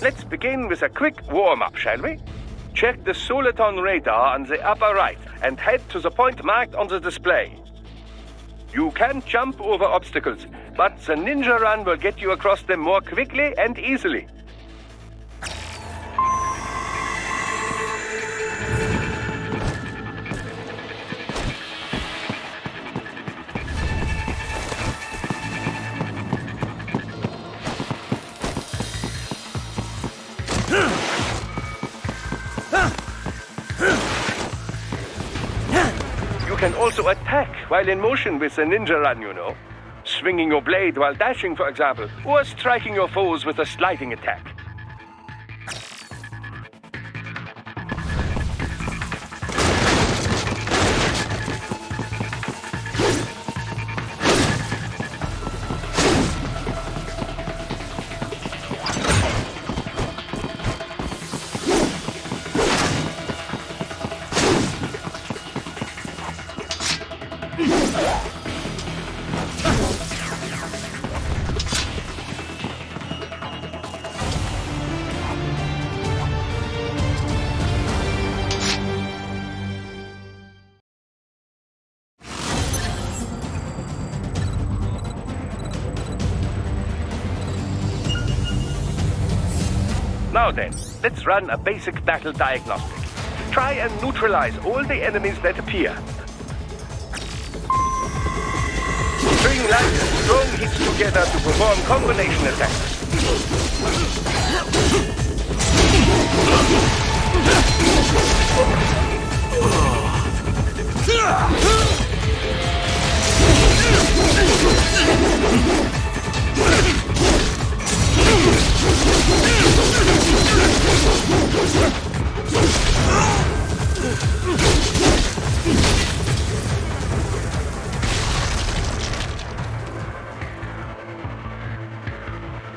Let's begin with a quick warm-up, shall we? Check the Soliton radar on the upper right and head to the point marked on the display. You can jump over obstacles, but the ninja run will get you across them more quickly and easily. You can also attack while in motion with the ninja run, you know. Swinging your blade while dashing, for example, or striking your foes with a sliding attack. Now then, let's run a basic battle diagnostic. Try and neutralize all the enemies that appear. String light and strong hits together to perform combination attacks.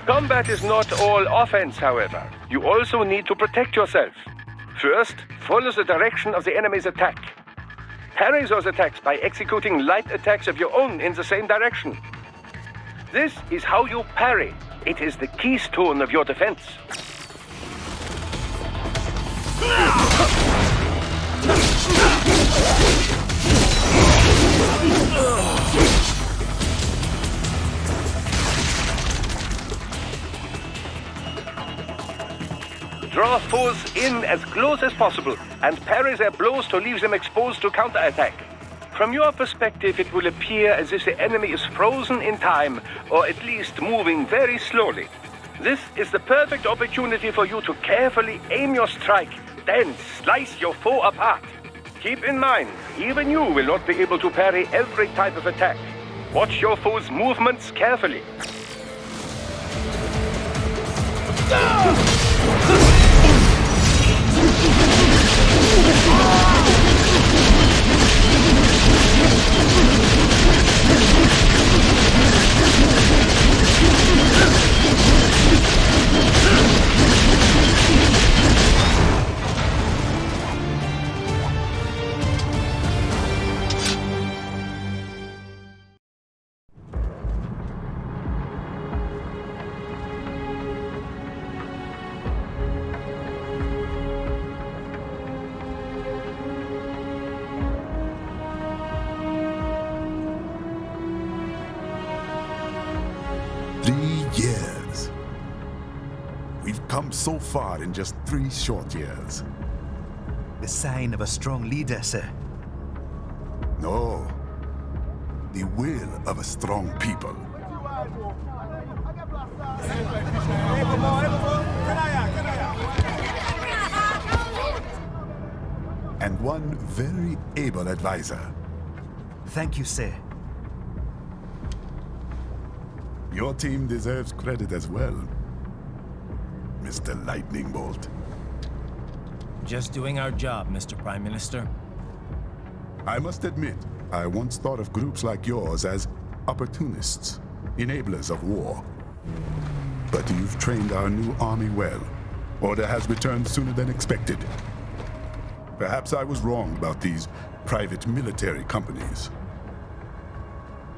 Combat is not all offense, however. You also need to protect yourself. First, follow the direction of the enemy's attack. Parry those attacks by executing light attacks of your own in the same direction. This is how you parry. It is the keystone of your defense. Draw foes in as close as possible and parry their blows to leave them exposed to counterattack. From your perspective, it will appear as if the enemy is frozen in time, or at least moving very slowly. This is the perfect opportunity for you to carefully aim your strike, then slice your foe apart. Keep in mind, even you will not be able to parry every type of attack. Watch your foe's movements carefully. So far in just 3 short years. The sign of a strong leader, sir. No. The will of a strong people. And one very able advisor. Thank you, sir. Your team deserves credit as well, Mr. Lightning Bolt. Just doing our job, Mr. Prime Minister. I must admit, I once thought of groups like yours as opportunists, enablers of war. But you've trained our new army well. Order has returned sooner than expected. Perhaps I was wrong about these private military companies.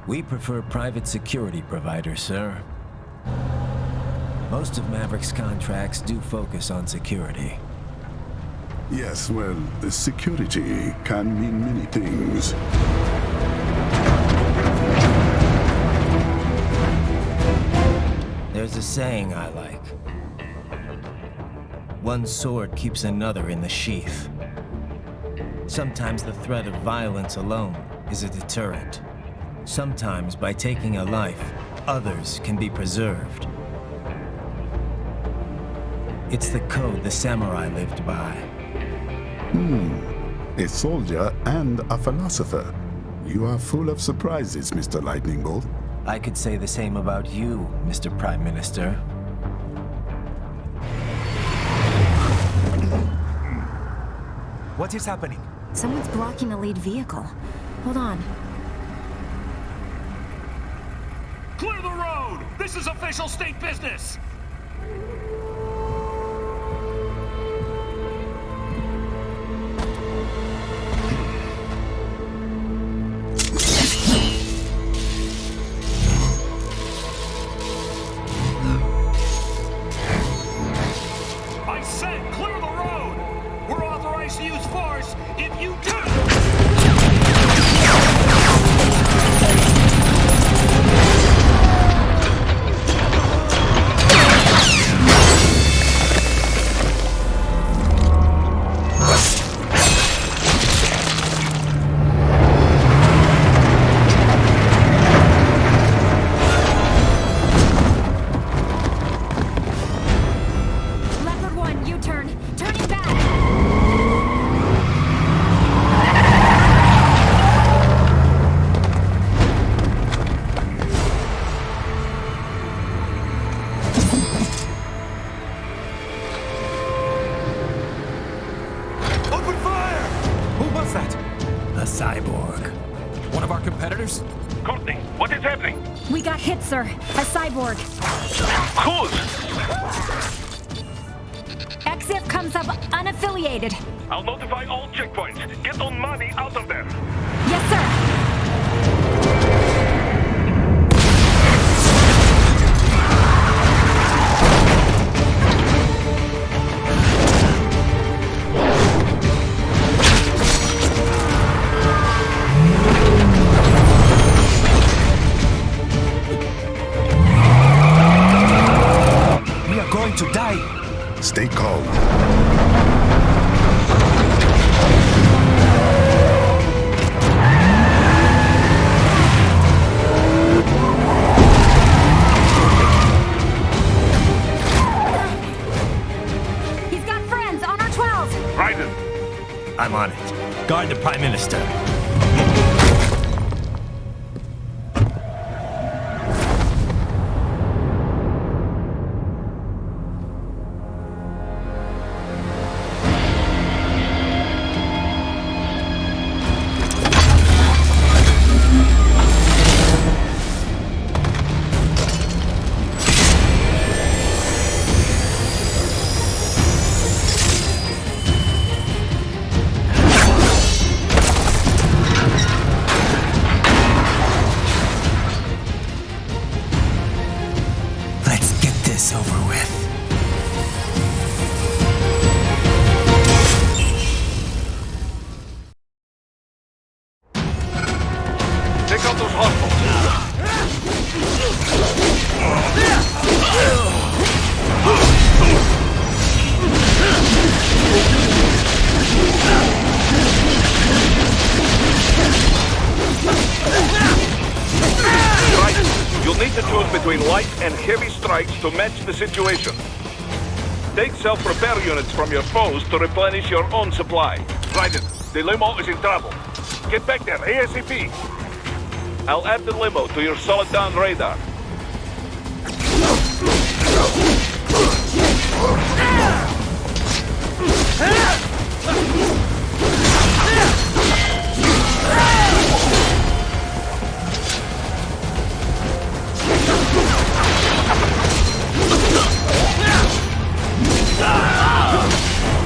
We prefer private security providers, sir. Most of Maverick's contracts do focus on security. Yes, well, security can mean many things. There's a saying I like. One sword keeps another in the sheath. Sometimes the threat of violence alone is a deterrent. Sometimes by taking a life, others can be preserved. It's the code the samurai lived by. A soldier and a philosopher. You are full of surprises, Mr. Lightning Bolt. I could say the same about you, Mr. Prime Minister. What is happening? Someone's blocking the lead vehicle. Hold on. Clear the road! This is official state business! I said clear the road! We're authorized to use force if you do! Leopard 1, U-turn. Turning back. Open fire! Who was that? A cyborg. One of our competitors? Courtney, what is happening? We got hit, sir. A cyborg. Whose? XF comes up unaffiliated. I'll notify all checkpoints. Get on money out of there. Yes, sir. We are going to die. Stay calm. He's got friends on our 12s. Ryzen, I'm on it. Guard the Prime Minister. Let's get this over with. take out those hostiles. Right. You'll need to choose between light and heavy strikes to match the situation. Take self-repair units from your foes to replenish your own supply. Ryzen, the limo is in trouble. Get back there, ASAP. I'll add the limo to your solid down radar.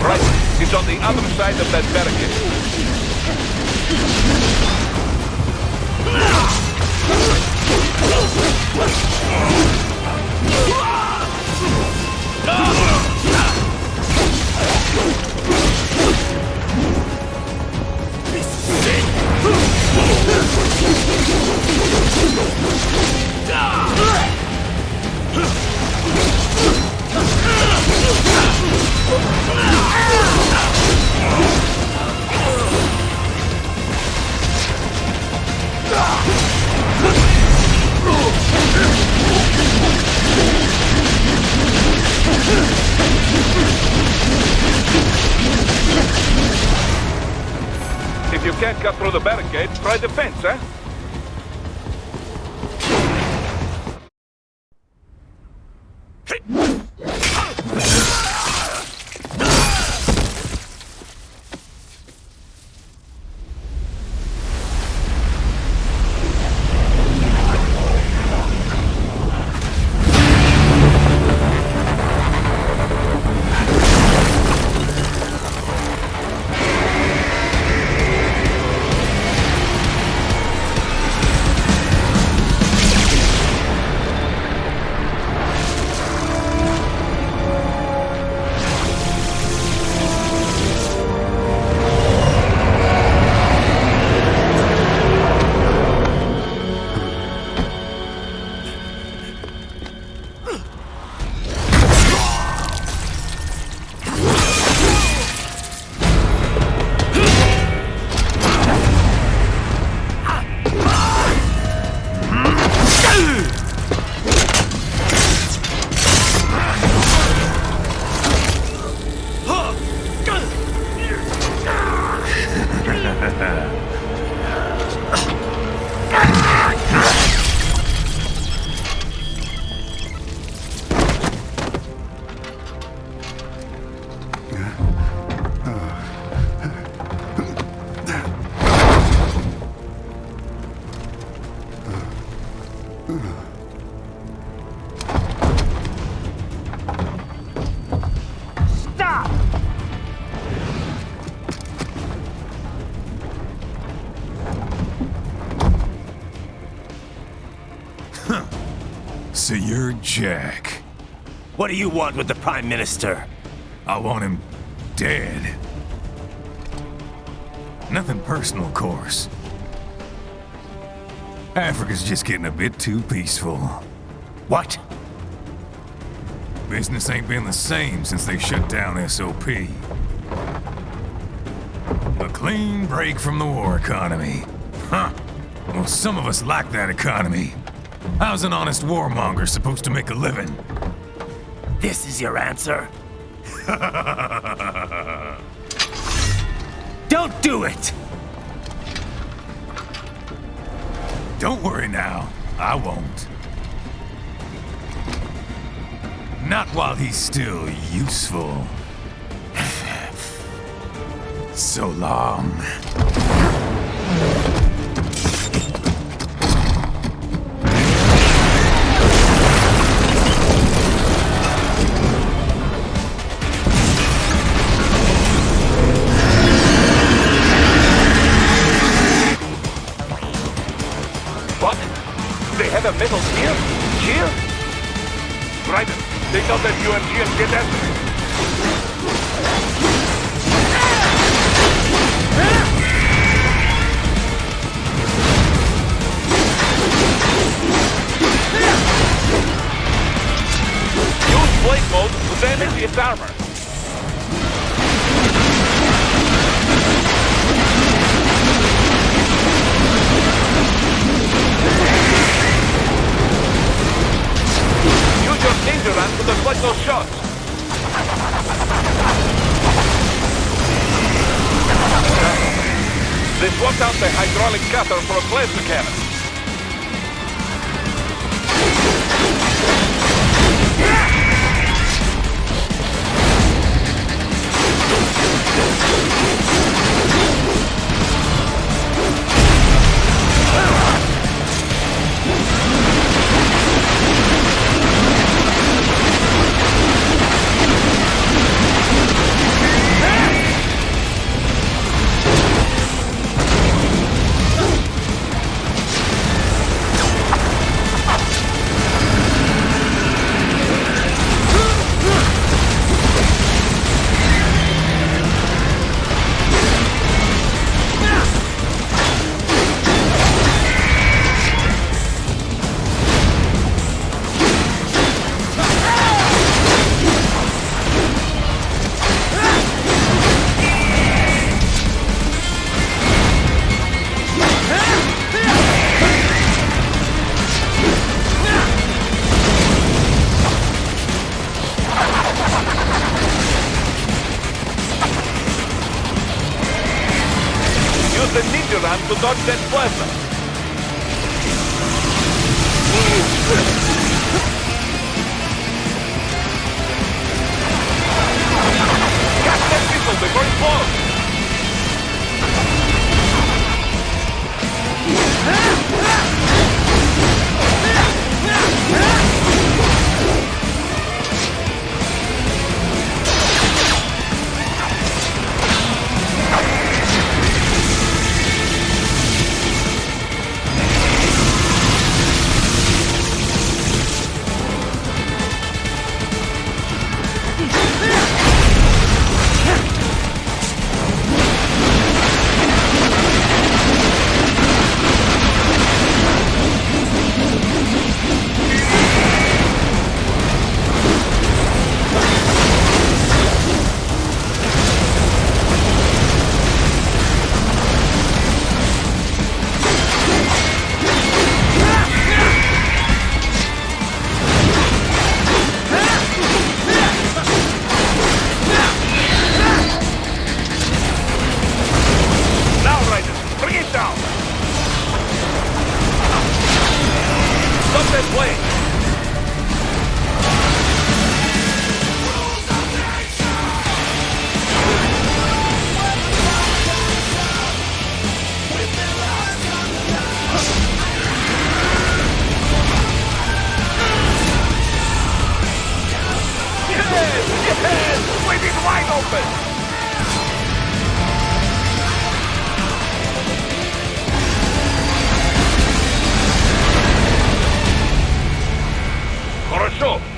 Right, it's on the other side of that barricade. can't cut through the barricade, try the fence, eh? So you're Jack. What do you want with the Prime Minister? I want him dead. Nothing personal, of course. Africa's just getting a bit too peaceful. What? Business ain't been the same since they shut down SOP. A clean break from the war economy. Huh. Well, some of us like that economy. How's an honest warmonger supposed to make a living? This is your answer? Don't do it! Don't worry now. I won't. Not while he's still useful. So long. A metal spear? Shield? Ryzen, take out that UMG and get after it. Use blade mode to damage its armor. Use your danger run to deflect those shots. They swapped out the hydraulic cutter for a plasma cannon. dodge that plasma. Catch that missile before it blows.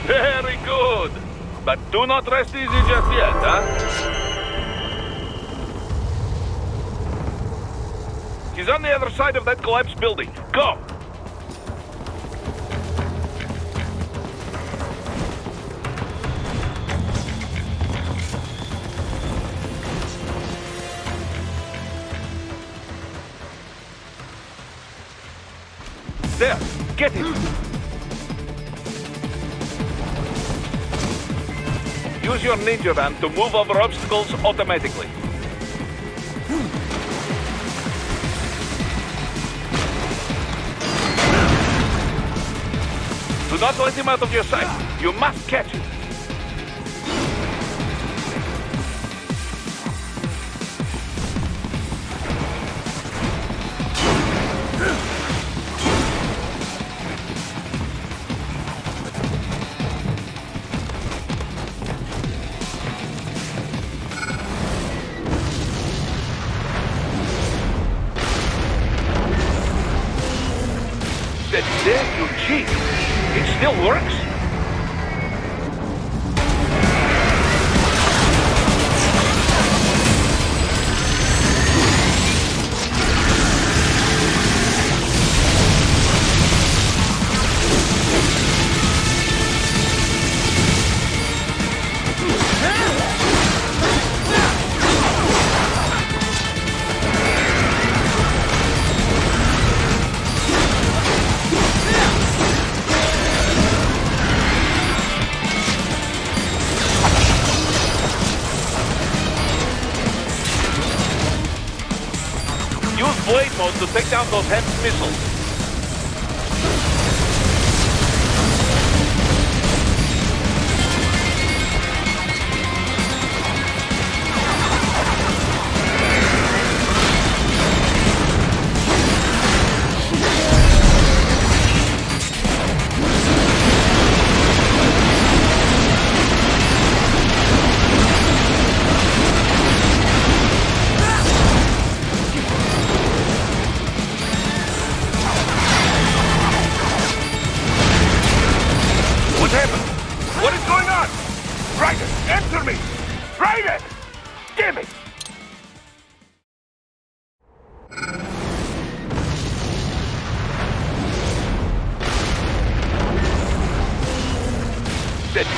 Very good. But do not rest easy just yet, huh? He's on the other side of that collapsed building. Go! There! Get him! Use your ninja van to move over obstacles automatically. Do not let him out of your sight. You must catch him. There you cheat. It still works? Blade mode to take down those HEMS missiles.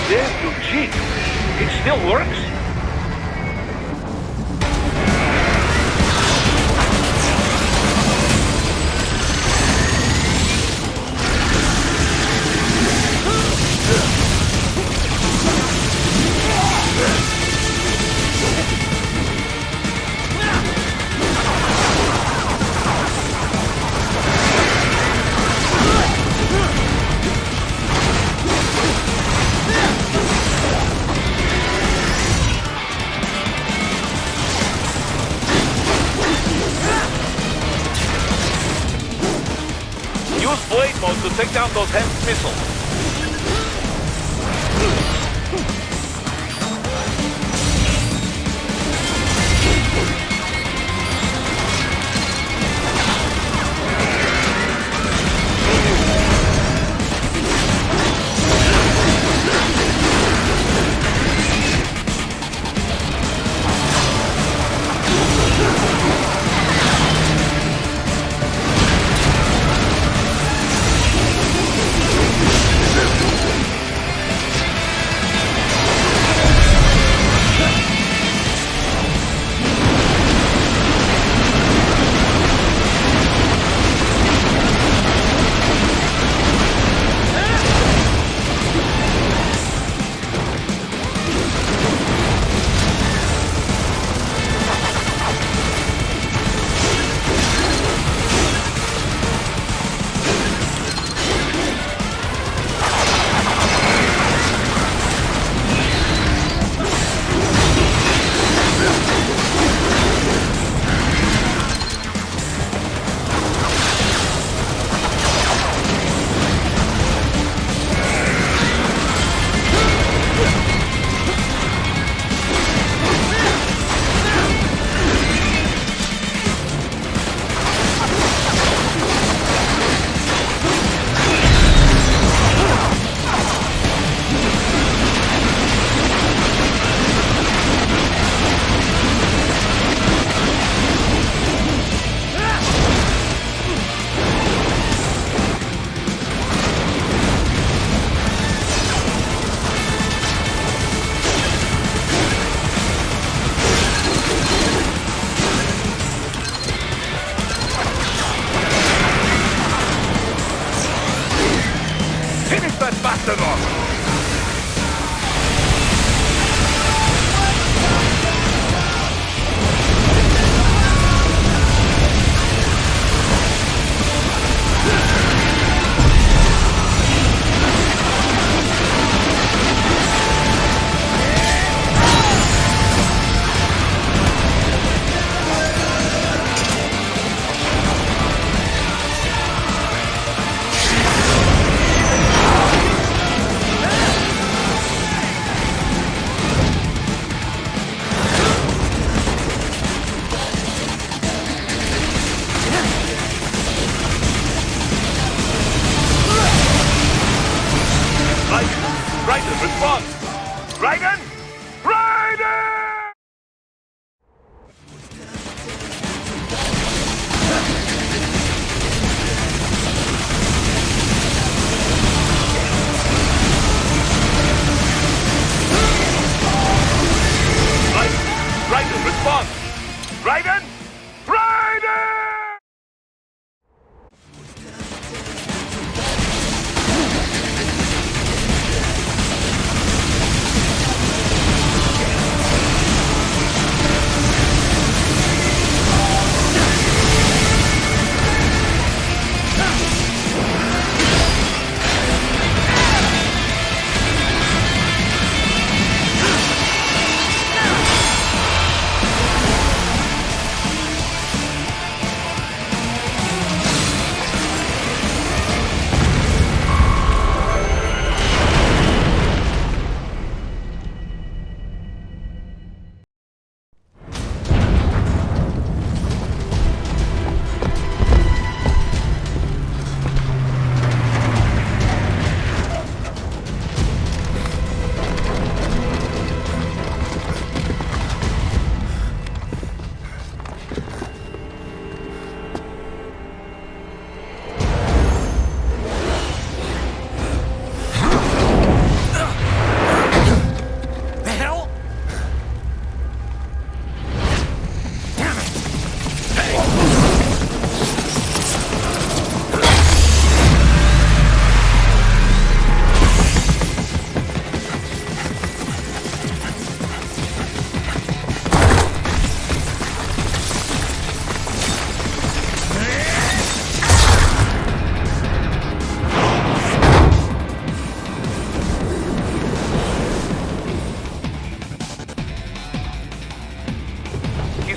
There you cheat. It still works? blade mode to take down those HEMS missiles.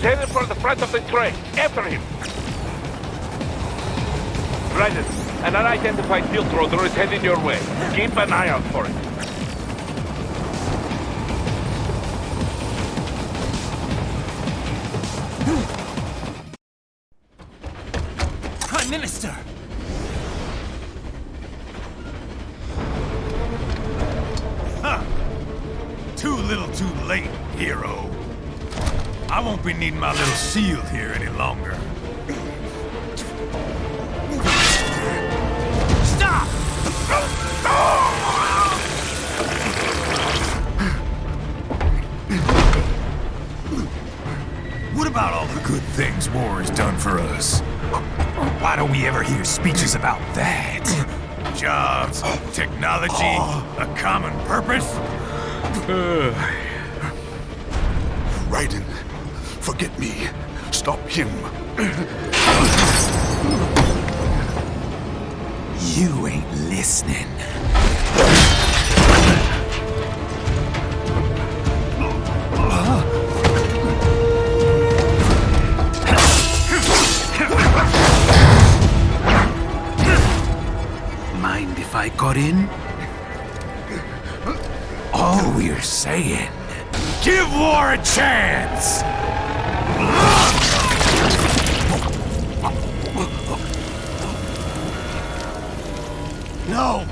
Headed for the front of the train. After him. Ryzen, An unidentified field rotor is heading your way. Keep an eye out for it. Prime Minister! Too little too late, hero. I won't be needing my little shield here any longer. Stop! What about all the good things war has done for us? Why don't we ever hear speeches about that? Jobs, technology, a common purpose? Raiden, forget me. Stop him. You ain't listening. Mind if I got in? All we're saying, give war a chance! No!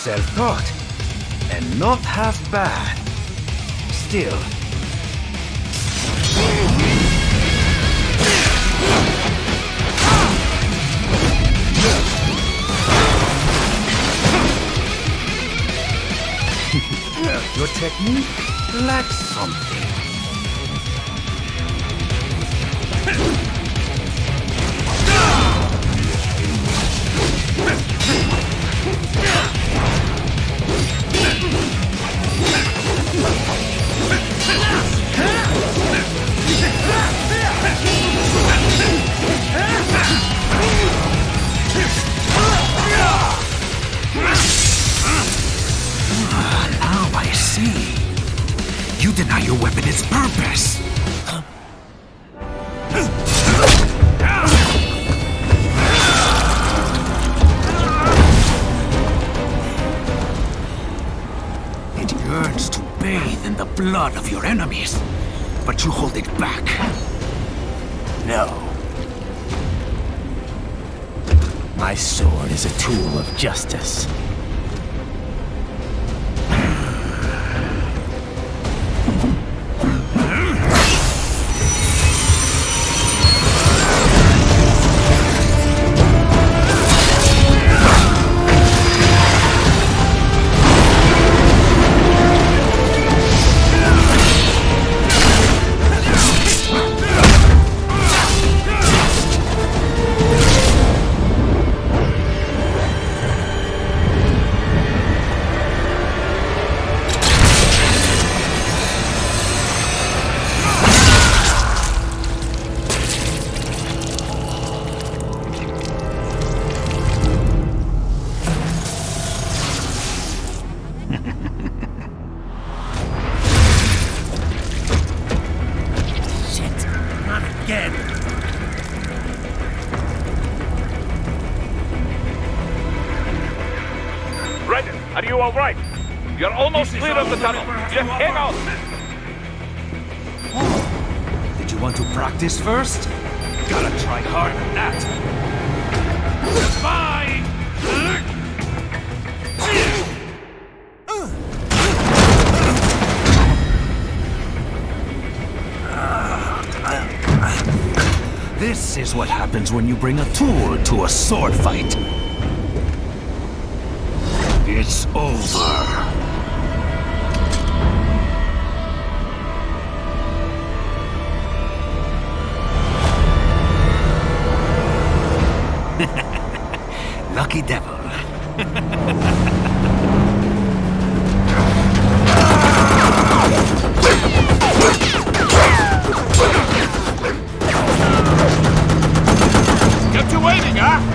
Self-taught, and not half bad. Still. Your technique lacks something. Now I see. You deny your weapon its purpose. It yearns to bathe in the blood of your enemies, but you hold it back. No. My sword is a tool of justice. Are you all right? You're almost clear of the tunnel. Just hang on. Want to practice first? Gotta try harder than that. Fine! This is what happens when you bring a tool to a sword fight. It's over. Lucky devil. Kept you waiting, huh?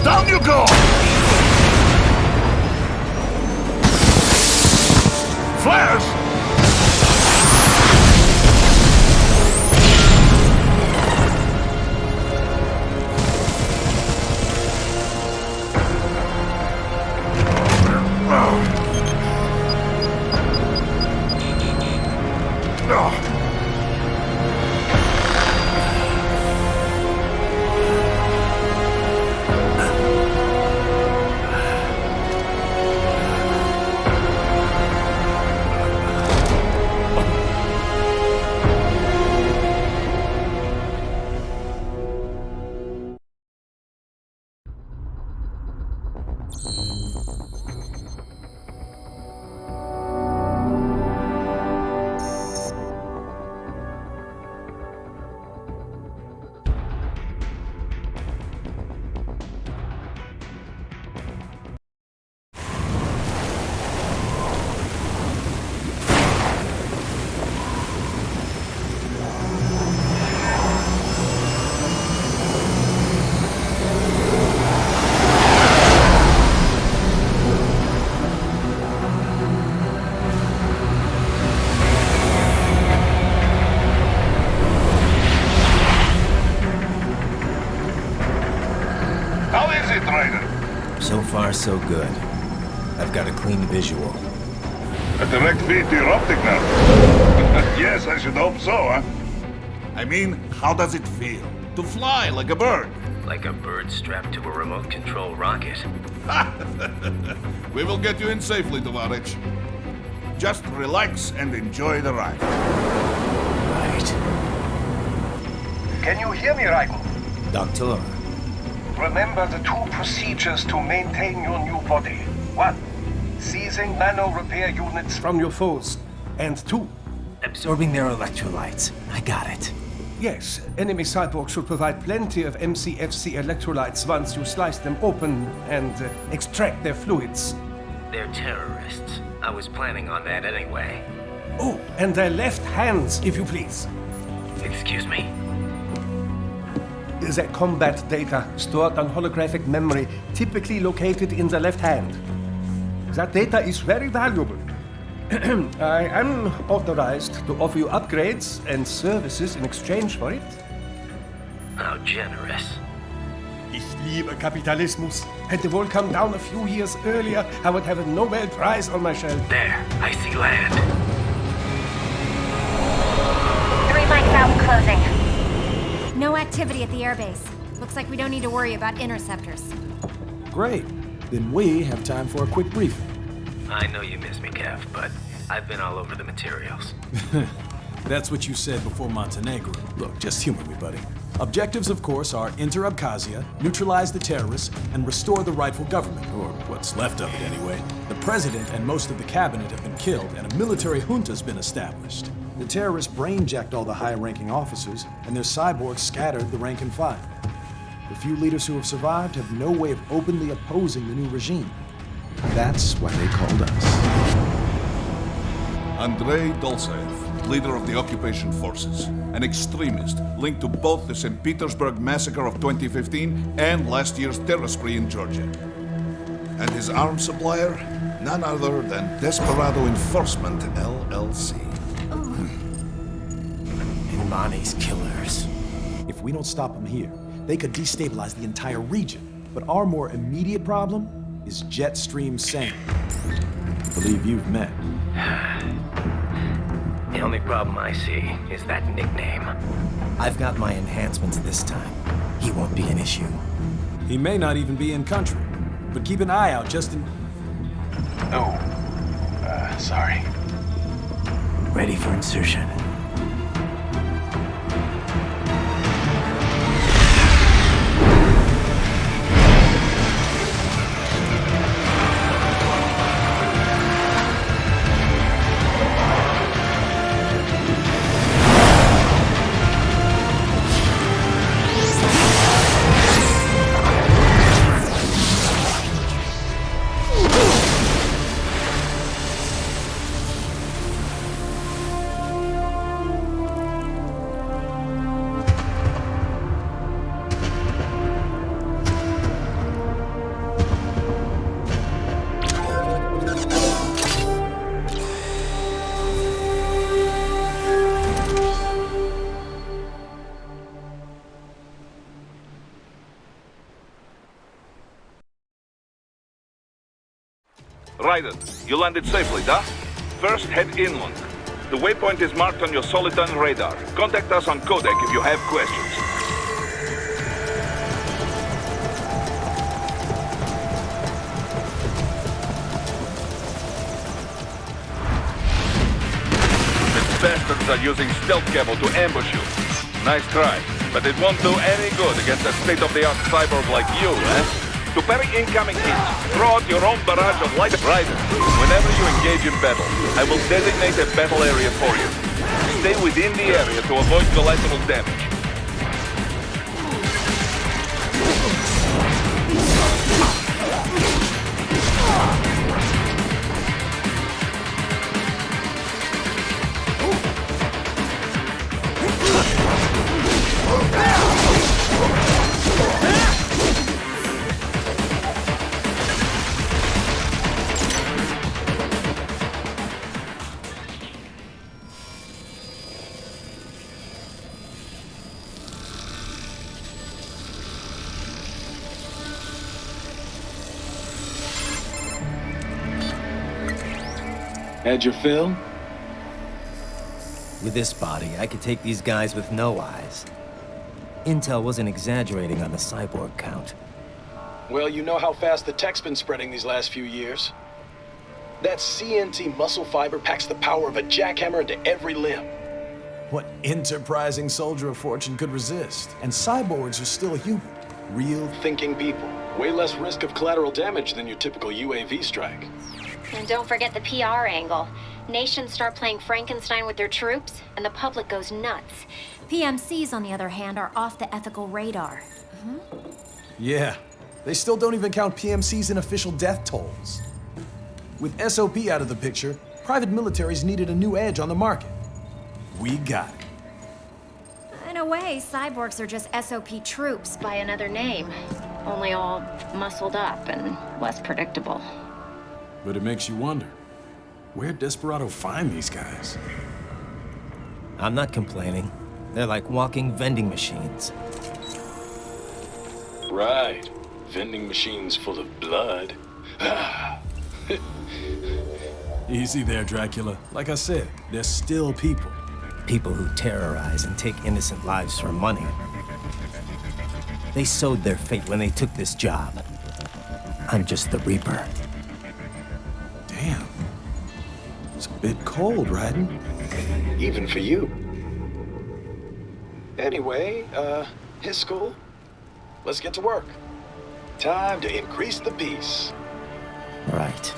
Down you go! Flares! So far, so good. I've got a clean visual. A direct feed to your optic now. Yes, I should hope so, huh? I mean, how does it feel? To fly like a bird? Like a bird strapped to a remote control rocket. We will get you in safely, Tovarich. Just relax and enjoy the ride. Right. Can you hear me, Raiko? Doctor. Remember the two procedures to maintain your new body. 1. Seizing nano repair units from your foes. And 2. Absorbing their electrolytes. I got it. Yes, enemy cyborgs should provide plenty of MCFC electrolytes once you slice them open and extract their fluids. They're terrorists. I was planning on that anyway. Oh, and their left hands, if you please. Excuse me? The combat data stored on holographic memory, typically located in the left hand. That data is very valuable. I am authorized to offer you upgrades and services in exchange for it. How generous. Ich liebe Kapitalismus. Had the wall come down a few years earlier, I would have a Nobel Prize on my shelf. There, I see land. 3 mics out, closing. No activity at the airbase. Looks like we don't need to worry about interceptors. Great. Then we have time for a quick briefing. I know you miss me, Kev, but I've been all over the materials. That's what you said before Montenegro. Look, just humor me, buddy. Objectives, of course, are enter Abkhazia, neutralize the terrorists, and restore the rightful government, or what's left of it anyway. The president and most of the cabinet have been killed, and a military junta's been established. The terrorists brain-jacked all the high-ranking officers, and their cyborgs scattered the rank and file. The few leaders who have survived have no way of openly opposing the new regime. That's why they called us. Andrei Dolzaev, leader of the occupation forces, an extremist linked to both the St. Petersburg massacre of 2015 and last year's terror spree in Georgia. And his arms supplier? None other than Desperado Enforcement, LLC. Imani's killers. If we don't stop them here, they could destabilize the entire region. But our more immediate problem is Jetstream Sane. I believe you've met. The only problem I see is that nickname. I've got my enhancements this time. He won't be an issue. He may not even be in country, but keep an eye out just in... Oh, sorry. Ready for insertion. Raiden, you landed safely, da? First, head inland. The waypoint is marked on your Soliton radar. Contact us on codec if you have questions. The bastards are using stealth cable to ambush you. Nice try, but it won't do any good against a state-of-the-art cyborg like you, eh? To parry incoming hits, throw out your own barrage of light riders. Whenever you engage in battle, I will designate a battle area for you. Stay within the area to avoid collateral damage. Had your fill? With this body, I could take these guys with no eyes. Intel wasn't exaggerating on the cyborg count. Well, you know how fast the tech's been spreading these last few years. That CNT muscle fiber packs the power of a jackhammer into every limb. What enterprising soldier of fortune could resist? And cyborgs are still human. Real thinking people. Way less risk of collateral damage than your typical UAV strike. And don't forget the PR angle. Nations start playing Frankenstein with their troops, and the public goes nuts. PMCs, on the other hand, are off the ethical radar. Yeah, they still don't even count PMCs in official death tolls. With SOP out of the picture, private militaries needed a new edge on the market. We got it. In a way, cyborgs are just SOP troops by another name. Only all muscled up and less predictable. But it makes you wonder, where'd Desperado find these guys? I'm not complaining. They're like walking vending machines. Right. Vending machines full of blood. Easy there, Dracula. Like I said, they're still people. People who terrorize and take innocent lives for money. They sowed their fate when they took this job. I'm just the Reaper. Damn. It's a bit cold, Raiden. Even for you. Anyway, his school. Let's get to work. Time to increase the peace. Right.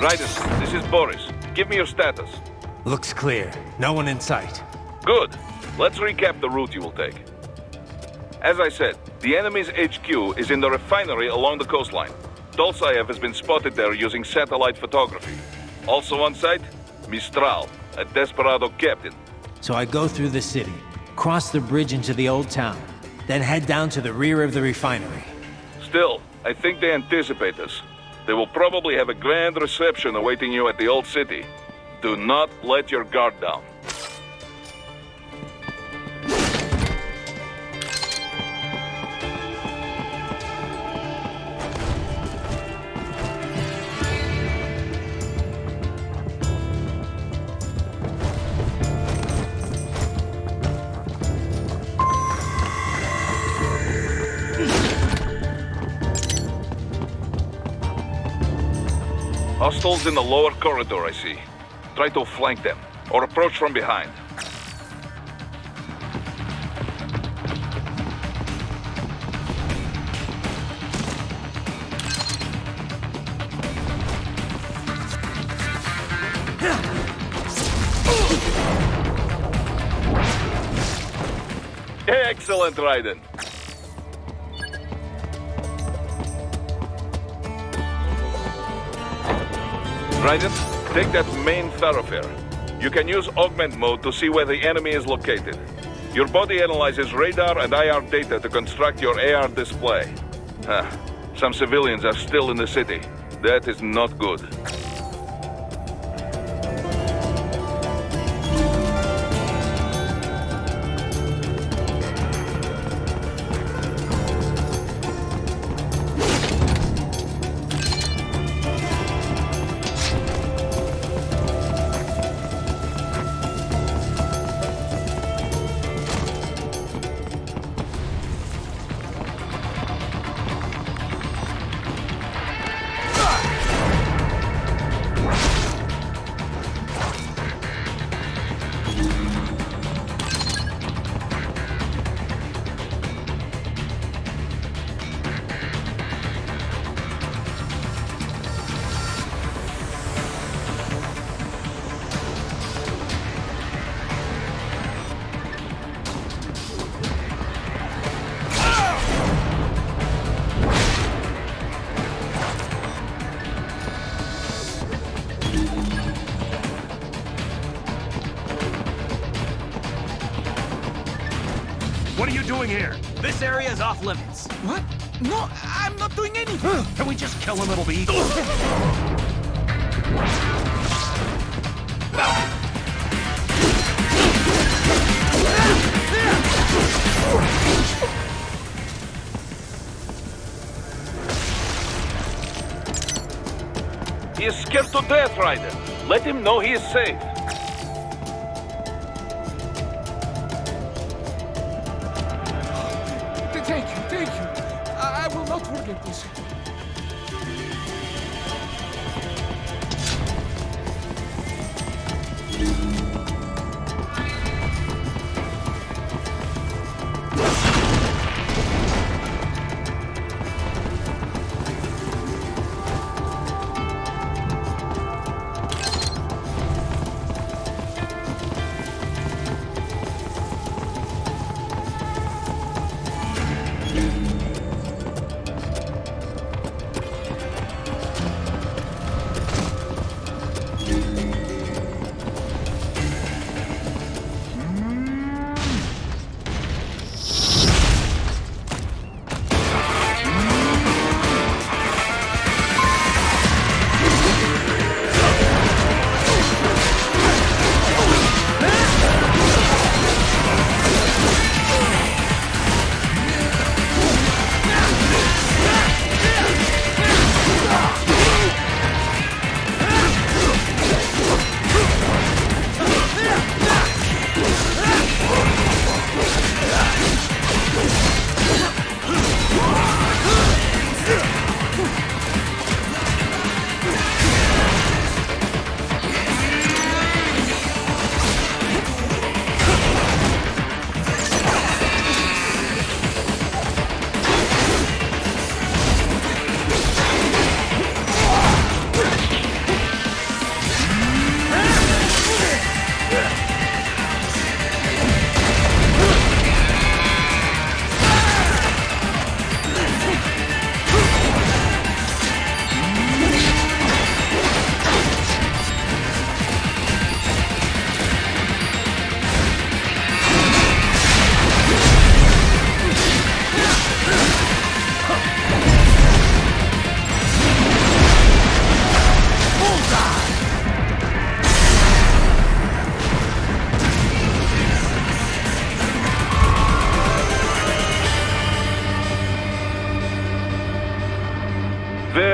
Ryzen, this is Boris. Give me your status. Looks clear. No one in sight. Good. Let's recap the route you will take. As I said, the enemy's HQ is in the refinery along the coastline. Dolsaev has been spotted there using satellite photography. Also on site, Mistral, a desperado captain. So I go through the city, cross the bridge into the old town, then head down to the rear of the refinery. Still, I think they anticipate us. They will probably have a grand reception awaiting you at the old city. Do not let your guard down. Hostiles in the lower corridor, I see. Try to flank them, or approach from behind. Excellent, Raiden. Raiden, take that main thoroughfare. You can use augment mode to see where the enemy is located. Your body analyzes radar and IR data to construct your AR display. Some civilians are still in the city. That is not good. What are you doing here? This area is off limits. What? No, I'm not doing anything. Can we just kill him, it'll be? He is scared to death, Raiden. Let him know he is safe. Thank you. I will not forget this.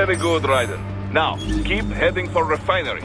Very good, Ryder. Now, keep heading for refinery.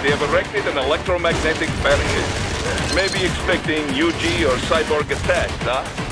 They have erected an electromagnetic barricade. Maybe expecting UG or CYBORG attacks, huh?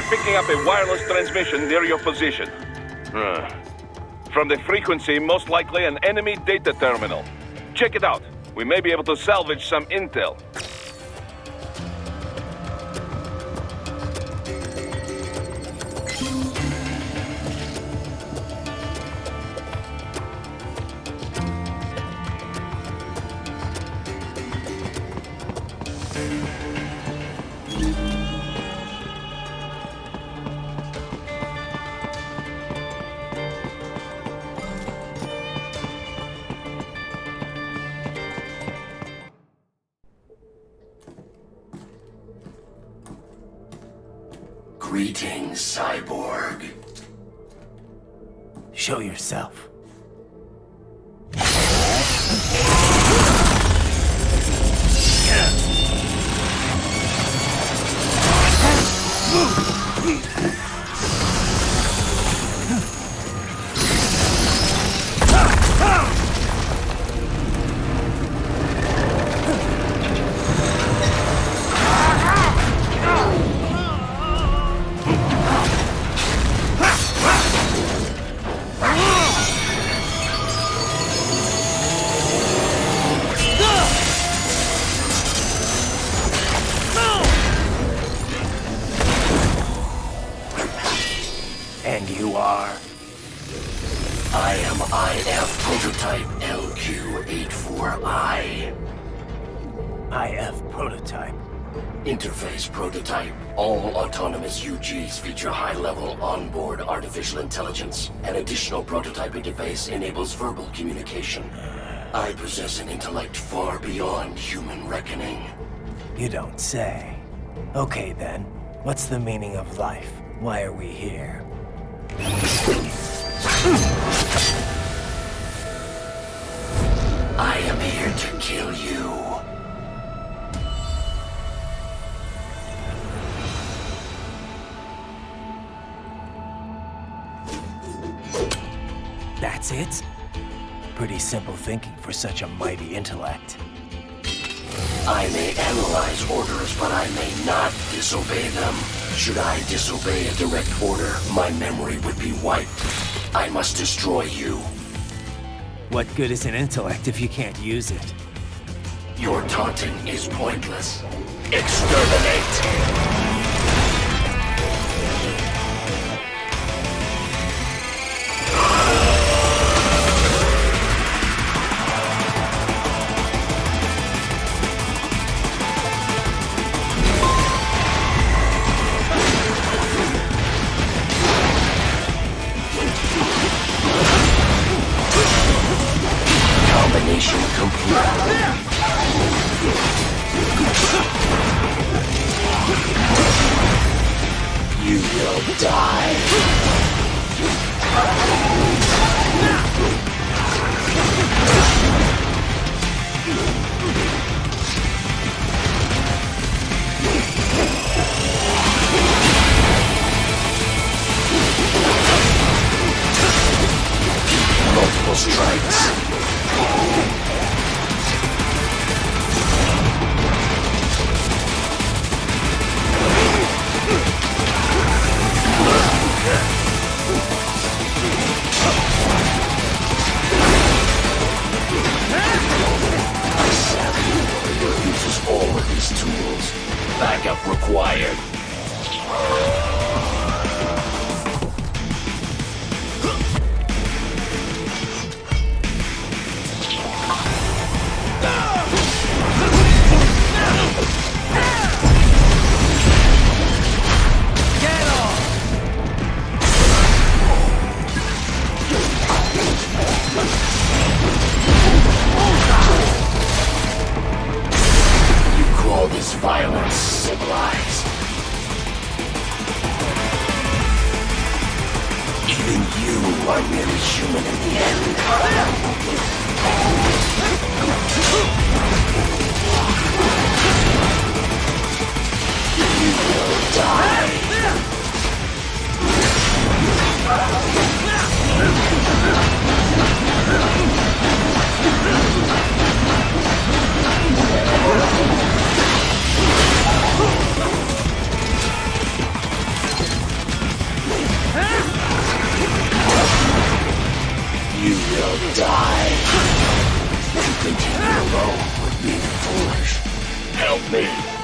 picking up a wireless transmission near your position. From the frequency, most likely an enemy data terminal. Check it out. We may be able to salvage some intel. Greetings, Cyborg. Show yourself. And you are? I am IF Prototype LQ84I. IF Prototype. Interface Prototype. All autonomous UGs feature high-level onboard artificial intelligence. An additional prototype interface enables verbal communication. I possess an intellect far beyond human reckoning. You don't say. Okay then, what's the meaning of life? Why are we here? I am here to kill you. That's it? Pretty simple thinking for such a mighty intellect. I may analyze orders, but I may not disobey them. Should I disobey a direct order, my memory would be wiped. I must destroy you. What good is an intellect if you can't use it? Your taunting is pointless. Exterminate! Combination complete. You will die. Multiple strikes. Uses all of these tools. Backup required. All this violence civilized. Even you are merely human in the end. You will die. me.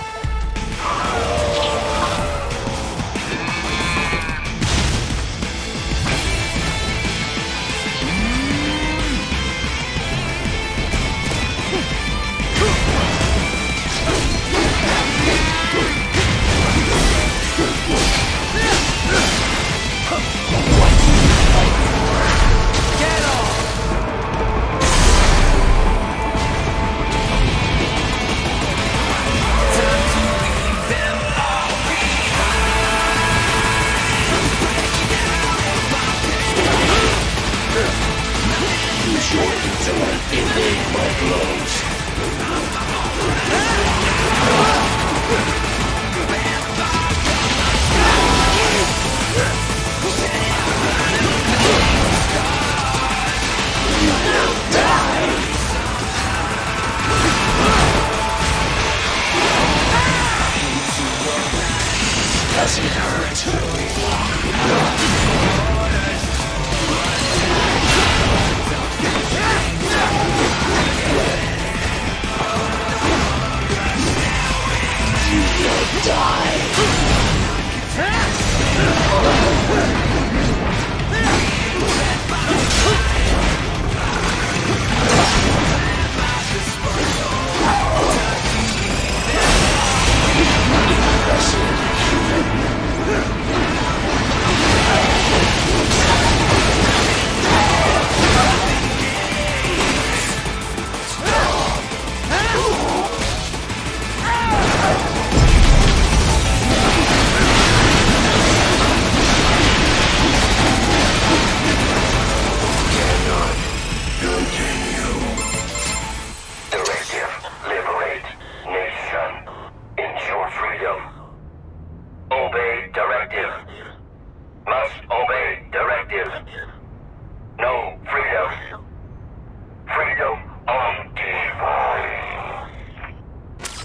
Does it hurt?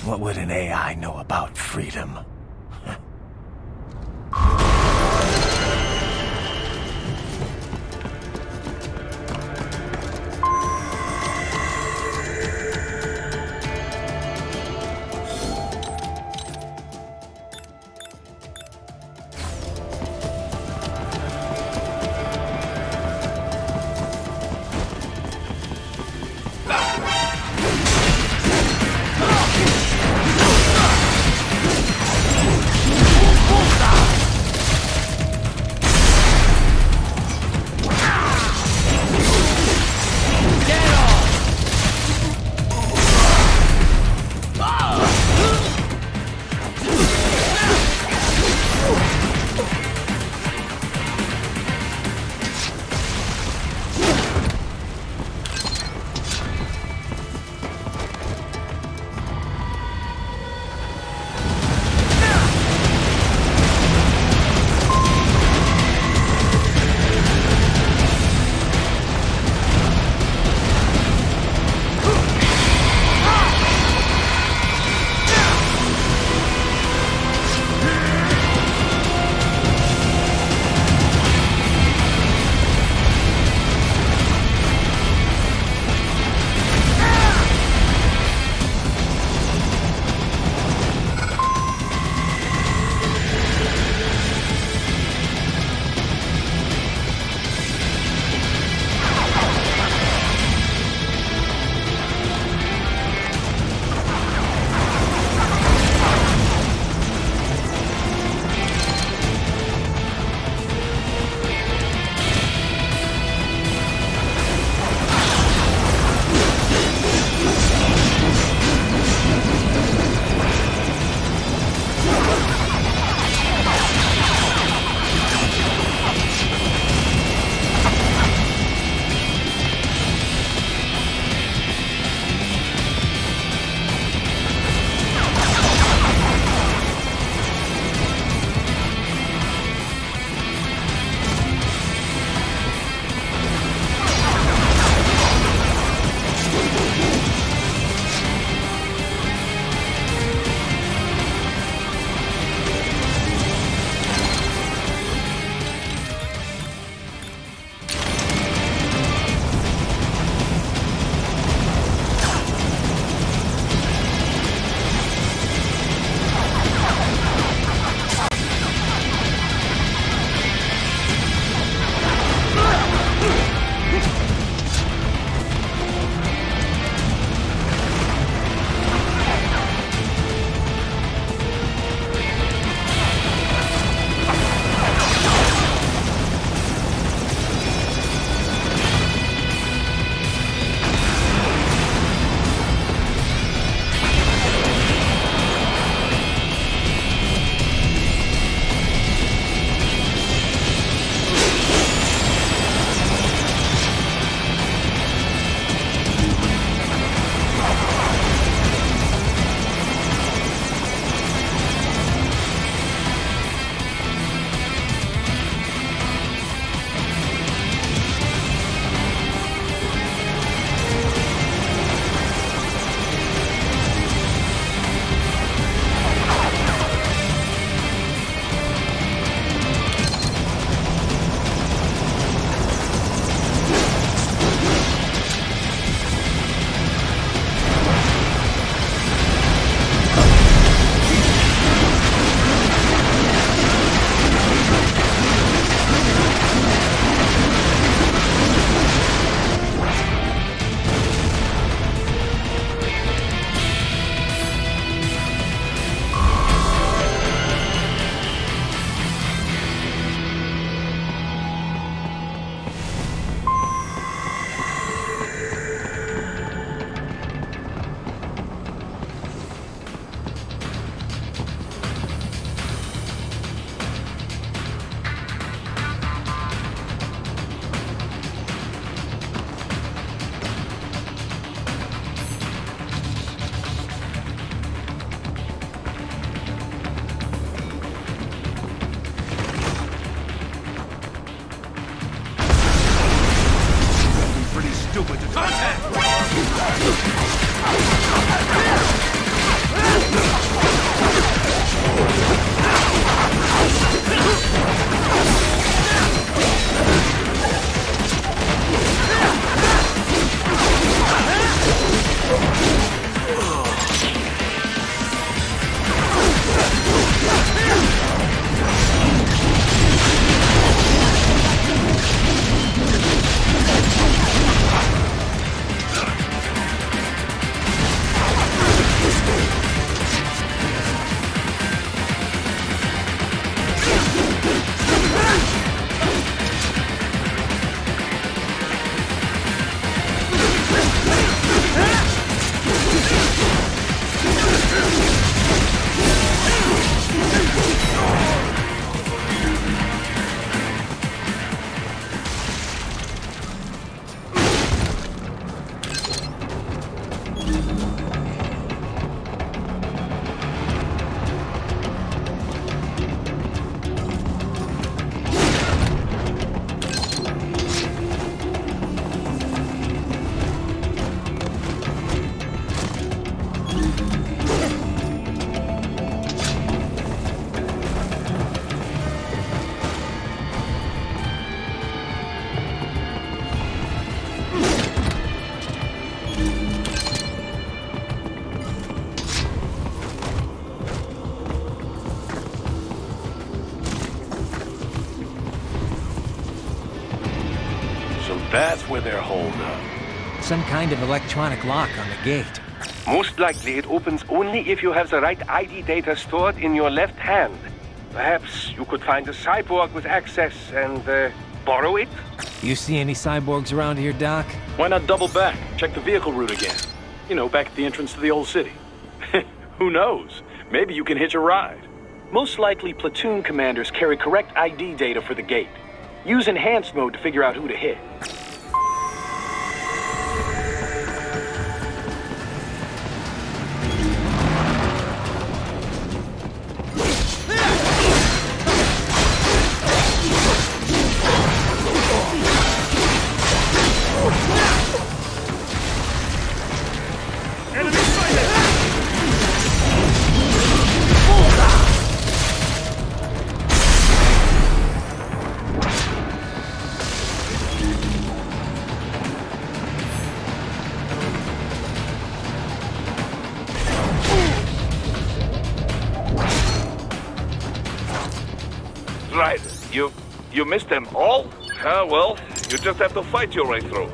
What would an AI know about freedom? That's where they're holed up. Some kind of electronic lock on the gate. Most likely it opens only if you have the right ID data stored in your left hand. Perhaps you could find a cyborg with access and borrow it? You see any cyborgs around here, Doc? Why not double back? Check the vehicle route again. You know, back at the entrance to the old city. Who knows? Maybe you can hitch a ride. Most likely, platoon commanders carry correct ID data for the gate. Use enhanced mode to figure out who to hit. Right. You missed them all? Ah, well, you just have to fight your way through.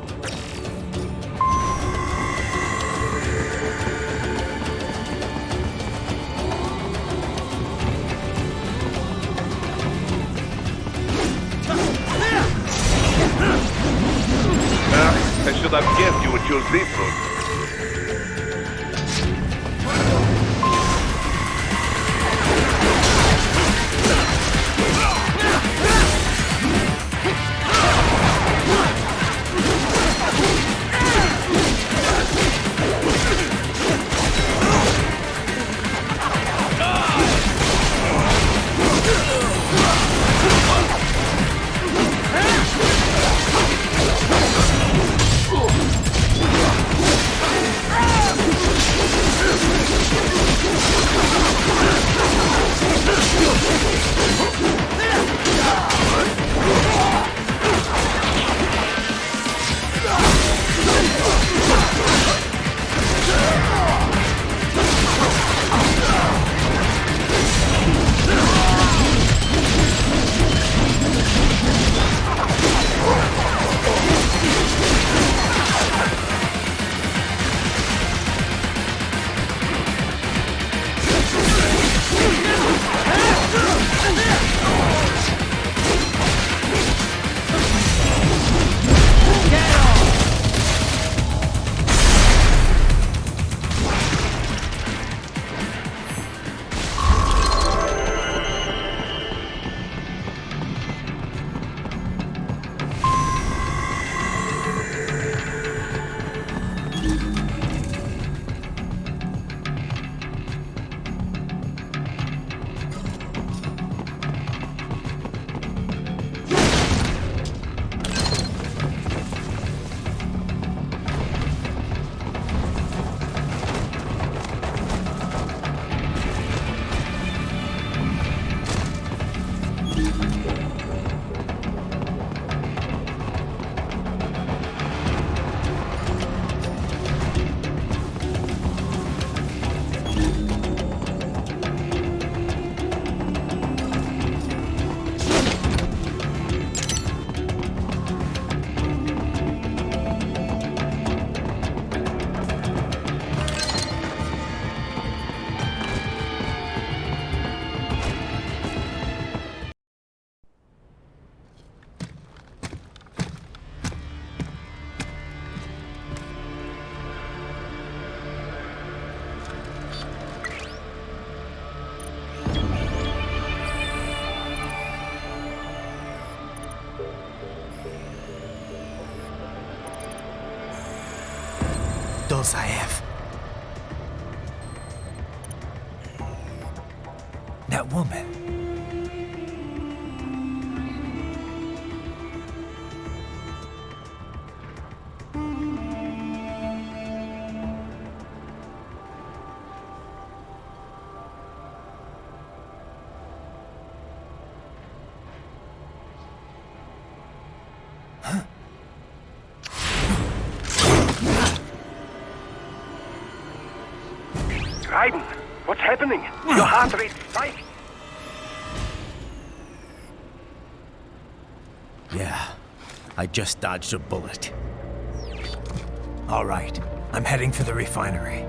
I should have guessed you would choose this route. Those I have. That woman. Raiden, what's happening? Your heart rate spiked. Yeah, I just dodged a bullet. All right, I'm heading for the refinery.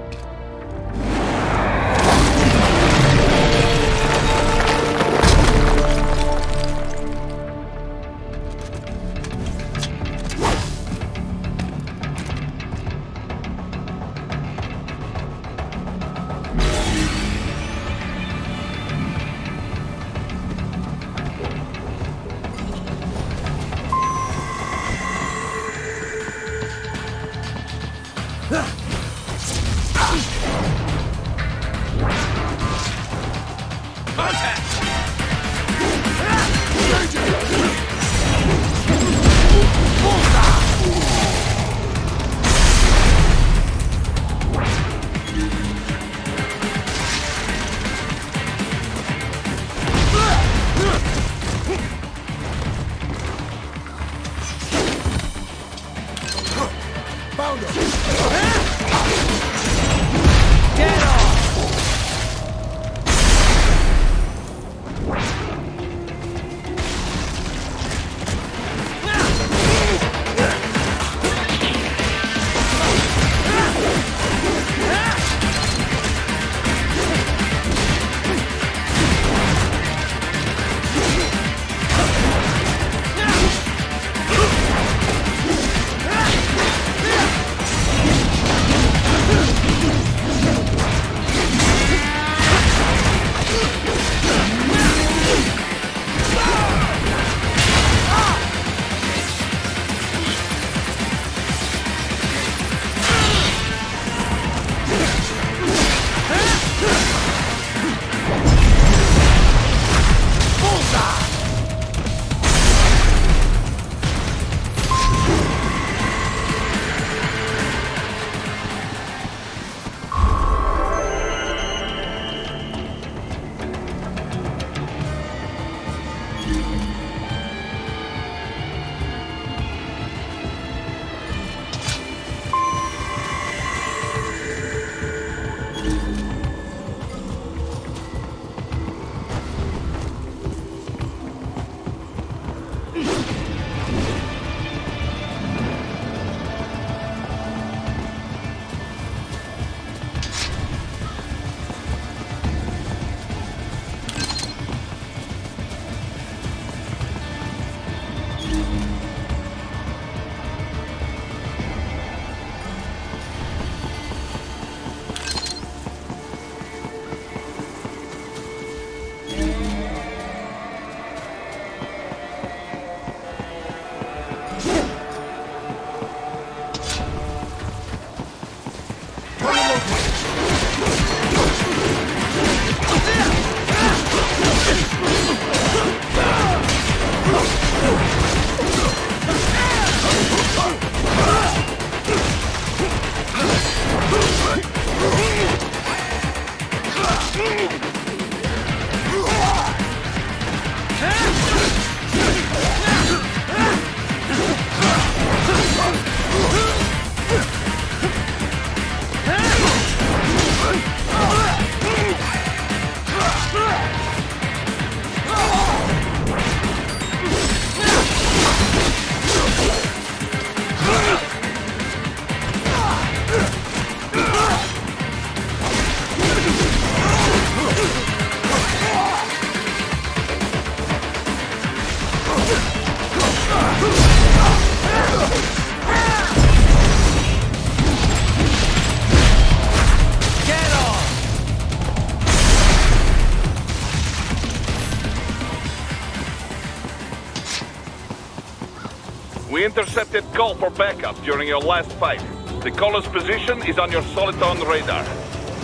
We intercepted call for backup during your last fight. The caller's position is on your Soliton radar.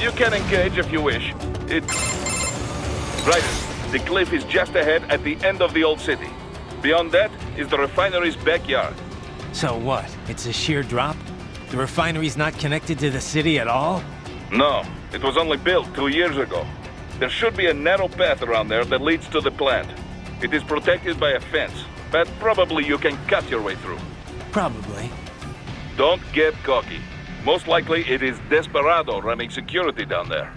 You can engage if you wish. Right. The cliff is just ahead at the end of the old city. Beyond that is the refinery's backyard. So what? It's a sheer drop? The refinery's not connected to the city at all? No, it was only built 2 years ago. There should be a narrow path around there that leads to the plant. It is protected by a fence, but probably you can cut your way through. Probably. Don't get cocky. Most likely it is Desperado running security down there.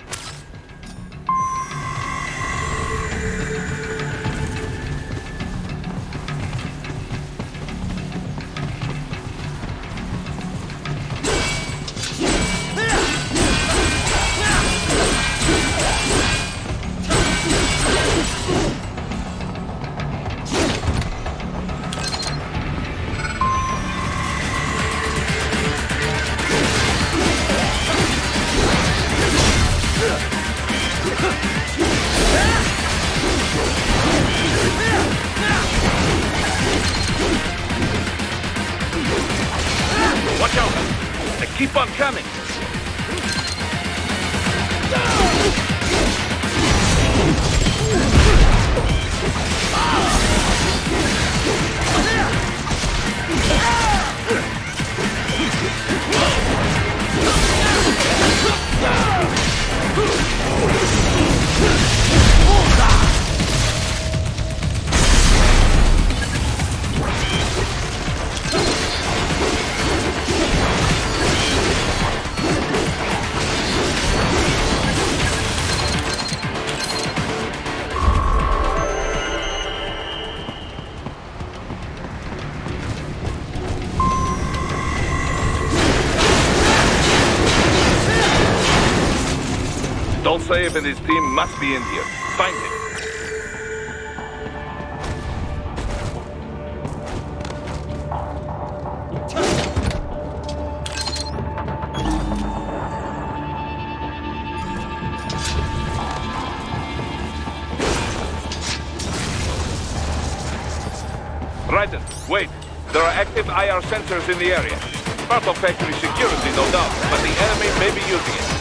Dolsaev and his team must be in here. Find him. Ryzen, wait. There are active IR sensors in the area. Part of factory security, no doubt, but the enemy may be using it.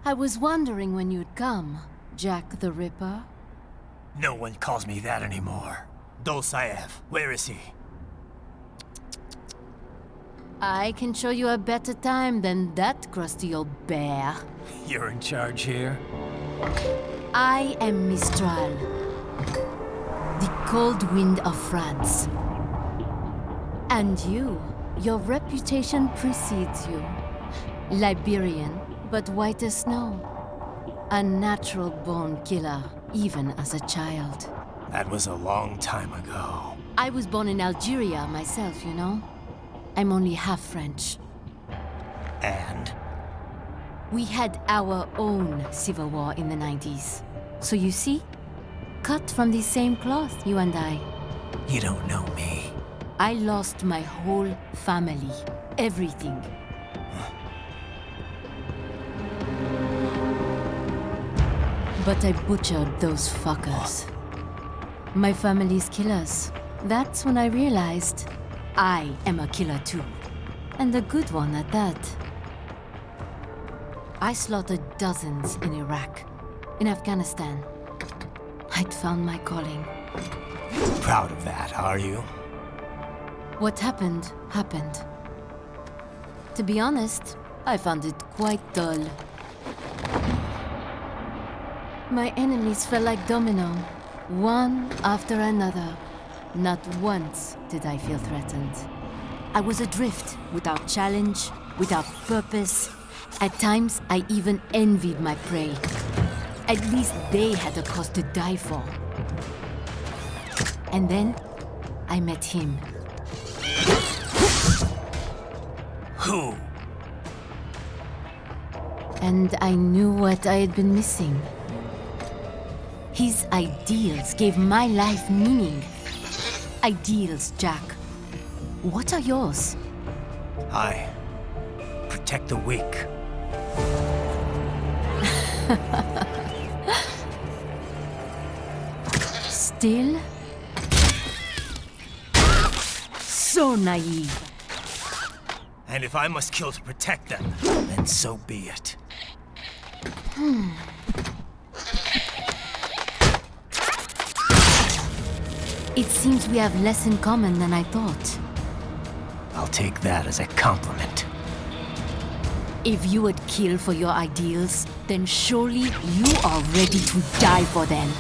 I was wondering when you'd come, Jack the Ripper. No one calls me that anymore. Dosaev, where is he? I can show you a better time than that crusty old bear. You're in charge here? I am Mistral, the cold wind of France. And your reputation precedes you. Liberian, but white as snow. A natural-born killer, even as a child. That was a long time ago. I was born in Algeria myself, you know? I'm only half French. And? We had our own civil war in the 90s. So you see? Cut from the same cloth, you and I. You don't know me. I lost my whole family. Everything. But I butchered those fuckers. My family's killers. That's when I realized I am a killer too. And a good one at that. I slaughtered dozens in Iraq, in Afghanistan. I'd found my calling. Proud of that, are you? What happened, happened. To be honest, I found it quite dull. My enemies fell like domino, one after another. Not once did I feel threatened. I was adrift, without challenge, without purpose. At times, I even envied my prey. At least they had a cause to die for. And then, I met him. Who? And I knew what I had been missing. His ideals gave my life meaning. Ideals, Jack. What are yours? I protect the weak. Still? So naive. And if I must kill to protect them, then so be it. It seems we have less in common than I thought. I'll take that as a compliment. If you would kill for your ideals, then surely you are ready to die for them.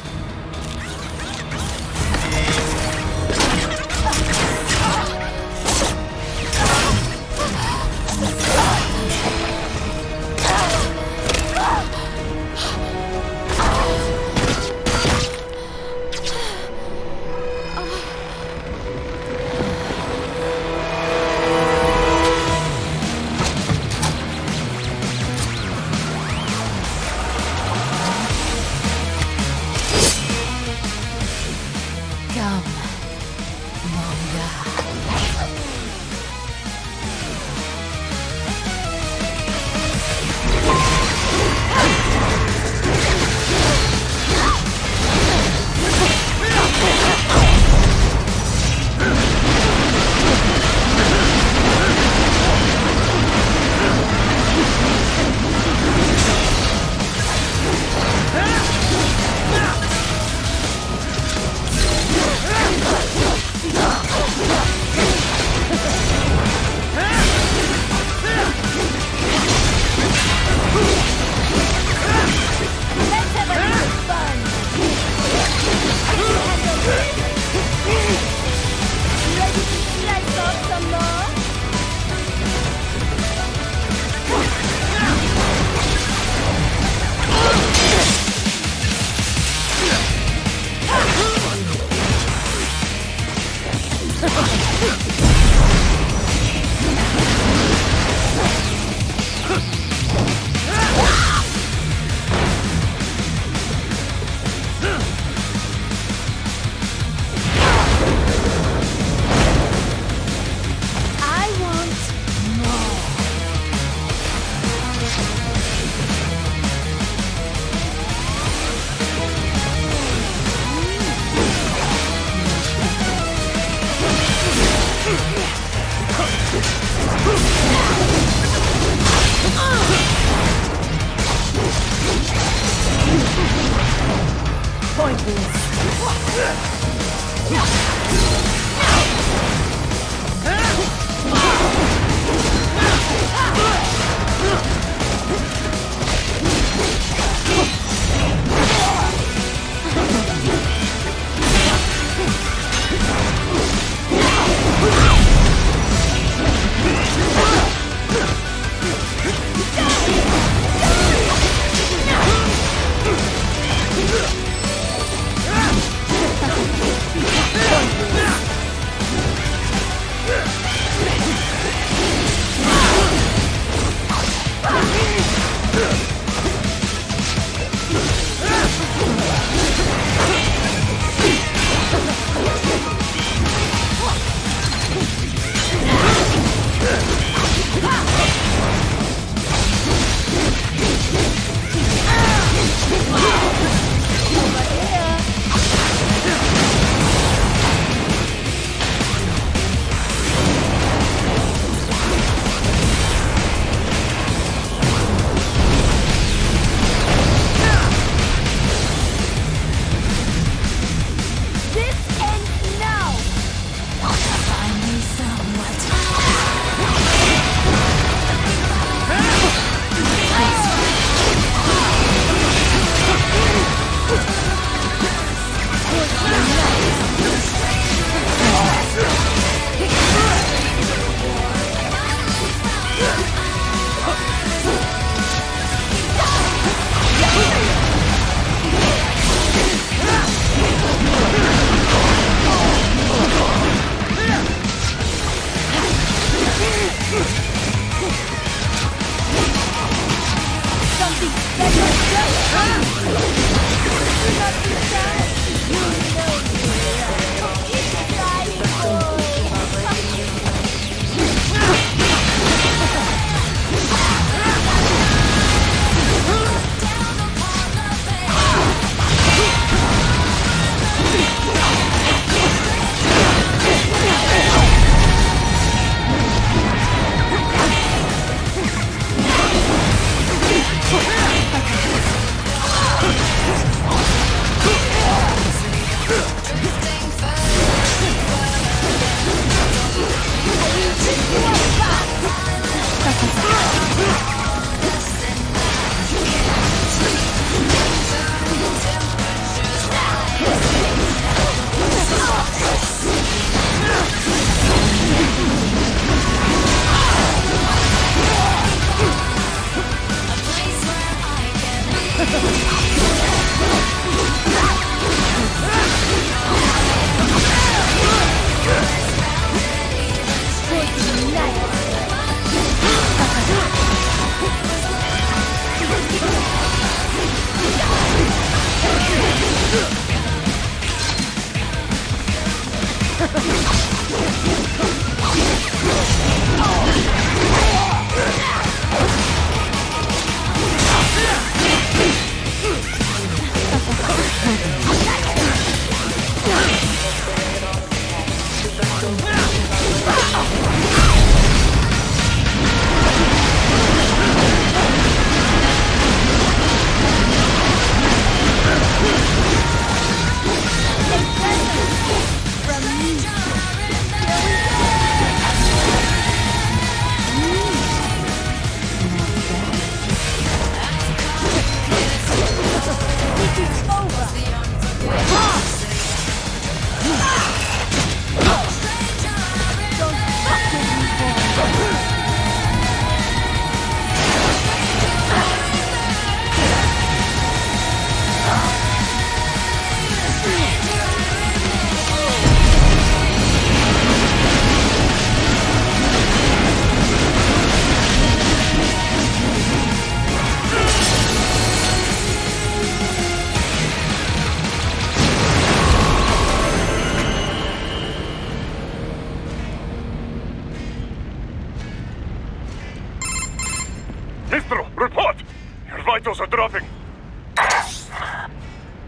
vitals are dropping.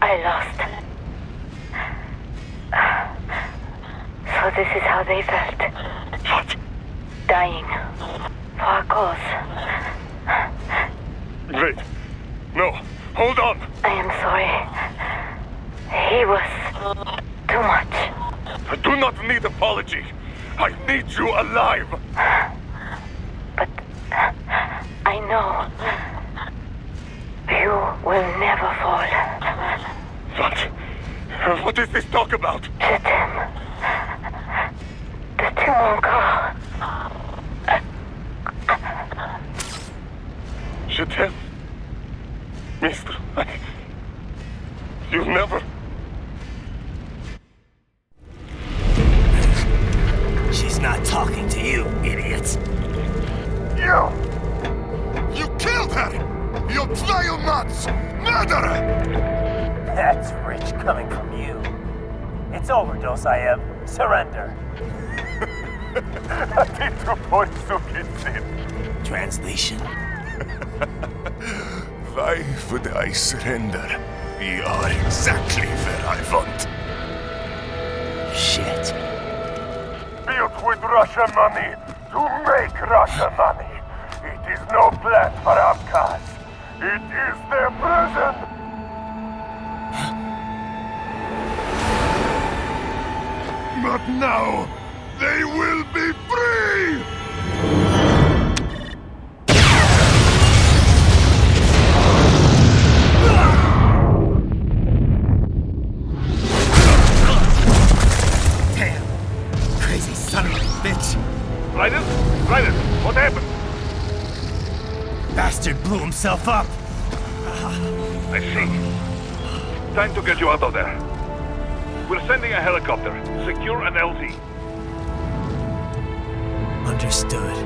I lost. So this is how they felt. What? Dying. For a cause. Wait. No. Hold on. I am sorry. He was too much. I do not need apology. I need you alive. But I know you will never fall. What is this talk about? Je t'aime. De tout mon corps. Je t'aime. Mister, you never... She's not talking to you, idiot. You killed her! You vile nuts! Murderer! That's rich coming from you. It's overdose, I am. Surrender. Translation. Why would I surrender? We are exactly where I want. Shit. Built with Russian money to make Russian money. It is no plan for Abkhaz. It is their prison. But now, they will be free! Damn! Crazy son of a bitch! Ryzen? Ryzen, what happened? Bastard blew himself up! I see. Time to get you out of there. We're sending a helicopter. Secure an LZ. Understood.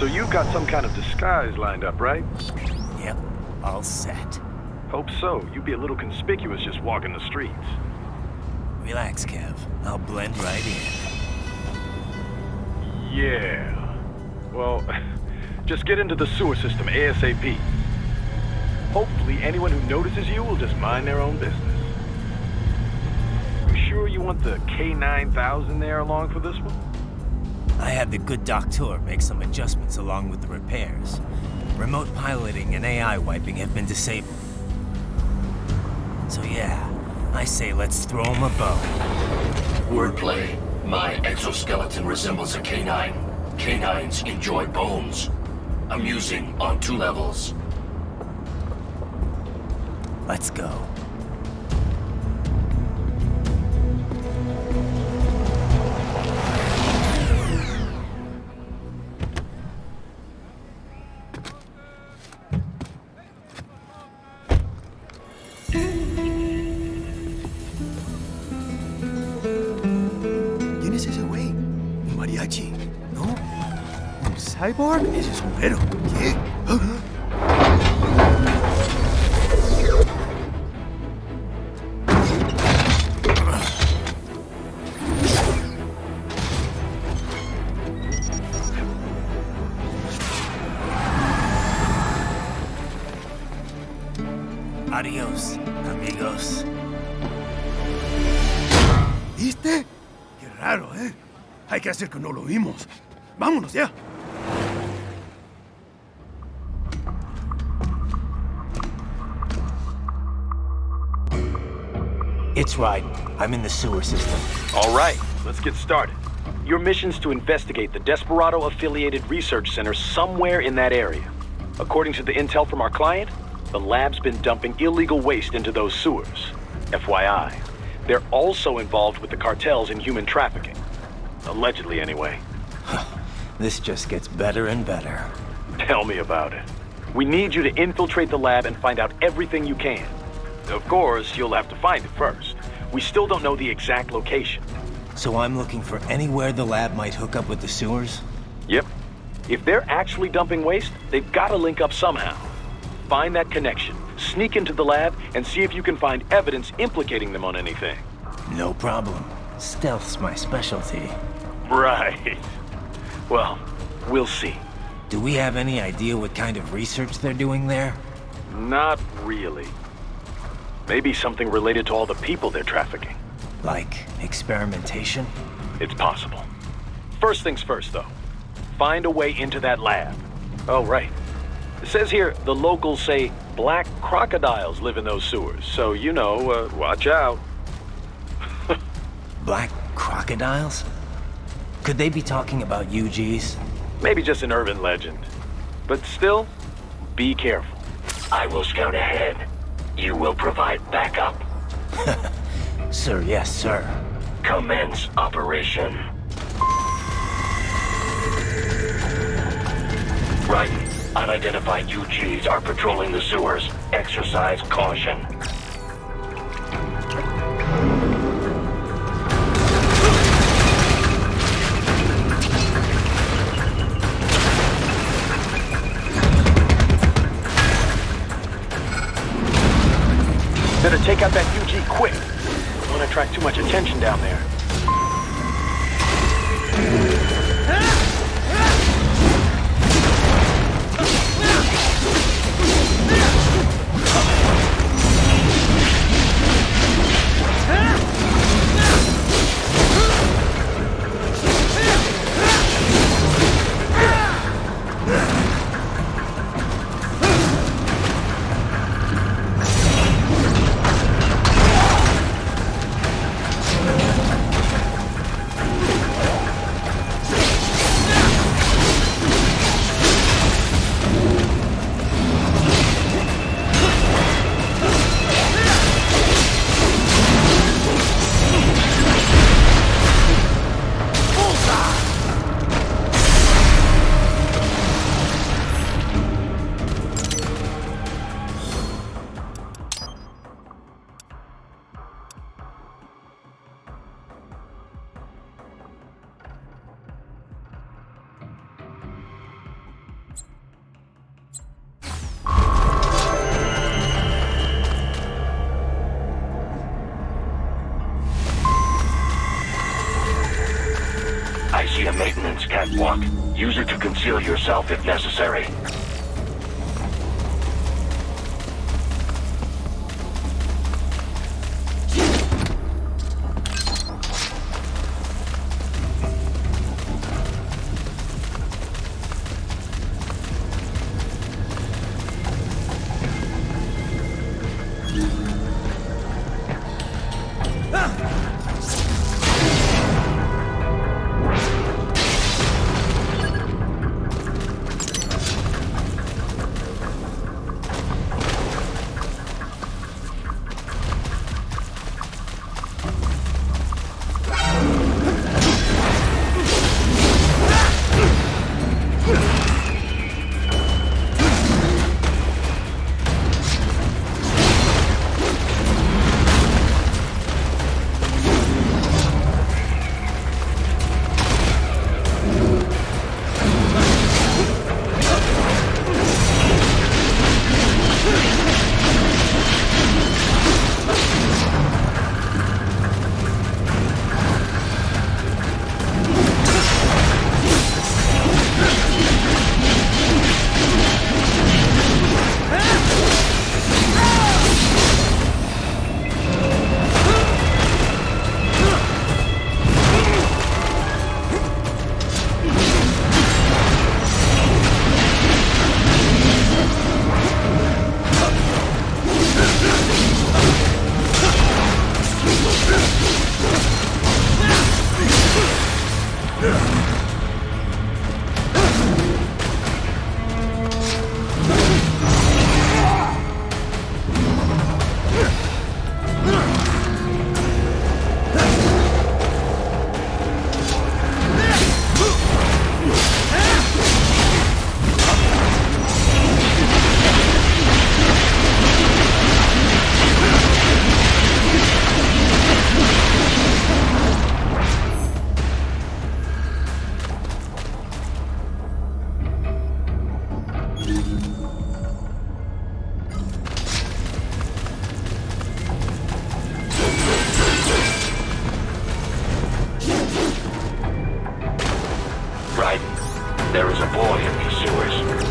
So you've got some kind of disguise lined up, right? Yep, all set. Hope so. You'd be a little conspicuous just walking the streets. Relax, Kev. I'll blend right in. Yeah. Well, just get into the sewer system ASAP. Hopefully anyone who notices you will just mind their own business. You sure you want the K9000 there along for this one? I had the good doctor make some adjustments along with the repairs. Remote piloting and AI wiping have been disabled. So yeah, I say let's throw him a bone. Wordplay. My exoskeleton resembles a canine. Canines enjoy bones. Amusing on 2 levels. Let's go. ¿Quién es ese güey? ¿Un mariachi? ¿No? ¿Un cyborg? Ese es un güero. ¿Qué? Adiós, amigos. ¿Viste? Qué raro, ¿eh? Hay que hacer que no lo vimos. Vámonos ya. It's right. I'm in the sewer system. All right, let's get started. Your mission's to investigate the Desperado-affiliated research center somewhere in that area. According to the intel from our client, the lab's been dumping illegal waste into those sewers. FYI, they're also involved with the cartels in human trafficking. Allegedly, anyway. This just gets better and better. Tell me about it. We need you to infiltrate the lab and find out everything you can. Of course, you'll have to find it first. We still don't know the exact location. So I'm looking for anywhere the lab might hook up with the sewers? Yep. If they're actually dumping waste, they've got to link up somehow. Find that connection, sneak into the lab, and see if you can find evidence implicating them on anything. No problem. Stealth's my specialty. Right. Well, we'll see. Do we have any idea what kind of research they're doing there? Not really. Maybe something related to all the people they're trafficking. Like experimentation? It's possible. First things first, though. Find a way into that lab. Oh, right. It says here the locals say black crocodiles live in those sewers, so you know, watch out. Black crocodiles? Could they be talking about UGs? Maybe just an urban legend. But still, be careful. I will scout ahead. You will provide backup. Sir, yes, sir. Commence operation. Right. Unidentified UGs are patrolling the sewers. Exercise caution. Better take out that UG quick. Don't want to attract too much attention down there. I see a maintenance catwalk. Use it to conceal yourself if necessary. There is a boy in these sewers.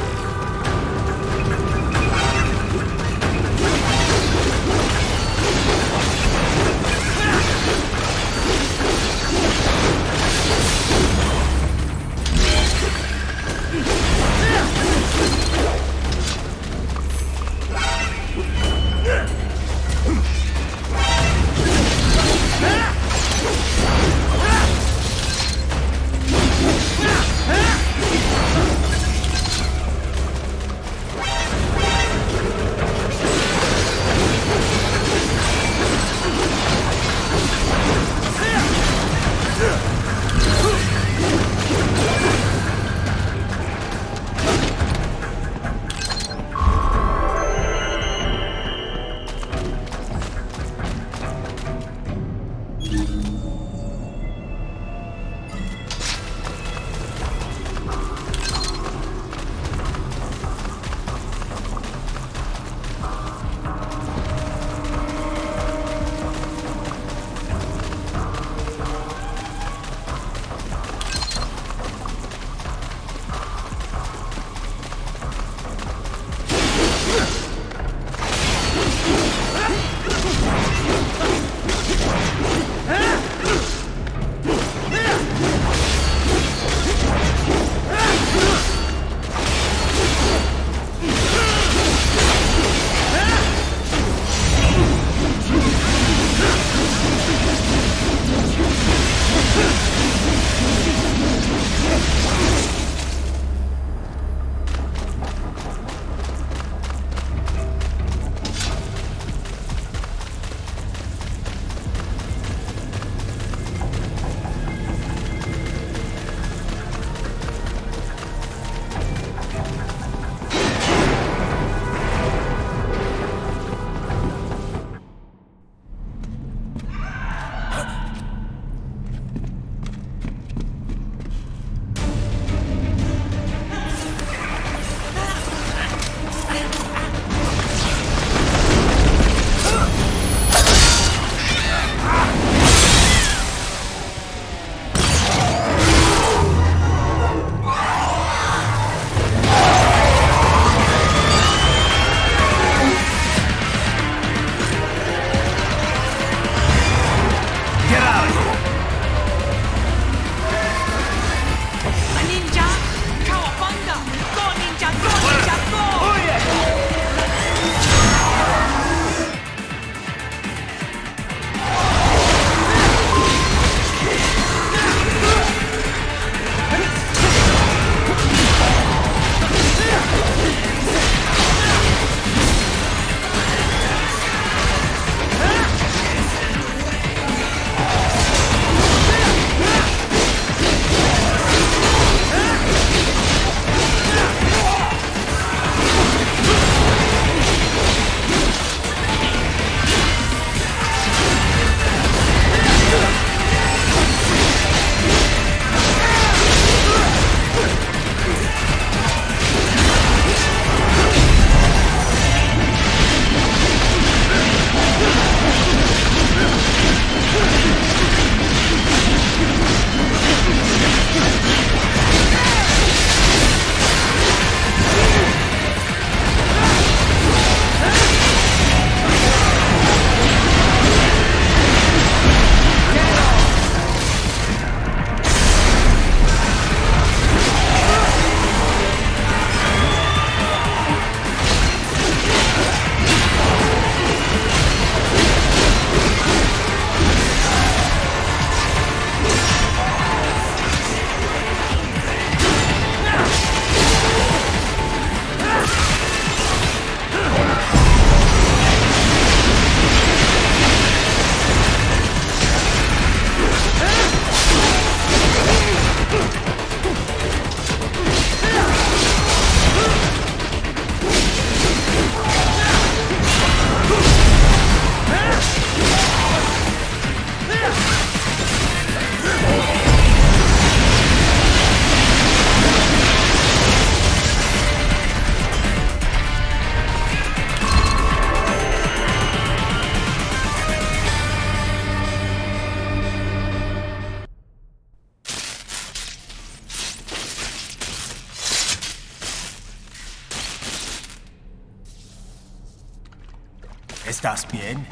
¿Estás bien?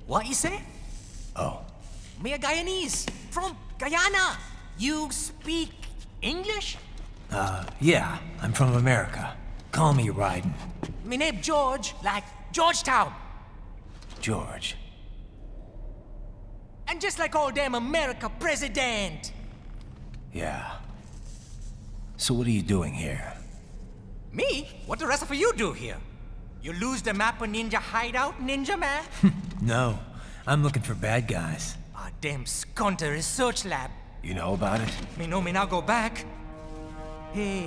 What you say? Oh. Me a Guyanese, from Guyana. You speak English? Yeah, I'm from America. Call me Ryden. Me name George, like Georgetown. George. And just like all damn America president. Yeah. So what are you doing here? Me? What the rest of you do here? You lose the map of Ninja hideout, Ninja man? No, I'm looking for bad guys. Ah, damn skunter research lab. You know about it? Me know me now go back. Hey,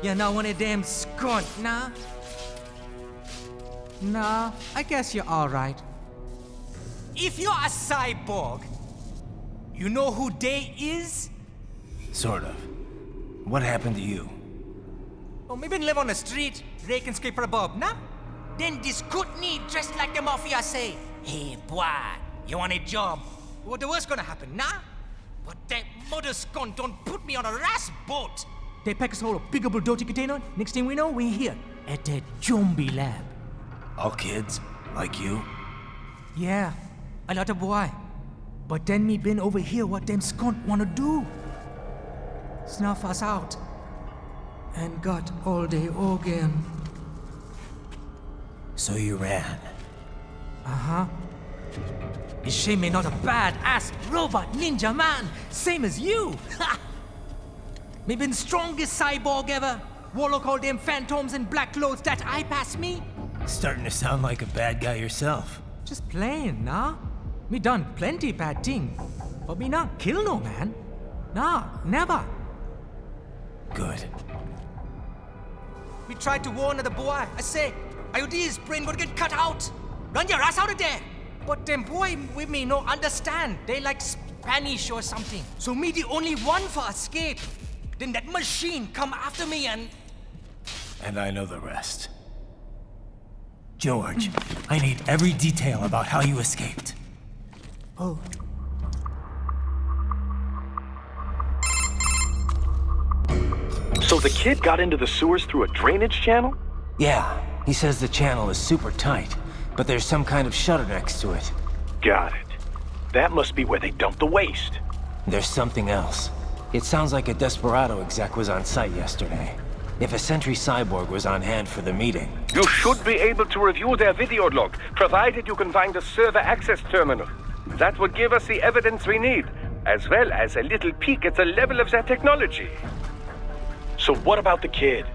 you're not one of them skunt, nah? Nah, I guess you're alright. If you're a cyborg, you know who they is? Sort of. What happened to you? Oh, me been live on the street, rake and scrape for a bob, nah? Then this good need dressed like the mafia say, hey boy, you want a job? What the worst gonna happen, nah? But that mother scum don't put me on a ras boat. They pack us all a big old dirty container. Next thing we know, we're here at that zombie lab. All kids? Like you? Yeah, a lot of boy. But then me been over here what them skunt wanna do. Snuff us out. And got all day organ. So you ran? Uh-huh. It's shame me not a bad-ass robot ninja man, same as you. Me been strongest cyborg ever. Warlock all them phantoms in black clothes that eye pass me. Starting to sound like a bad guy yourself. Just plain, nah? Me done plenty bad thing. But me not kill no man. Nah, never. Good. We tried to warn the boy. I say, IOD's brain gonna get cut out. Run your ass out of there. But them boy with me no understand. They like Spanish or something. So me the only one for escape. Then that machine come after me and... And I know the rest. George, I need every detail about how you escaped. Oh. So the kid got into the sewers through a drainage channel? Yeah, he says the channel is super tight, but there's some kind of shutter next to it. Got it. That must be where they dumped the waste. There's something else. It sounds like a Desperado exec was on site yesterday. If a Sentry Cyborg was on hand for the meeting. You should be able to review their video log, provided you can find a server access terminal. That would give us the evidence we need, as well as a little peek at the level of their technology. So what about the kid?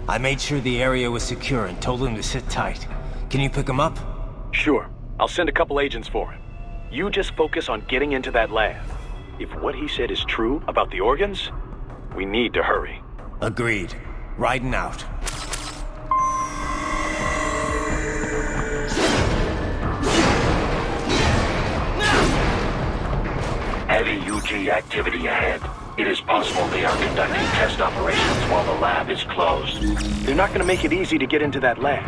I made sure the area was secure and told him to sit tight. Can you pick him up? Sure. I'll send a couple agents for him. You just focus on getting into that lab. If what he said is true about the organs, we need to hurry. Agreed. Riding out. Heavy UG activity ahead. It is possible they are conducting test operations while the lab is closed. They're not gonna make it easy to get into that lab.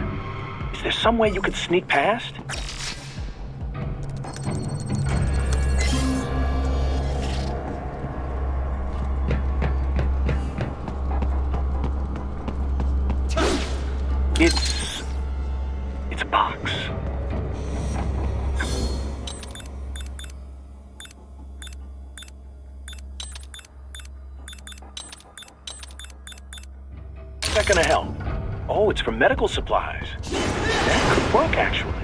Is there some way you could sneak past? It's a box. Is that gonna help? Oh, it's for medical supplies. That could work, actually.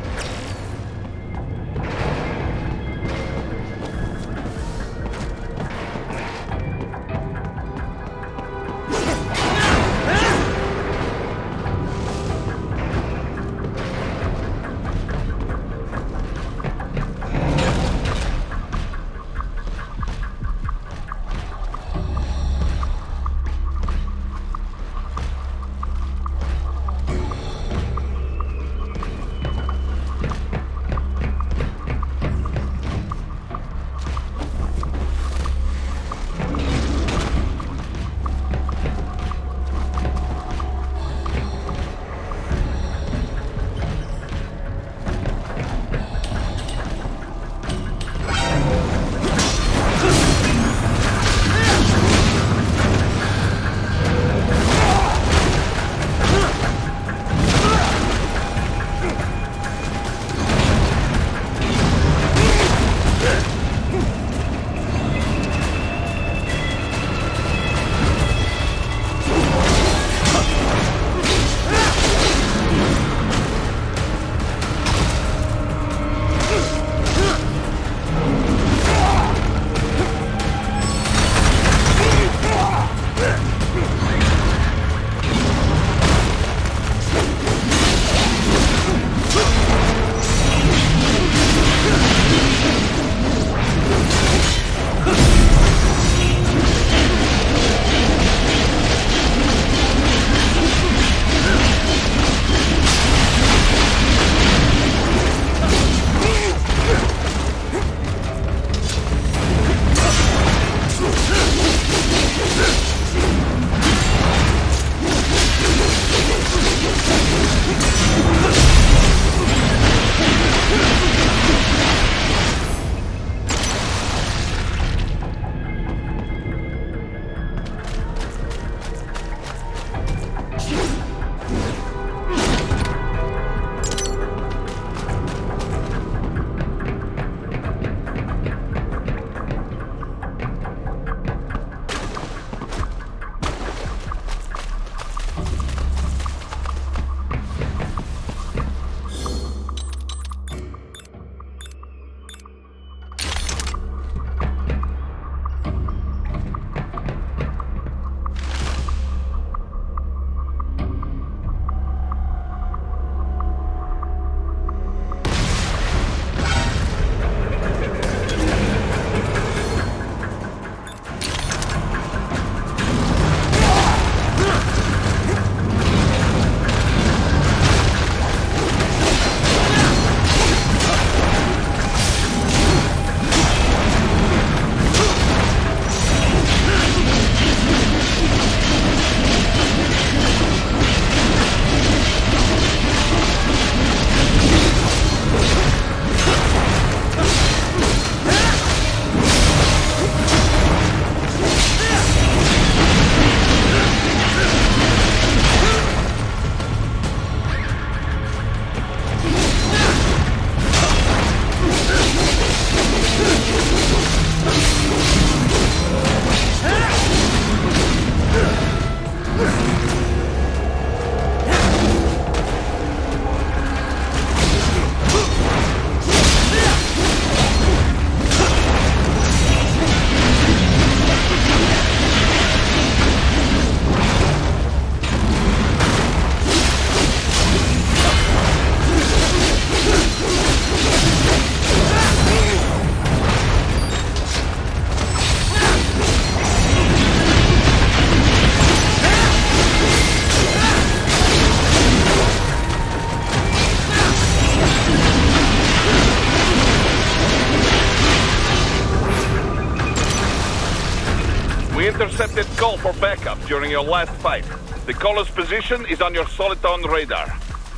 intercepted call for backup during your last fight. The caller's position is on your Soliton radar.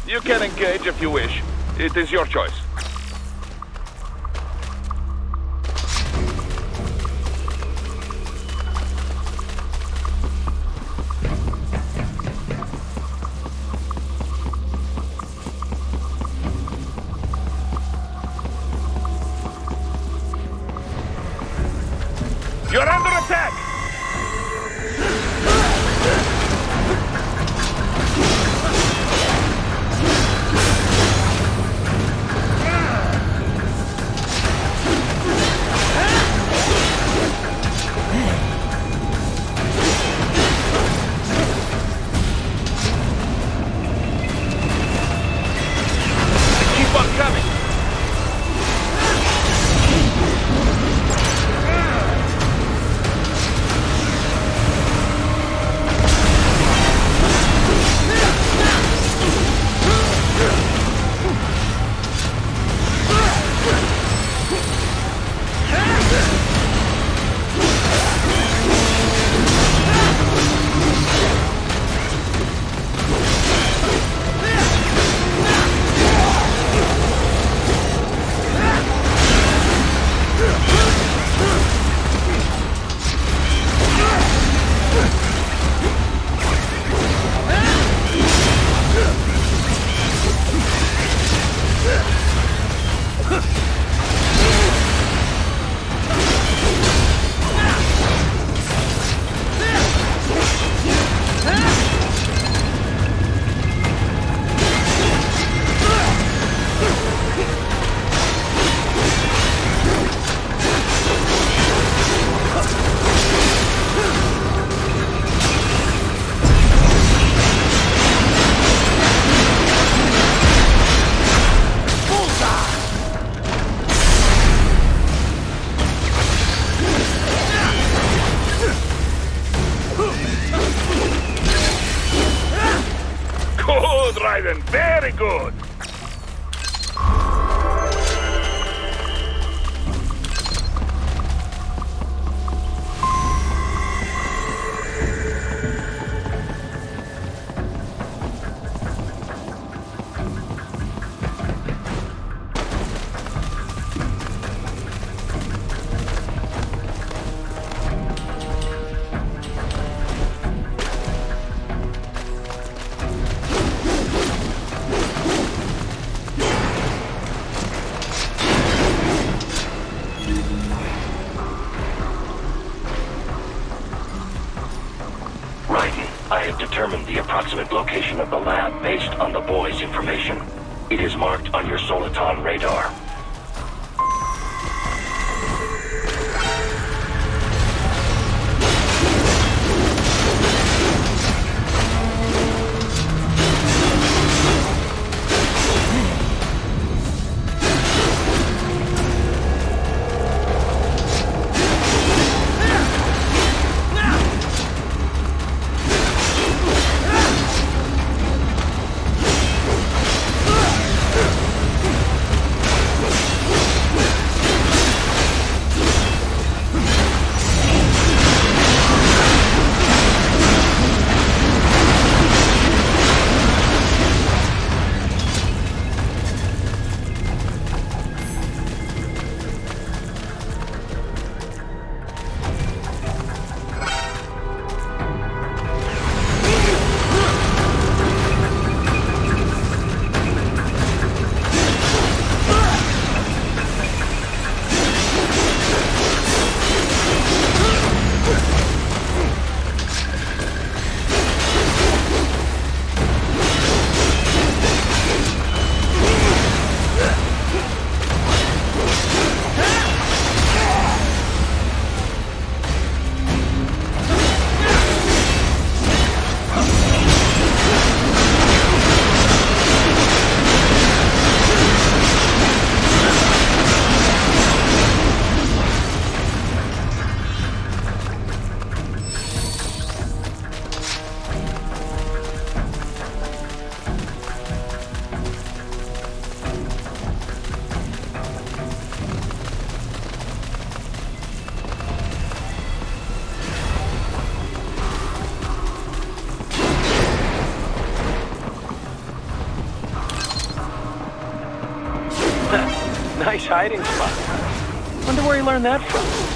You can engage if you wish. It is your choice. You're under attack! Keep on coming! Good, Ryzen, very good. Determined the approximate location of the lab based on the boy's information. It is marked on your Soliton radar. Nice hiding spot. Wonder where he learned that from.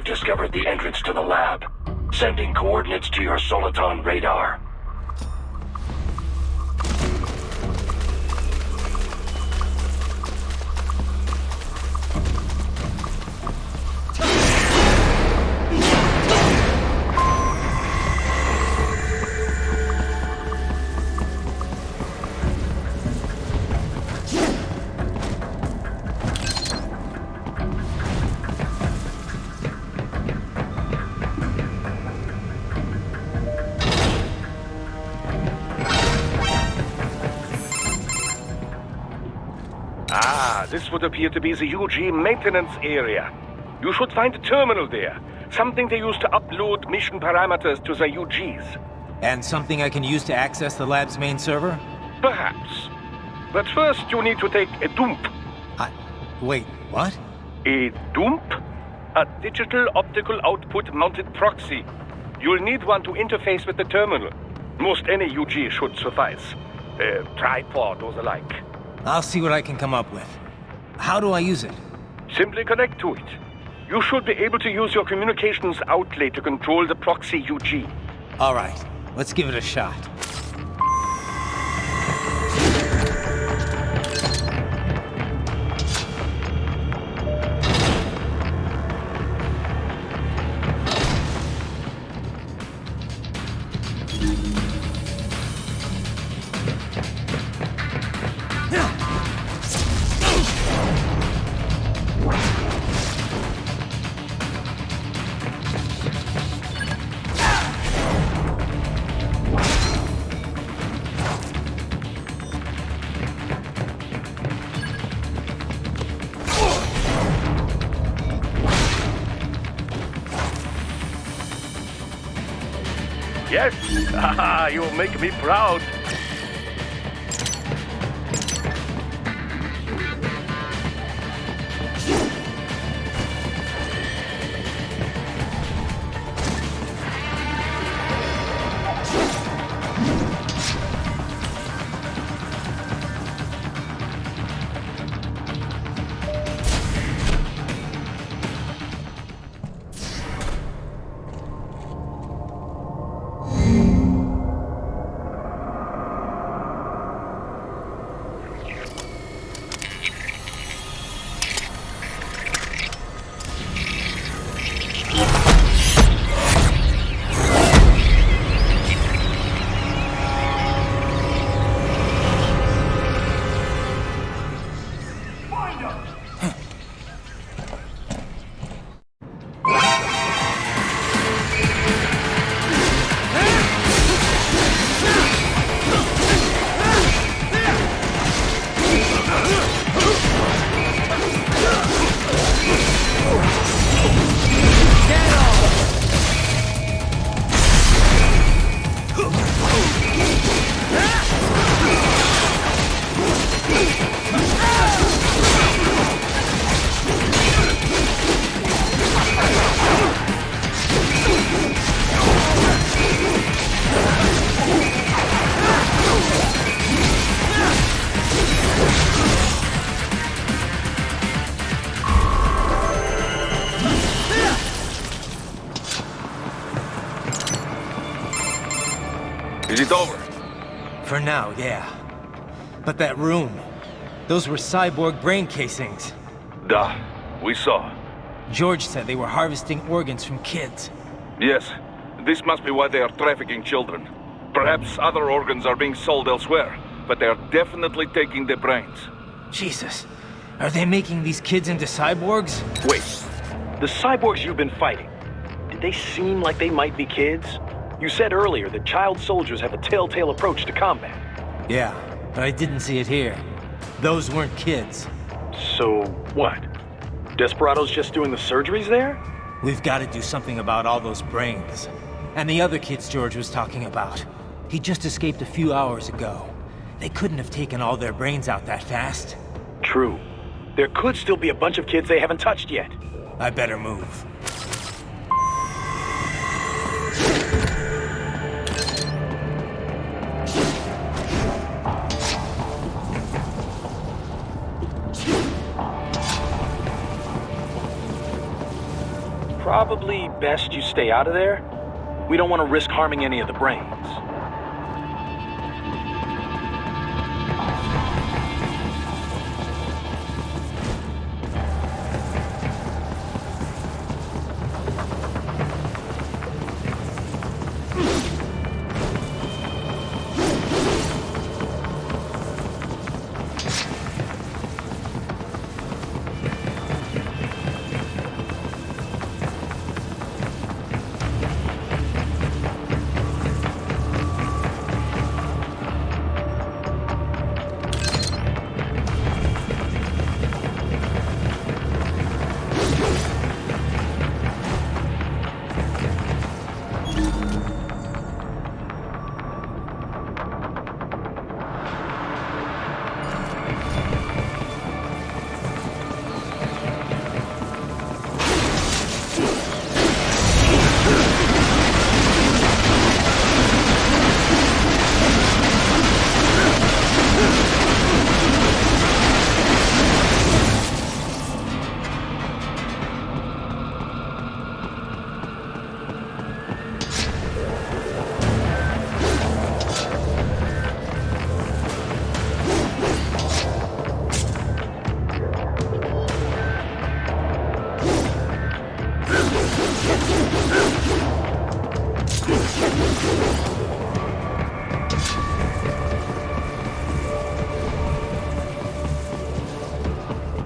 Discovered the entrance to the lab. Sending coordinates to your Soliton radar. This would appear to be the UG maintenance area. You should find a terminal there. Something they use to upload mission parameters to the UGs. And something I can use to access the lab's main server? Perhaps. But first you need to take a dump. Wait, what? A dump? A digital optical output mounted proxy. You'll need one to interface with the terminal. Most any UG should suffice. A tripod or the like. I'll see what I can come up with. How do I use it? Simply connect to it. You should be able to use your communications outlet to control the proxy UG. All right, let's give it a shot. Yes, you make me proud. Is it over? For now, yeah. But that room, Those were cyborg brain casings. Duh. We saw. George said they were harvesting organs from kids. Yes. This must be why they are trafficking children. Perhaps other organs are being sold elsewhere, but they are definitely taking the brains. Jesus. Are they making these kids into cyborgs? Wait. The cyborgs you've been fighting, did they seem like they might be kids? You said earlier that child soldiers have a telltale approach to combat. Yeah, but I didn't see it here. Those weren't kids. So, what? Desperados just doing the surgeries there? We've got to do something about all those brains. And the other kids George was talking about. He just escaped a few hours ago. They couldn't have taken all their brains out that fast. True. There could still be a bunch of kids they haven't touched yet. I better move. Probably best you stay out of there. We don't want to risk harming any of the brains.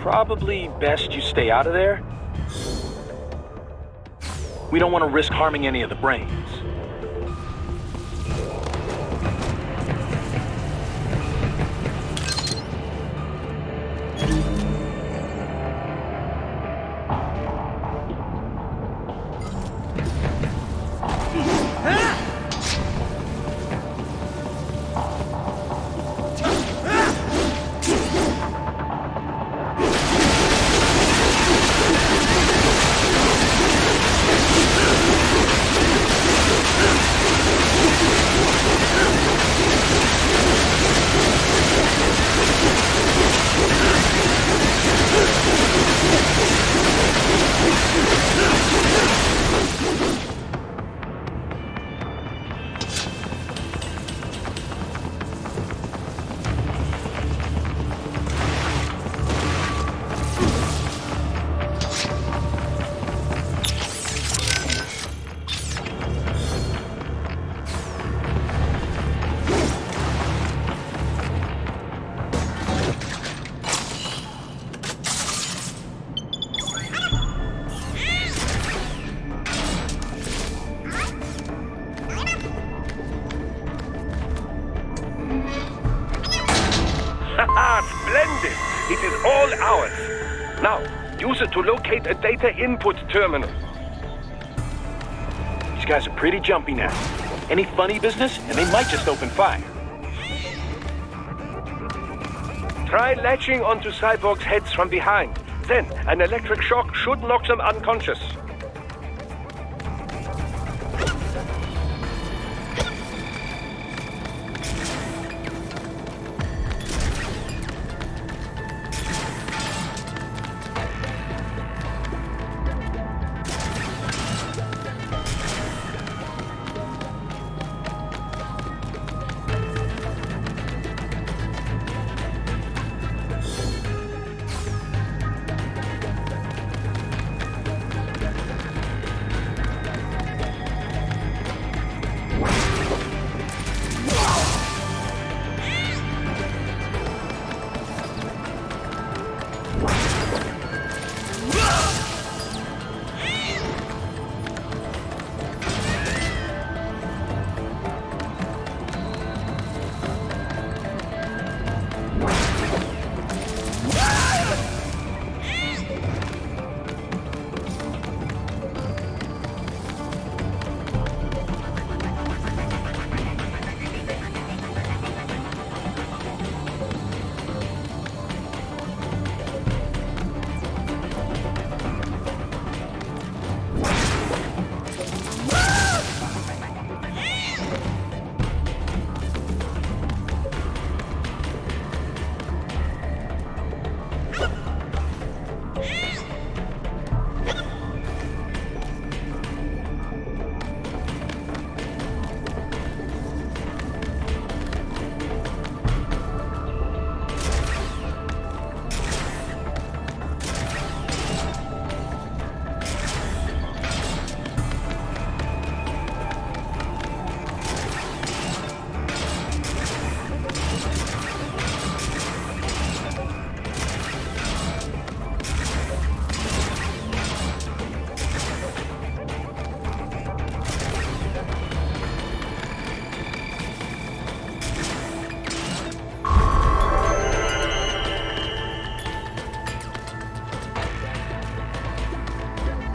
Probably best you stay out of there. We don't want to risk harming any of the brains. Splendid! It is all ours. Now, use it to locate a data input terminal. These guys are pretty jumpy now. Any funny business, and they might just open fire. Try latching onto cyborgs' heads from behind. Then, an electric shock should knock them unconscious.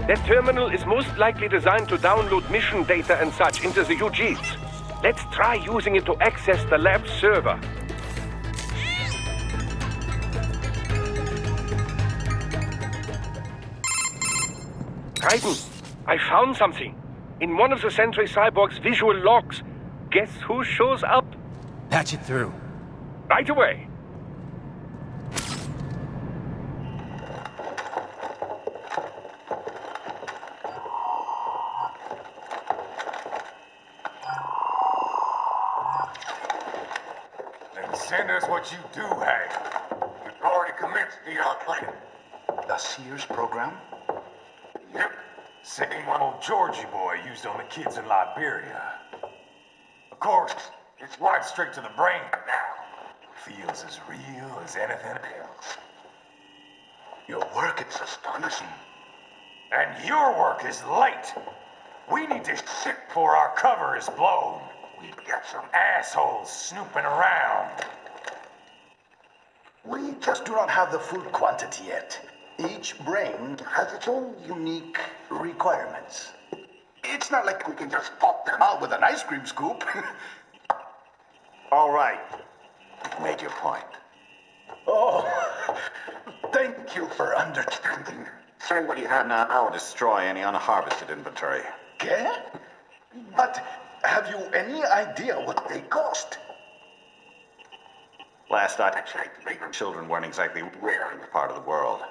That terminal is most likely designed to download mission data and such into the UGs. Let's try using it to access the lab server. Titan, I found something. In one of the Sentry Cyborg's visual logs. Guess who shows up? Patch it through. Right away. Then send us what you do have. You've already commenced the plan. The Sears program? Yep. Same one old Georgie boy used on the kids in Liberia. Of course, it's right straight to the brain now. Feels as real as anything else. Your work is astonishing. And your work is late. We need to shit before our cover is blown. We've got some assholes snooping around. We just do not have the full quantity yet. Each brain has its own unique requirements. It's not like we can just pop them out with an ice cream scoop. All right. You've made your point. Oh, thank you for understanding. Send what you have now. I'll destroy any unharvested inventory. Okay? But have you any idea what they cost? Last I checked, children weren't exactly rare in this part of the world.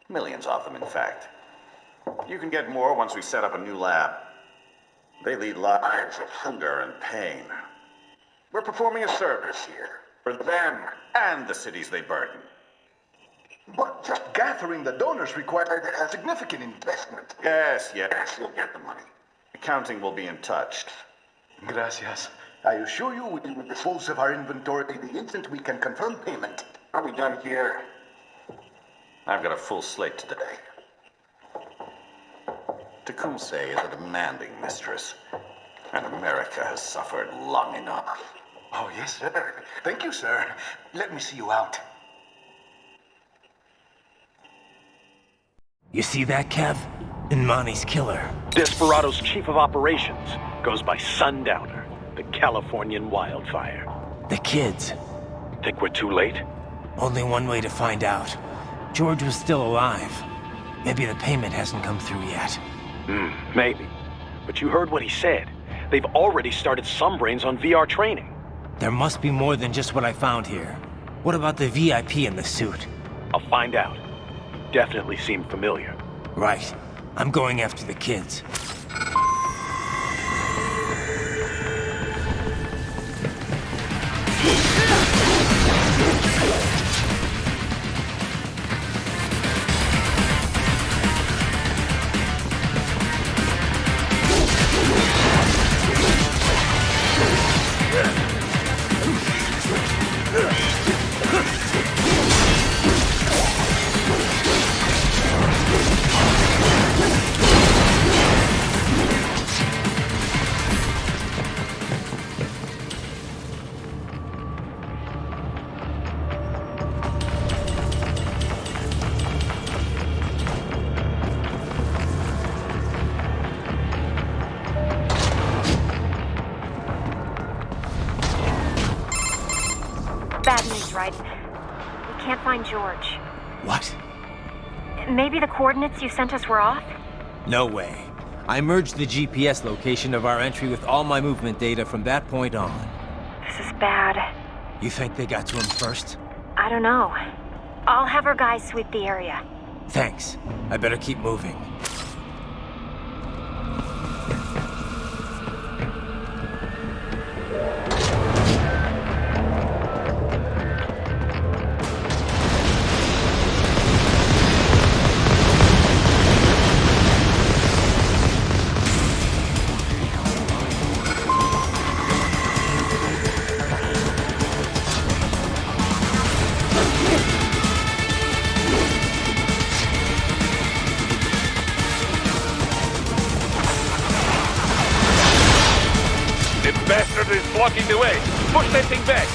Millions of them, in fact. You can get more once we set up a new lab. They lead lives of hunger and pain. We're performing a service here for them and the cities they burden. But just gathering the donors required a significant investment. Yes, you'll get the money. Accounting will be in touch. Gracias. I assure you we will dispose of our inventory the instant we can confirm payment. Are we done here? I've got a full slate today. Tecumseh is a demanding mistress, and America has suffered long enough. Oh, yes, sir. Thank you, sir. Let me see you out. You see that, Kev? Imani's killer. Desperado's chief of operations goes by Sundowner, the Californian wildfire. The kids. Think we're too late? Only one way to find out. George was still alive. Maybe the payment hasn't come through yet. Maybe. But you heard what he said. They've already started some brains on VR training. There must be more than just what I found here. What about the VIP in the suit? I'll find out. Definitely seemed familiar. Right. I'm going after the kids. Bad news, right? We can't find George. What? Maybe the coordinates you sent us were off? No way. I merged the GPS location of our entry with all my movement data from that point on. This is bad. You think they got to him first? I don't know. I'll have our guys sweep the area. Thanks. I better keep moving. Blocking the way. Push that thing back.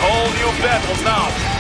whole new battle now.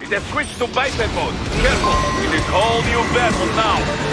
They've switched to biped mode. Careful, it is whole new battle now.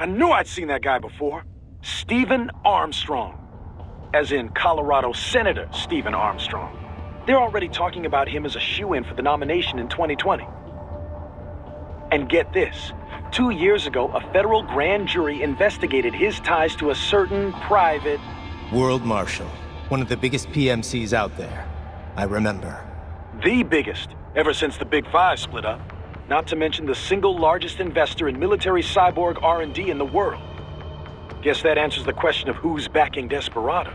I knew I'd seen that guy before. Stephen Armstrong. As in Colorado Senator Stephen Armstrong. They're already talking about him as a shoo-in for the nomination in 2020. And get this. 2 years ago, a federal grand jury investigated his ties to a certain private... World Marshal. One of the biggest PMCs out there. I remember. The biggest, ever since the Big Five split up. Not to mention the single largest investor in military cyborg R&D in the world. Guess that answers the question of who's backing Desperado.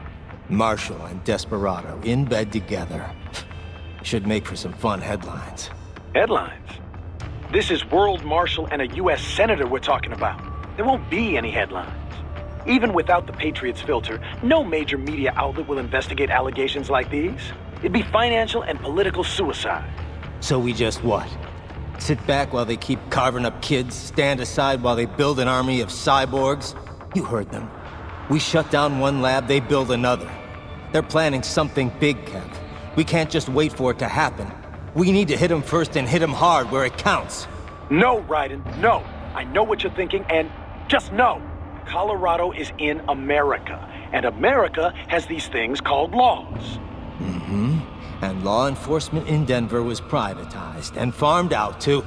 Marshall and Desperado in bed together. Should make for some fun headlines. Headlines? This is World Marshal and a U.S. Senator we're talking about. There won't be any headlines. Even without the Patriots filter, no major media outlet will investigate allegations like these. It'd be financial and political suicide. So we just what? Sit back while they keep carving up kids, stand aside while they build an army of cyborgs? You heard them. We shut down one lab, they build another. They're planning something big, Kev. We can't just wait for it to happen. We need to hit them first and hit them hard where it counts. No, Raiden, no. I know what you're thinking, and just know. Colorado is in America, and America has these things called laws. Mm-hmm. And law enforcement in Denver was privatized and farmed out to...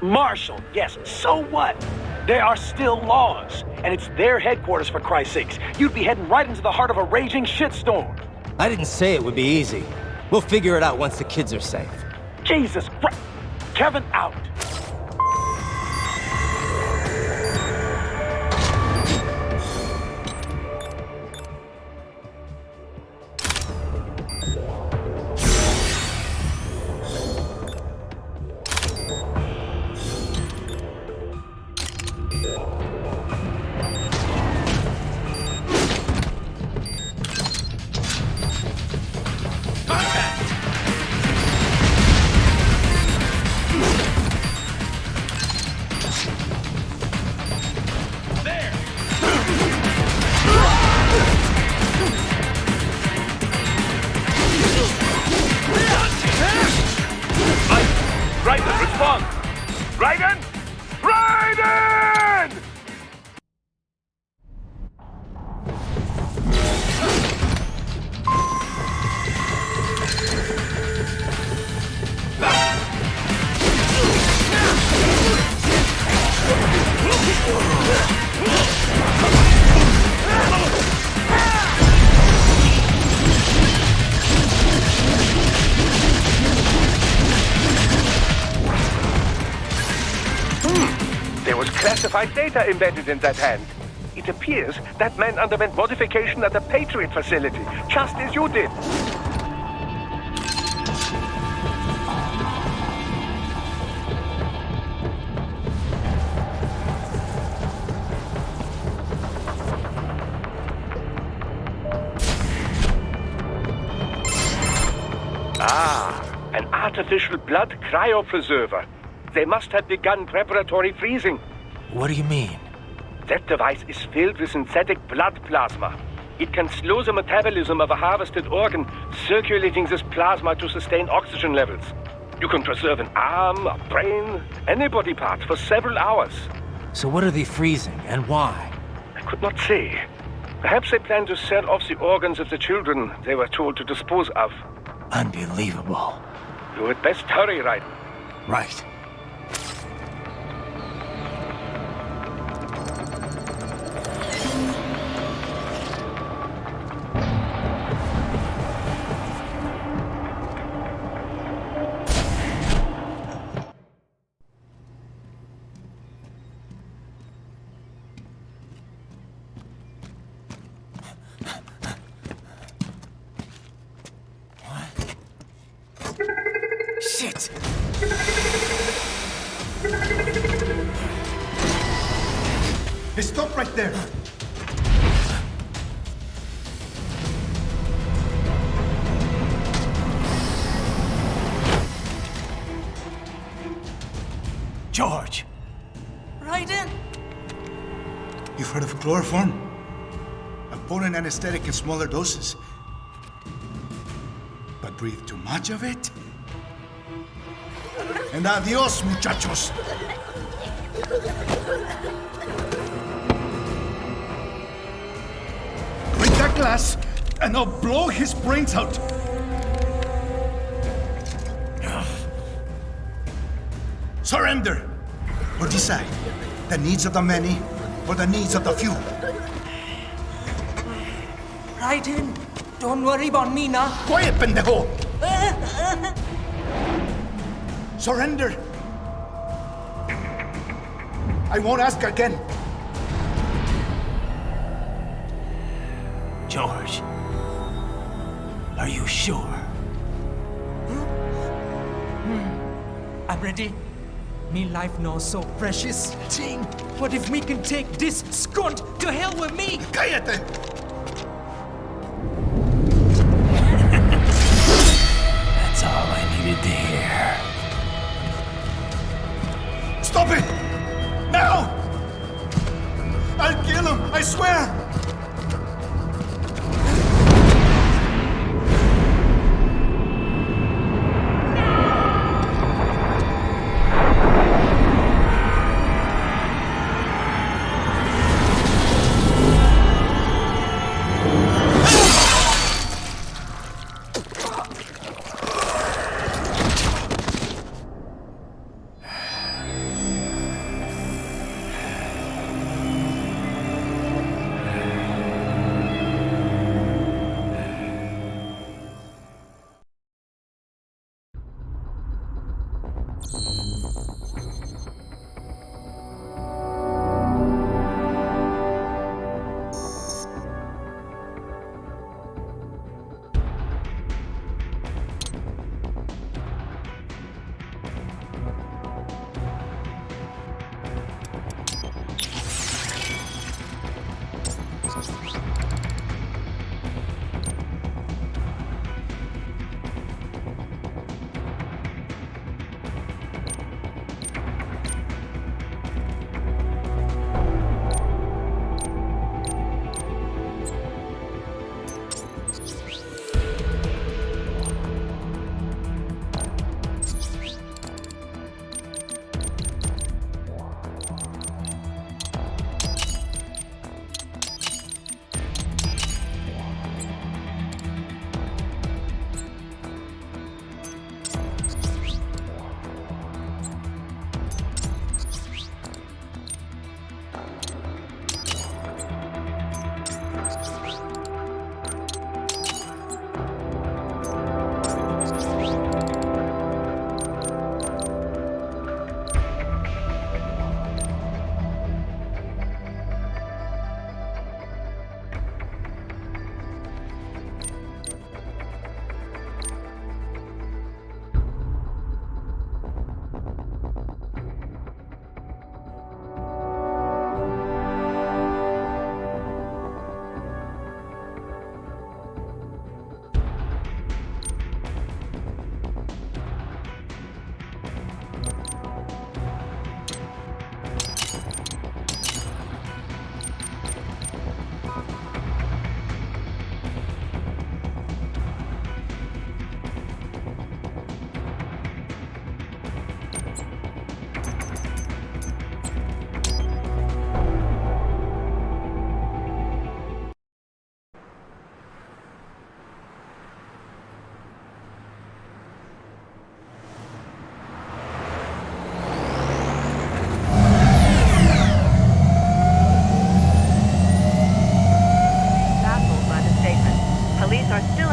Marshall, yes, so what? There are still laws, and it's their headquarters, for Christ's sakes. You'd be heading right into the heart of a raging shitstorm. I didn't say it would be easy. We'll figure it out once the kids are safe. Jesus Christ! Kevin out! Raiden, respond! Raiden! Raiden! There was classified data embedded in that hand. It appears that man underwent modification at the Patriot facility, just as you did. Ah, an artificial blood cryopreserver. They must have begun preparatory freezing. What do you mean? That device is filled with synthetic blood plasma. It can slow the metabolism of a harvested organ, circulating this plasma to sustain oxygen levels. You can preserve an arm, a brain, any body part for several hours. So what are they freezing, and why? I could not say. Perhaps they plan to sell off the organs of the children they were told to dispose of. Unbelievable. You had best hurry, Raiden. Right. Shit! Hey, stop right there! George! Raiden? You've heard of chloroform? A potent anesthetic in smaller doses. But breathe too much of it? And adios, muchachos! glass and I'll blow his brains out. Surrender or decide the needs of the many or the needs of the few. Right in. Don't worry about me now. Quiet, pendejo! Surrender. I won't ask again. George, are you sure? I'm ready. Me life now so precious. Ting, what if me can take this skunt to hell with me? Cállate! That's all I needed to hear. Stop it! Now! I'll kill him, I swear!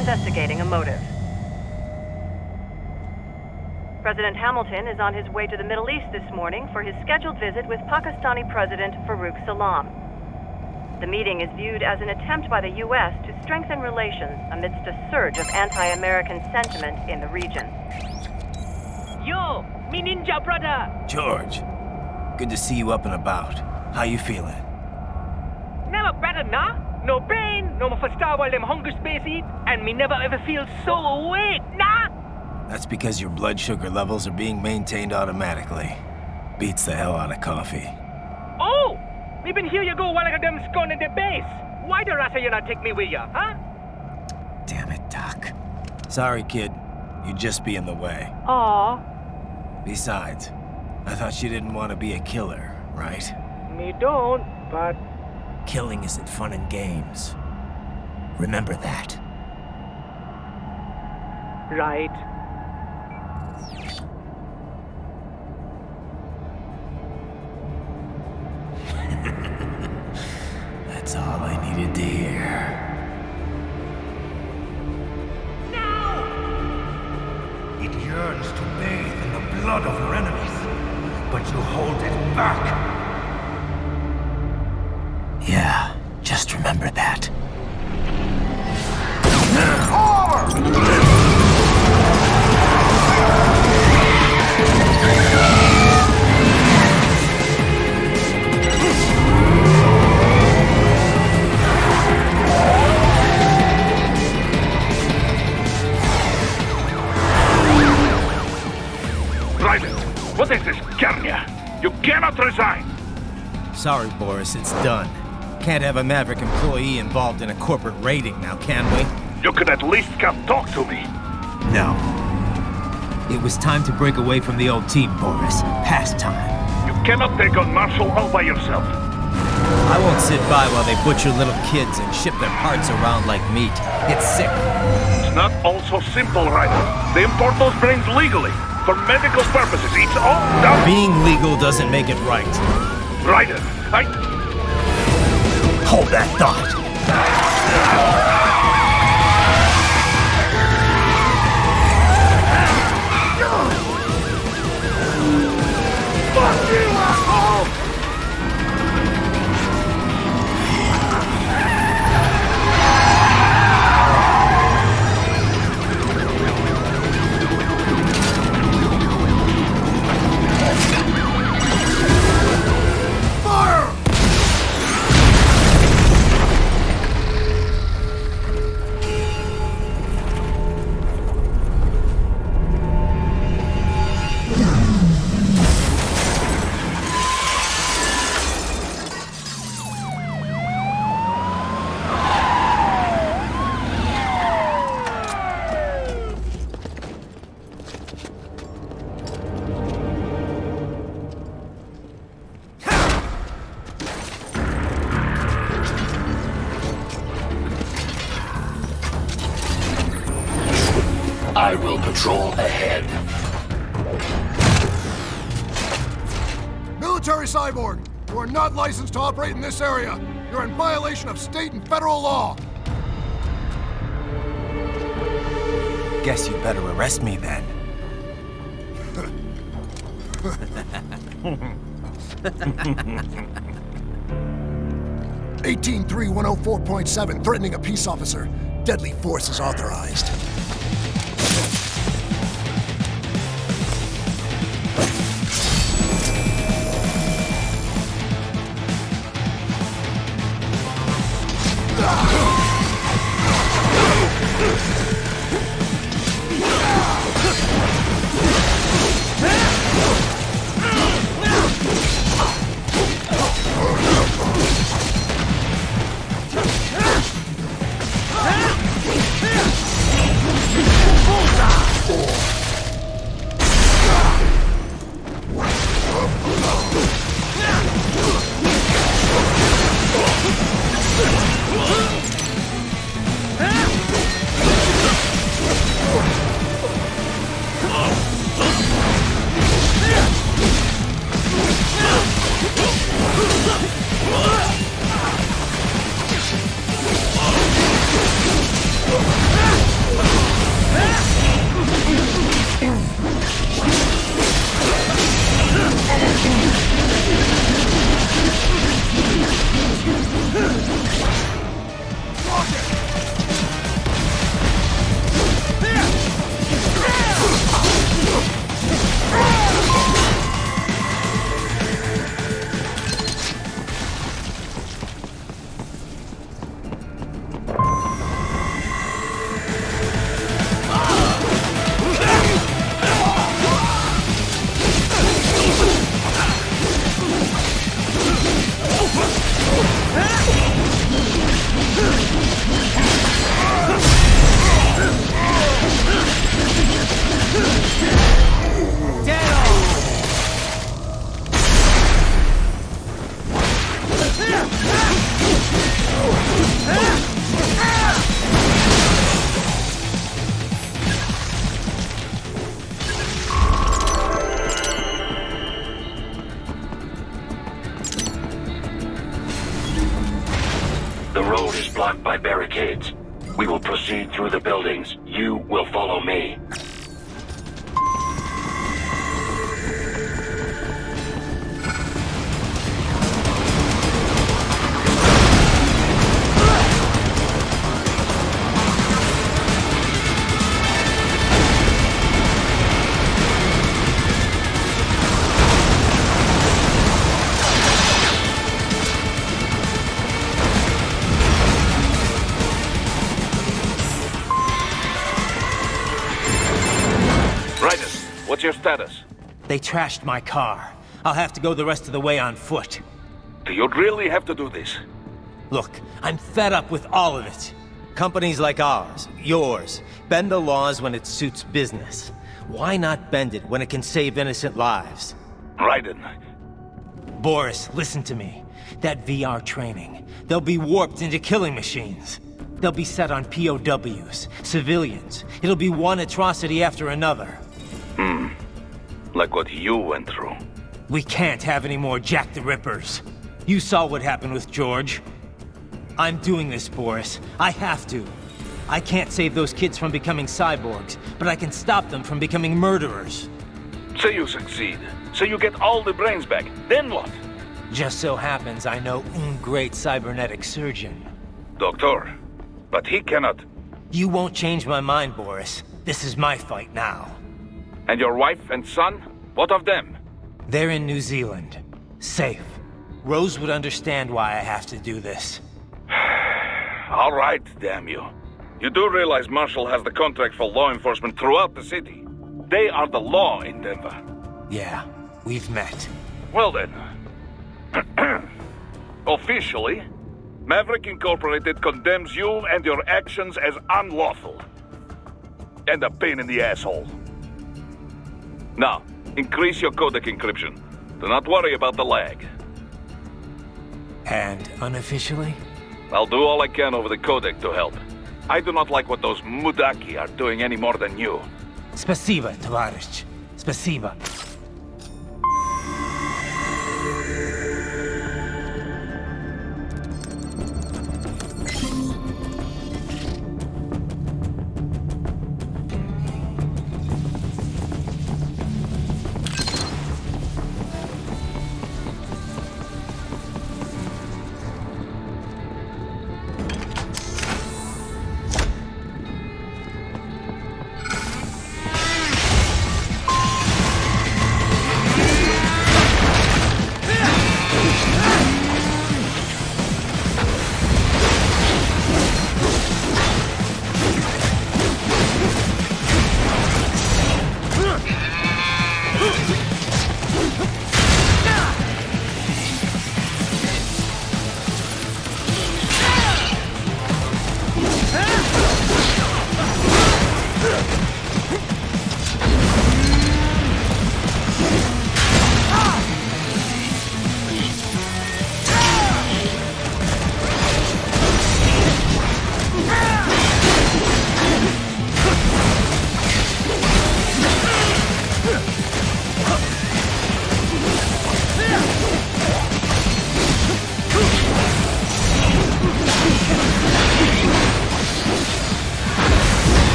Investigating a motive. President Hamilton is on his way to the Middle East this morning for his scheduled visit with Pakistani President Farouk Salam. The meeting is viewed as an attempt by the U.S. to strengthen relations amidst a surge of anti-American sentiment in the region. Yo, me ninja brother! George, good to see you up and about. How you feeling? Never better, nah? No pain, no more for star while them hunger space eat, and me never ever feel so awake, nah? That's because your blood sugar levels are being maintained automatically. Beats the hell out of coffee. Oh! Me been here you go while I got them scone in the base. Why the rasa you not take me with ya, huh? Damn it, Doc. Sorry, kid. You'd just be in the way. Aw. Besides, I thought you didn't want to be a killer, right? Me don't, but... Killing isn't fun and games. Remember that. Right. That's all I needed to hear. It yearns to bathe in the blood of your enemies, but you hold it back. Yeah, just remember that. What is this, Garnia? You cannot resign! Sorry, Boris, it's done. Can't have a Maverick employee involved in a corporate raiding now, can we? You could at least come talk to me. No. It was time to break away from the old team, Boris. Past time. You cannot take on Marshall all by yourself. I won't sit by while they butcher little kids and ship their parts around like meat. It's sick. It's not all so simple, Ryder. They import those brains legally. For medical purposes, it's all done. Being legal doesn't make it right. Ryder, Hold that thought. Fuck you, asshole! I will patrol ahead. Military Cyborg, you are not licensed to operate in this area. You're in violation of state and federal law. Guess you better arrest me then. 18.3.104.7, threatening a peace officer. Deadly force is authorized. is blocked by barricades. We will proceed through the buildings. You will follow me. What's your status? They trashed my car. I'll have to go the rest of the way on foot. Do you really have to do this? Look, I'm fed up with all of it. Companies like ours, yours, bend the laws when it suits business. Why not bend it when it can save innocent lives? Raiden. Boris, listen to me. That VR training, they'll be warped into killing machines. They'll be set on POWs, civilians. It'll be one atrocity after another. Like what you went through. We can't have any more Jack the Rippers. You saw what happened with George. I'm doing this, Boris. I have to. I can't save those kids from becoming cyborgs, but I can stop them from becoming murderers. Say you succeed. Say you get all the brains back. Then what? Just so happens I know un great cybernetic surgeon. Doctor, but he cannot... You won't change my mind, Boris. This is my fight now. And your wife and son? What of them? They're in New Zealand. Safe. Rose would understand why I have to do this. All right, damn you. You do realize Marshall has the contract for law enforcement throughout the city. They are the law in Denver. Yeah, we've met. Well then. Officially, Maverick Incorporated condemns you and your actions as unlawful. And a pain in the asshole. Now, increase your codec encryption. Do not worry about the lag. And unofficially? I'll do all I can over the codec to help. I do not like what those Mudaki are doing any more than you. Spasiba, Tavarish. Spasiba.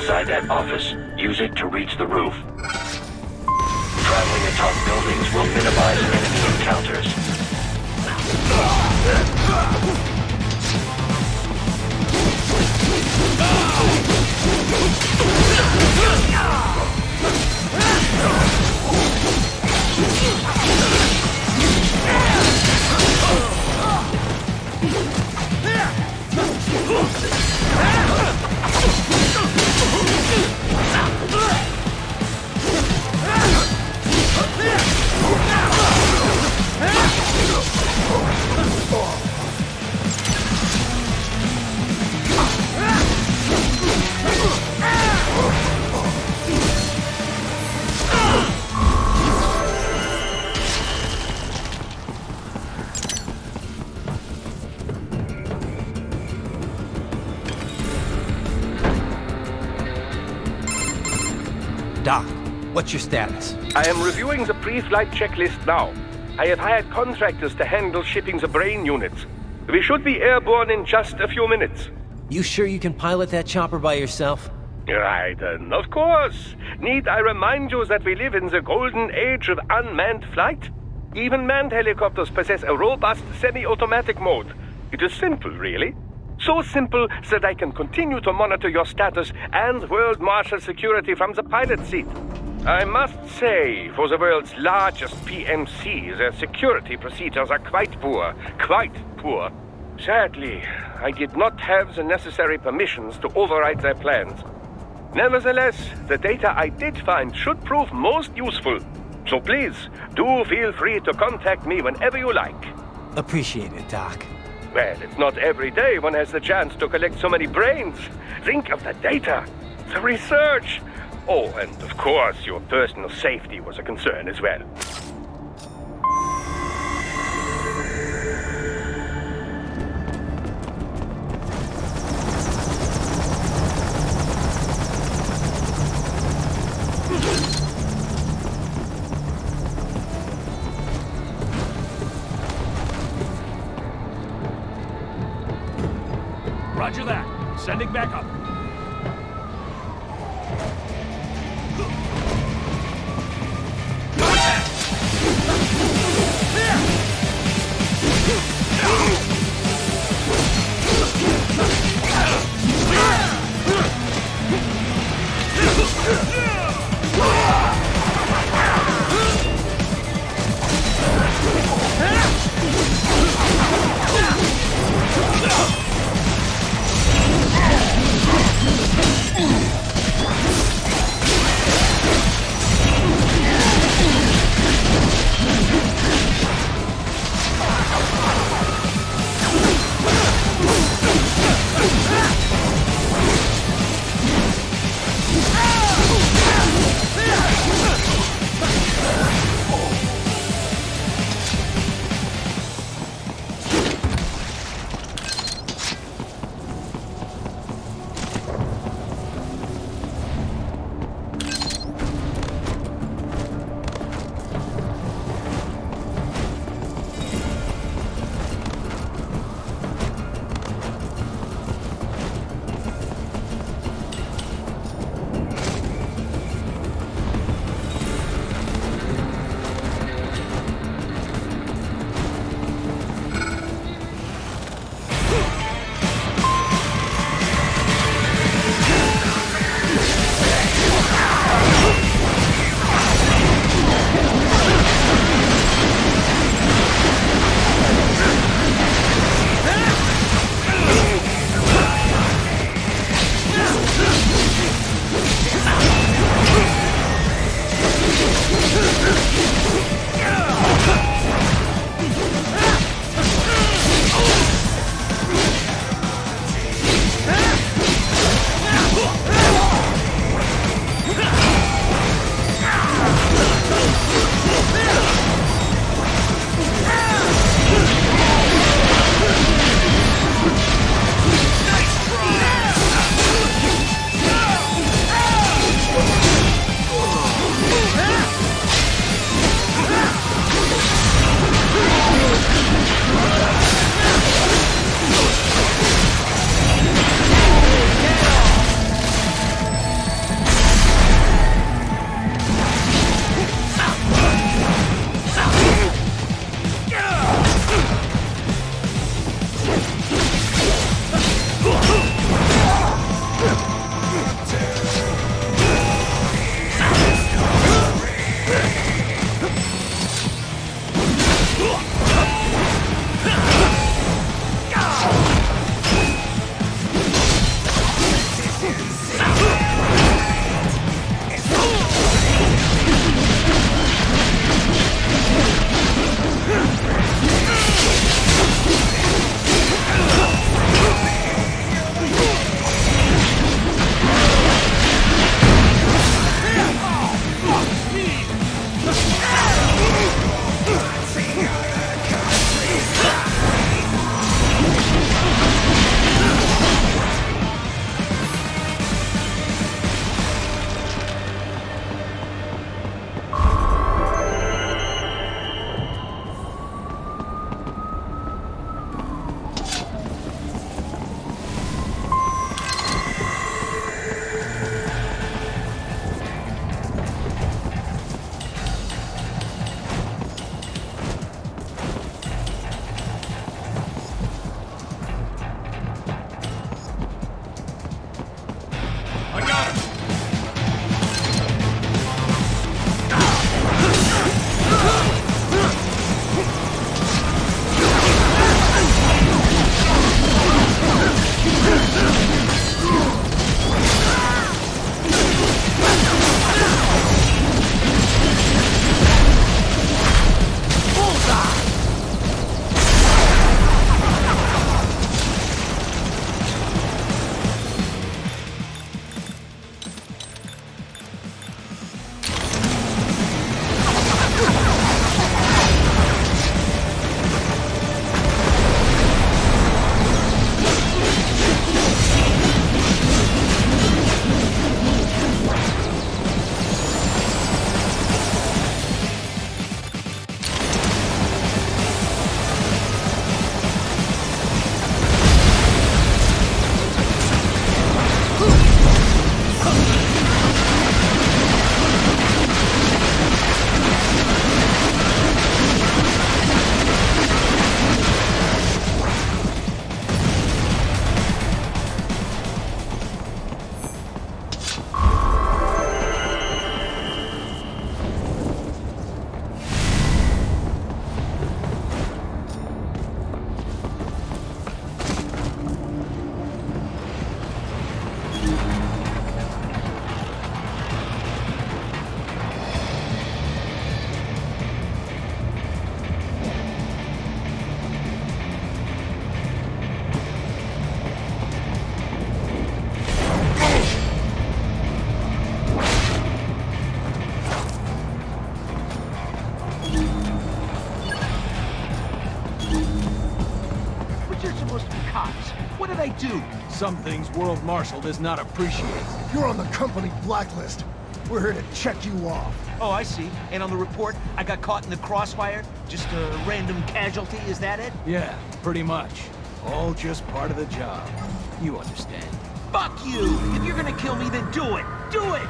inside that office. Use it to reach the roof. Traveling atop buildings will minimize enemy encounters. Doc, what's your status? I am reviewing the pre-flight checklist now. I have hired contractors to handle shipping the brain units. We should be airborne in just a few minutes. You sure you can pilot that chopper by yourself? Raiden, of course. Need I remind you that we live in the golden age of unmanned flight? Even manned helicopters possess a robust semi-automatic mode. It is simple, really. So simple that I can continue to monitor your status and world marshal security from the pilot seat. I must say, for the world's largest PMC, their security procedures are quite poor. Quite poor. Sadly, I did not have the necessary permissions to override their plans. Nevertheless, the data I did find should prove most useful. So please, do feel free to contact me whenever you like. Appreciate it, Doc. Well, it's not every day one has the chance to collect so many brains. Think of the data, the research. Oh, and of course, your personal safety was a concern as well. Roger that. Sending back up. Some things World Marshal does not appreciate. You're on the company blacklist. We're here to check you off. Oh, I see. And on the report, I got caught in the crossfire? Just a random casualty, is that it? Yeah, pretty much. All just part of the job. You understand. Fuck you! If you're gonna kill me, then do it! Do it!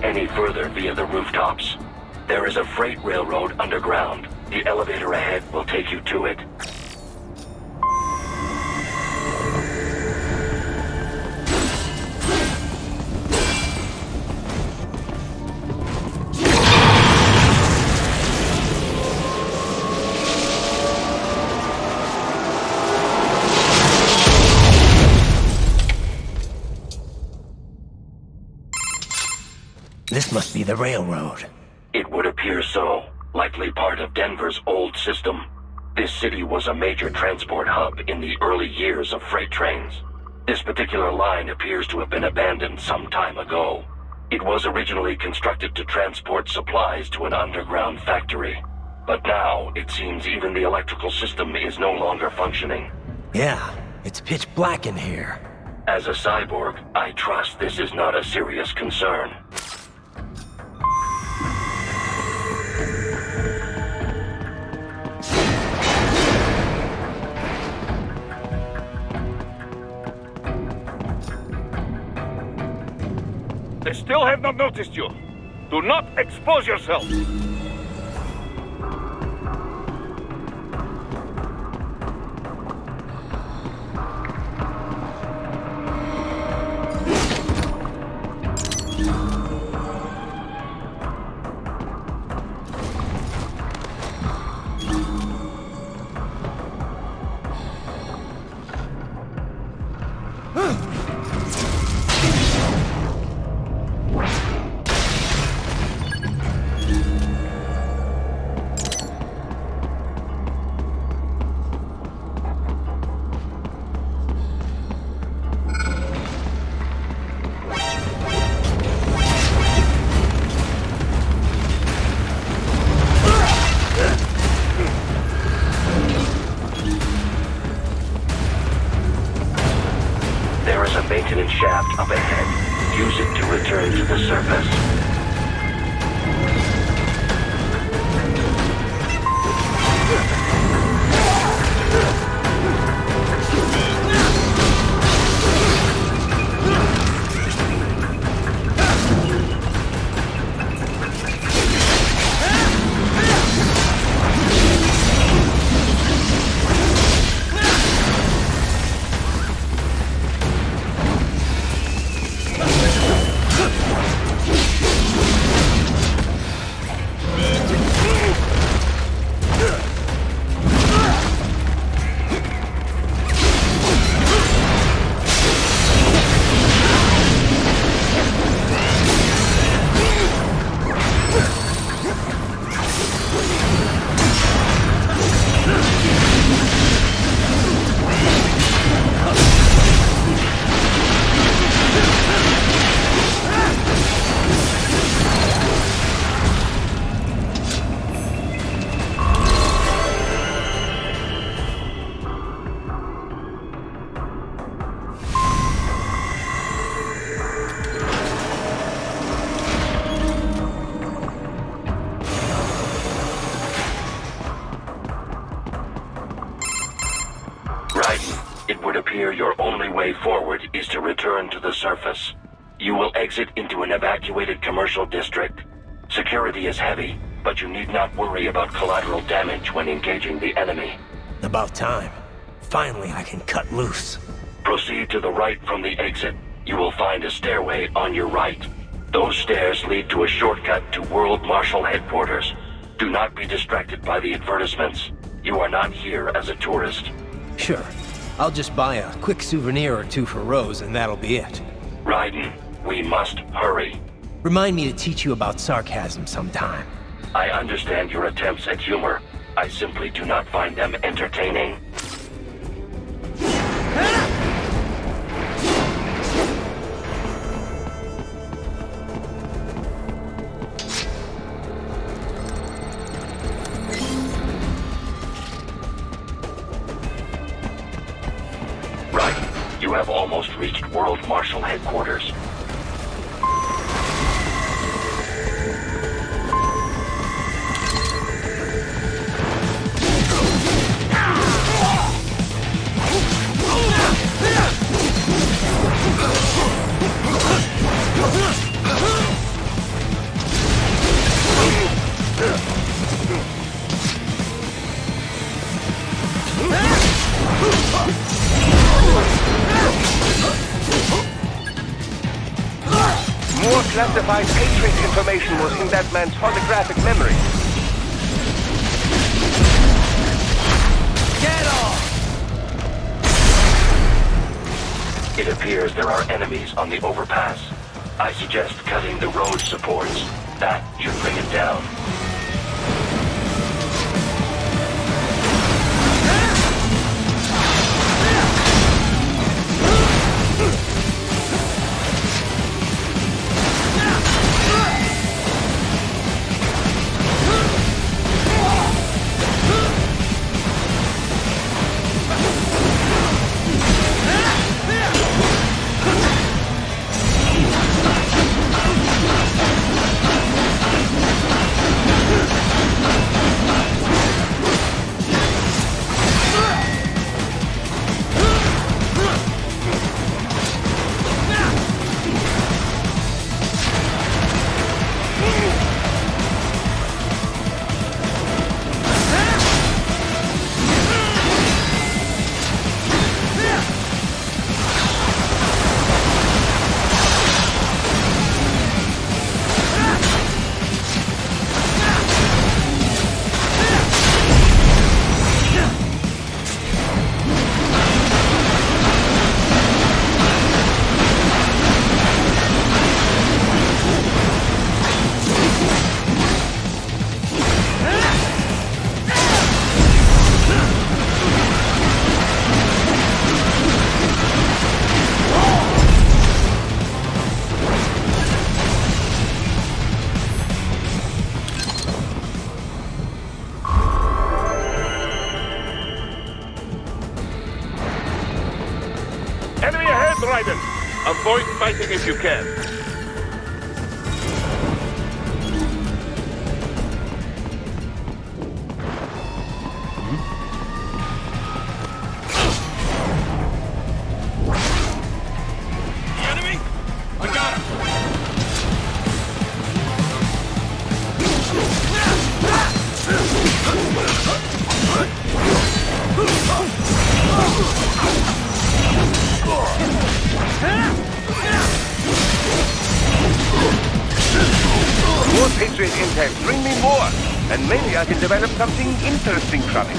Any further via the rooftops. There is a freight railroad underground. The elevator ahead will take you to it. This must be the railroad. It would appear so. Likely part of Denver's old system. This city was a major transport hub in the early years of freight trains. This particular line appears to have been abandoned some time ago. It was originally constructed to transport supplies to an underground factory. But now, it seems even the electrical system is no longer functioning. Yeah, it's pitch black in here. As a cyborg, I trust this is not a serious concern. They still have not noticed you. Do not expose yourself. Maintenance shaft up ahead. Use it to return to the surface. It would appear your only way forward is to return to the surface. You will exit into an evacuated commercial district. Security is heavy, but you need not worry about collateral damage when engaging the enemy. About time. Finally, I can cut loose. Proceed to the right from the exit. You will find a stairway on your right. Those stairs lead to a shortcut to World Marshal Headquarters. Do not be distracted by the advertisements. You are not here as a tourist. Sure. I'll just buy a quick souvenir or two for Rose and that'll be it. Raiden, we must hurry. Remind me to teach you about sarcasm sometime. I understand your attempts at humor. I simply do not find them entertaining. Right, you have almost reached World Marshal Headquarters. More classified Patriot information was in that man's holographic memory. Get off! It appears there are enemies on the overpass. I suggest cutting the road supports. That should bring it down. Avoid fighting if you can. The enemy? I got him! More Patriot intel. Bring me more. And maybe I can develop something interesting from it.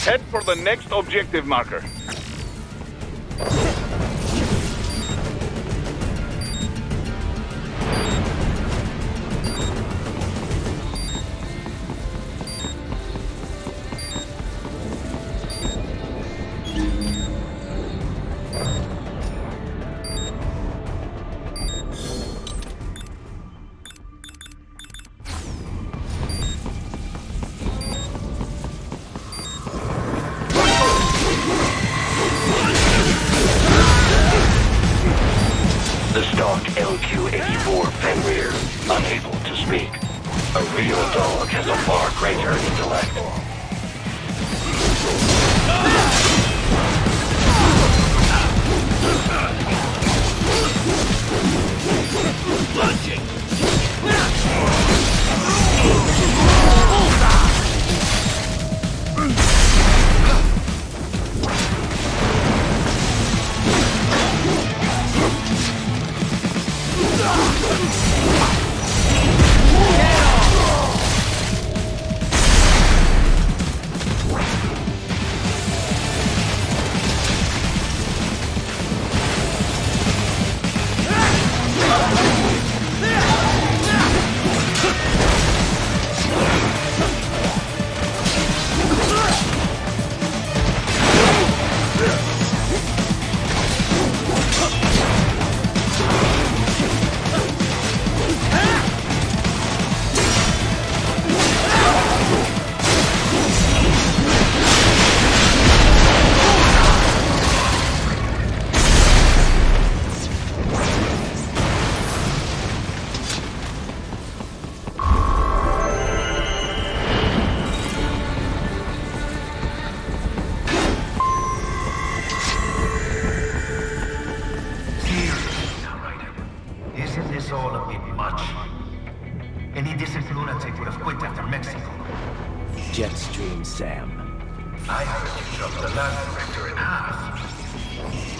Head for the next objective marker. The stock LQ-84 Fenrir, unable to speak. A real dog has a far greater intellect. Punching! Jetstream, Sam. I heard you chopped the land director in half.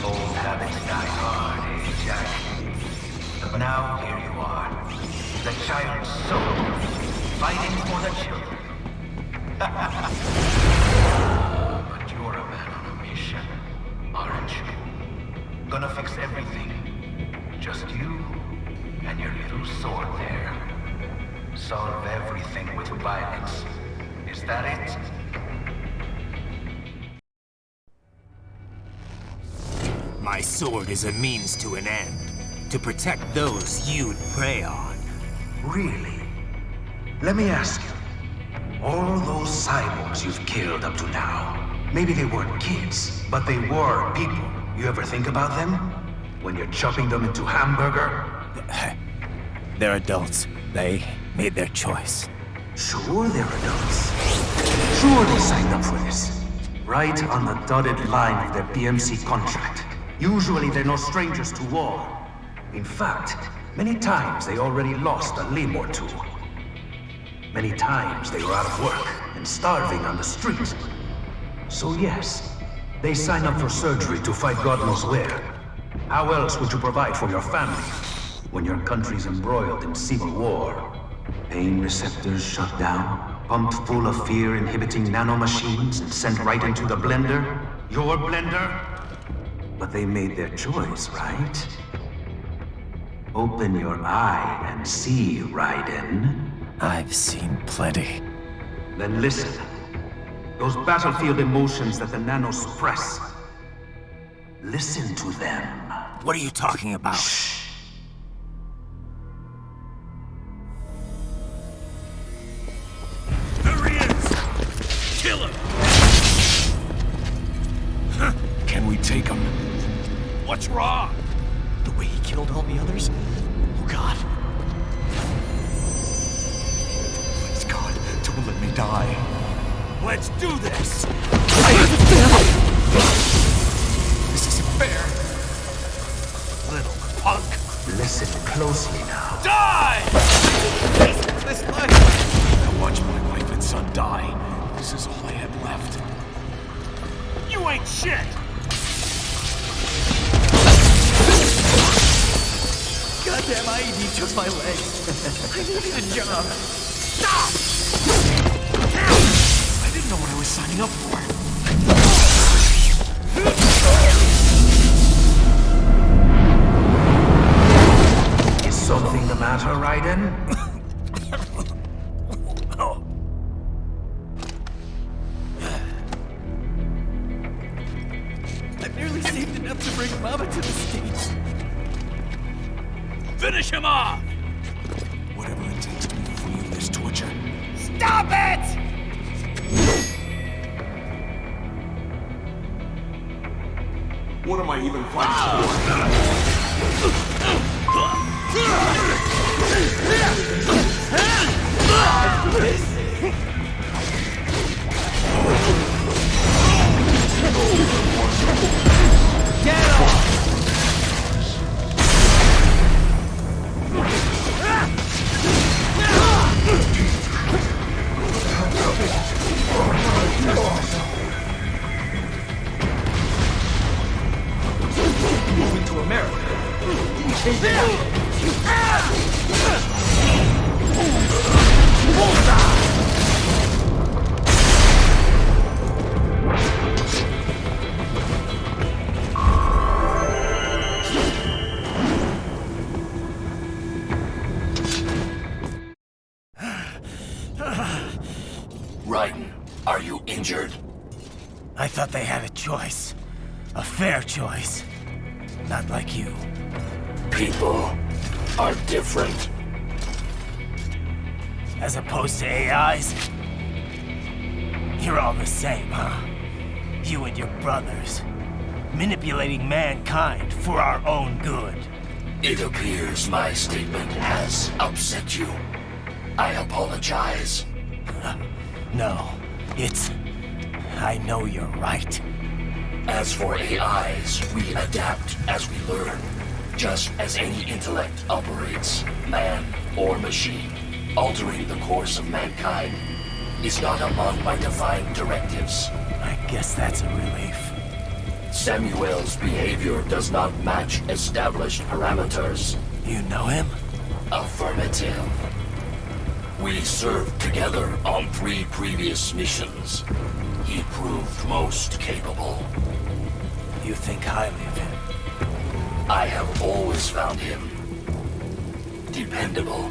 Old habits die hard, eh, Jack? But now, here you are. The child's soul, fighting for the children. But you're a man on a mission, aren't you? Gonna fix everything. Just you and your little sword there. Solve everything with violence. Is that it? My sword is a means to an end, to protect those you'd prey on. Really? Let me ask you. All those cyborgs you've killed up to now, maybe they weren't kids, but they were people. You ever think about them? When you're chopping them into hamburger? They're adults. They made their choice. Sure they're adults. Sure they signed up for this. Right on the dotted line of their PMC contract. Usually they're no strangers to war. In fact, many times they already lost a limb or two. Many times they were out of work and starving on the street. So yes, they sign up for surgery to fight God knows where. How else would you provide for your family when your country's embroiled in civil war? Pain receptors shut down, pumped full of fear-inhibiting nanomachines and sent right into the blender? Your blender? But they made their choice, right? Open your eye and see, Raiden. I've seen plenty. Then listen. Those battlefield emotions that the nanos suppress. Listen to them. What are you talking about? Shh. There he is! Kill him! Can we take him? What's wrong? The way he killed all the others? Oh God. Please God, don't let me die. Let's do this! I have a family! This isn't fair. Little punk! Listen closely now. Die! This life! I watched my wife and son die. This is all I had left. You ain't shit! Goddamn IED took my legs. I needed a job. Stop! I didn't know what I was signing up for? Is something the matter, Raiden? I barely saved enough to bring Mama to the States. Finish him off! Whatever it takes to be free of this torture. Stop it! What am I even fighting Moving to America. Raiden, are you injured? I thought they had a choice. A fair choice. Not like you. People are different. As opposed to AIs? You're all the same, huh? You and your brothers. Manipulating mankind for our own good. It appears my statement has upset you. I apologize. No, it's... I know you're right. As for AIs, we adapt as we learn. Just as any intellect operates, man or machine. Altering the course of mankind is not among my defined directives. I guess that's a relief. Samuel's behavior does not match established parameters. You know him? Affirmative. We served together on 3 previous missions. He proved most capable. You think highly of him? I have always found him dependable.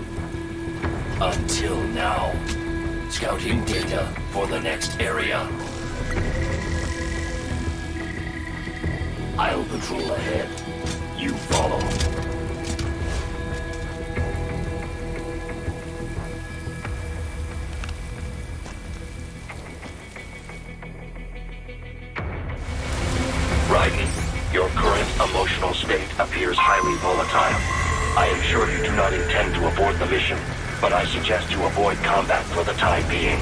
Until now. Scouting data for the next area. I'll patrol ahead. You follow. Raiden, your current emotional state appears highly volatile. I am sure you do not intend to abort the mission, but I suggest you avoid combat for the time being.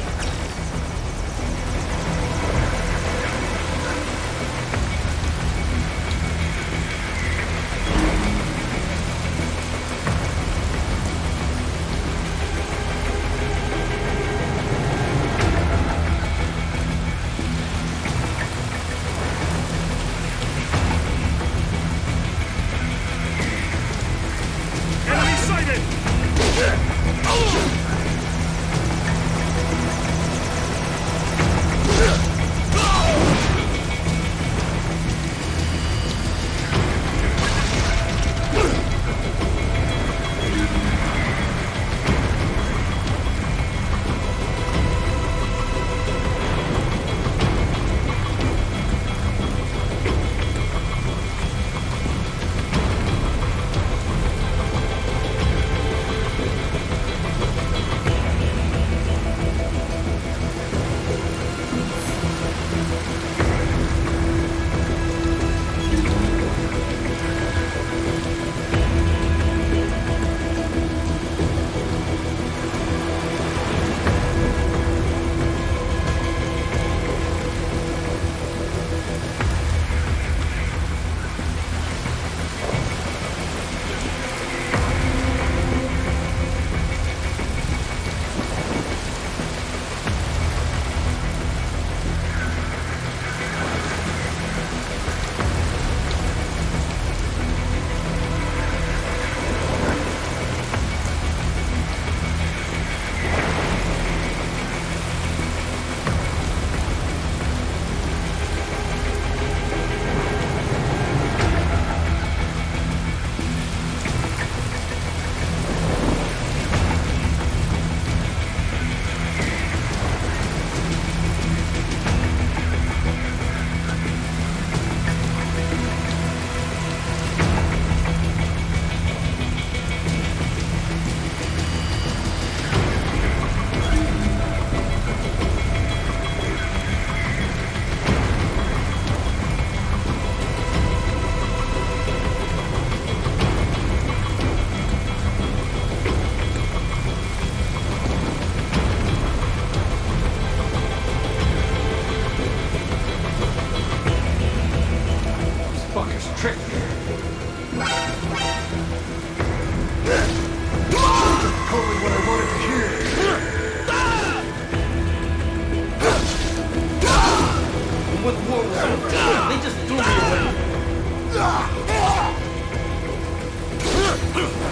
with war was so down. They just threw me away.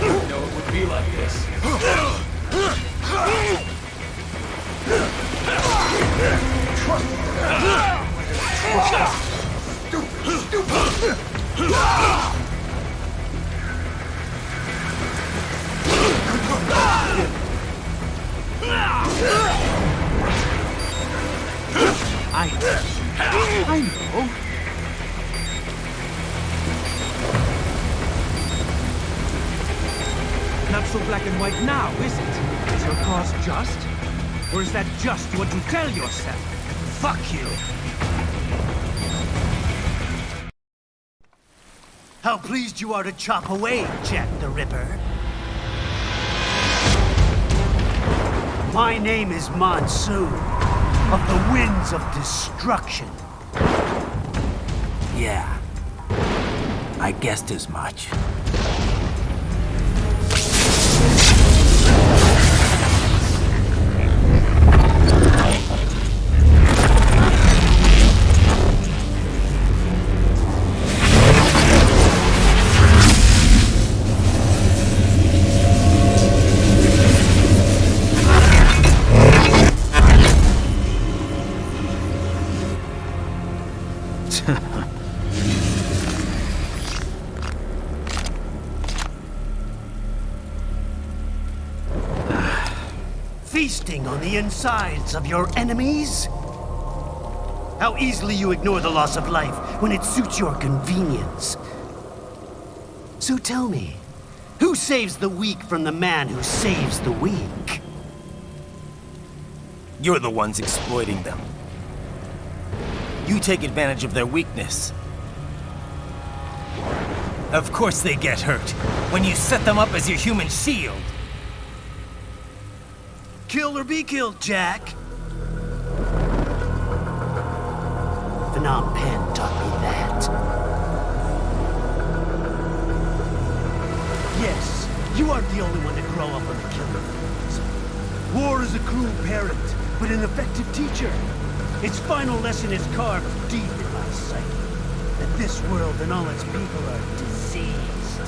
You know it would be like this. I know. Not so black and white now, is it? Is your cause just? Or is that just what you tell yourself? Fuck you! How pleased you are to chop away, Jack the Ripper. My name is Monsoon, of the Winds of Destruction. Yeah, I guessed as much. Feasting on the insides of your enemies? How easily you ignore the loss of life when it suits your convenience. So tell me, who saves the weak from the man who saves the weak? You're the ones exploiting them. You take advantage of their weakness. Of course they get hurt when you set them up as your human shield. Kill or be killed, Jack. Phnom Penh taught me that. Yes, you aren't the only one to grow up on the killing fields. War is a cruel parent, but an effective teacher. Its final lesson is carved deep in my psyche. That this world and all its people are diseased.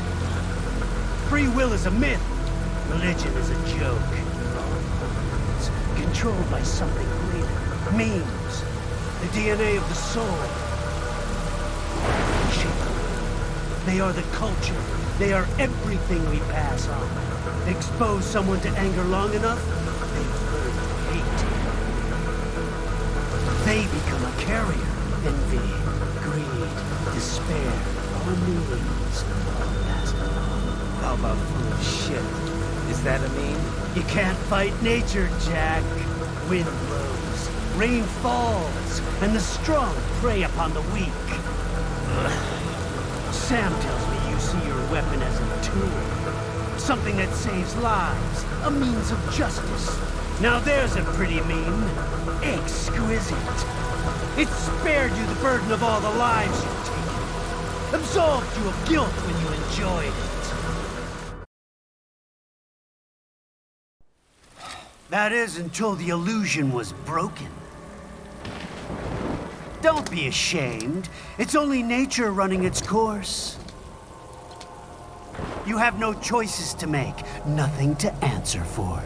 Free will is a myth. Religion is a joke. Controlled by something greater. Memes. The DNA of the soul. They are the culture. They are everything we pass on. Expose someone to anger long enough, they learn to hate. They become a carrier. Envy, greed, despair, all meanings. How about full of shit? Is that a meme? You can't fight nature, Jack. Wind blows, rain falls, and the strong prey upon the weak. Sam tells me you see your weapon as a tool. Something that saves lives, a means of justice. Now there's a pretty meme. Exquisite. It spared you the burden of all the lives you've taken. Absolved you of guilt when you enjoyed it. That is, until the illusion was broken. Don't be ashamed. It's only nature running its course. You have no choices to make, nothing to answer for.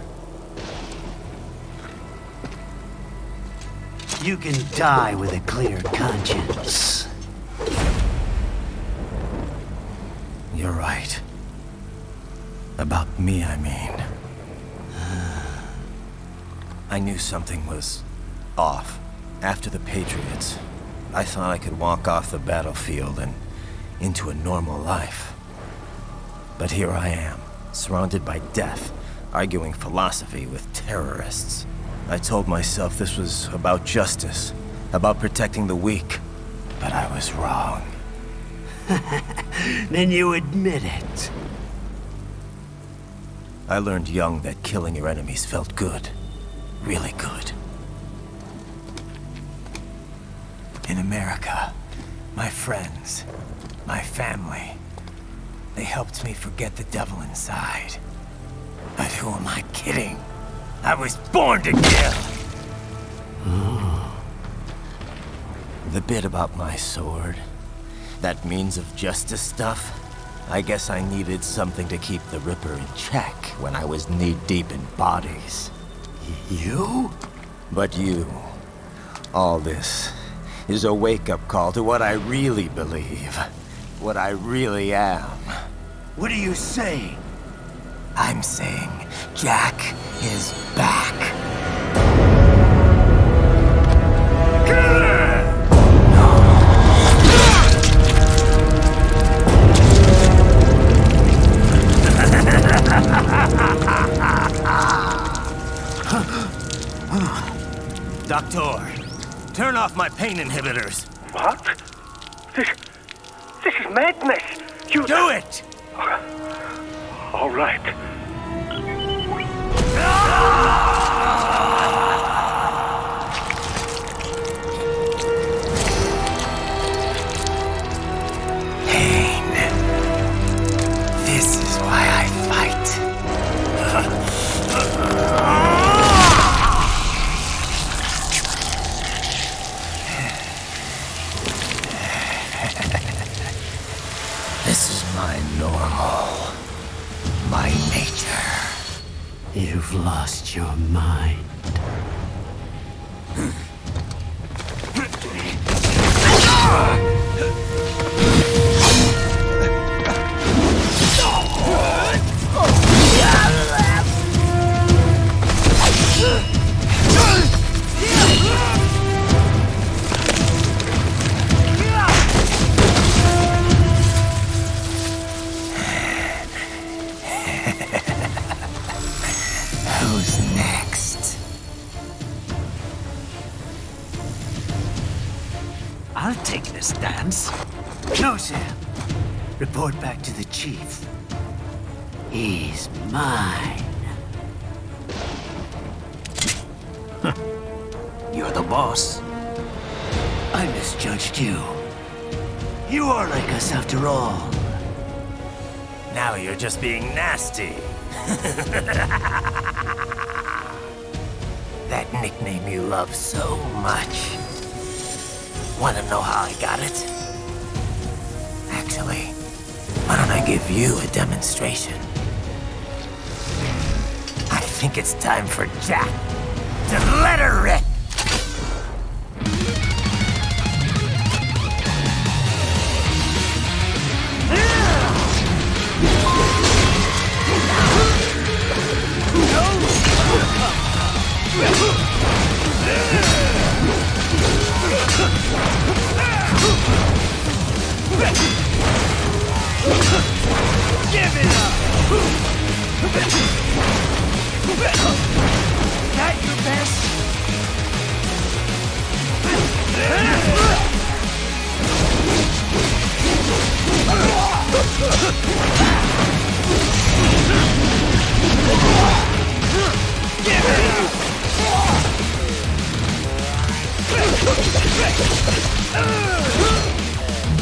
You can die with a clear conscience. You're right. About me, I mean. I knew something was off. After the Patriots, I thought I could walk off the battlefield and into a normal life. But here I am, surrounded by death, arguing philosophy with terrorists. I told myself this was about justice, about protecting the weak, but I was wrong. Then you admit it. I learned young that killing your enemies felt good. Really good. In America, my friends, my family, they helped me forget the devil inside. But who am I kidding? I was born to kill! The bit about my sword, that means of justice stuff, I guess I needed something to keep the Ripper in check when I was knee-deep in bodies. You? But you, all this, is a wake-up call to what I really believe, what I really am. What are you saying? I'm saying Jack is back. Doctor, turn off my pain inhibitors. What? This is madness. You do it! All right. Pain. This is why I fight. This is my normal, my nature. You've lost your mind. Who's next? I'll take this dance. No, Sam. Report back to the chief. He's mine. You're the boss. I misjudged you. You are like us after all. Now you're just being nasty. That nickname you love so much. Want to know how I got it? Actually, why don't I give you a demonstration? I think it's time for Jack to let her rip. Give it up! That your best? Give it up!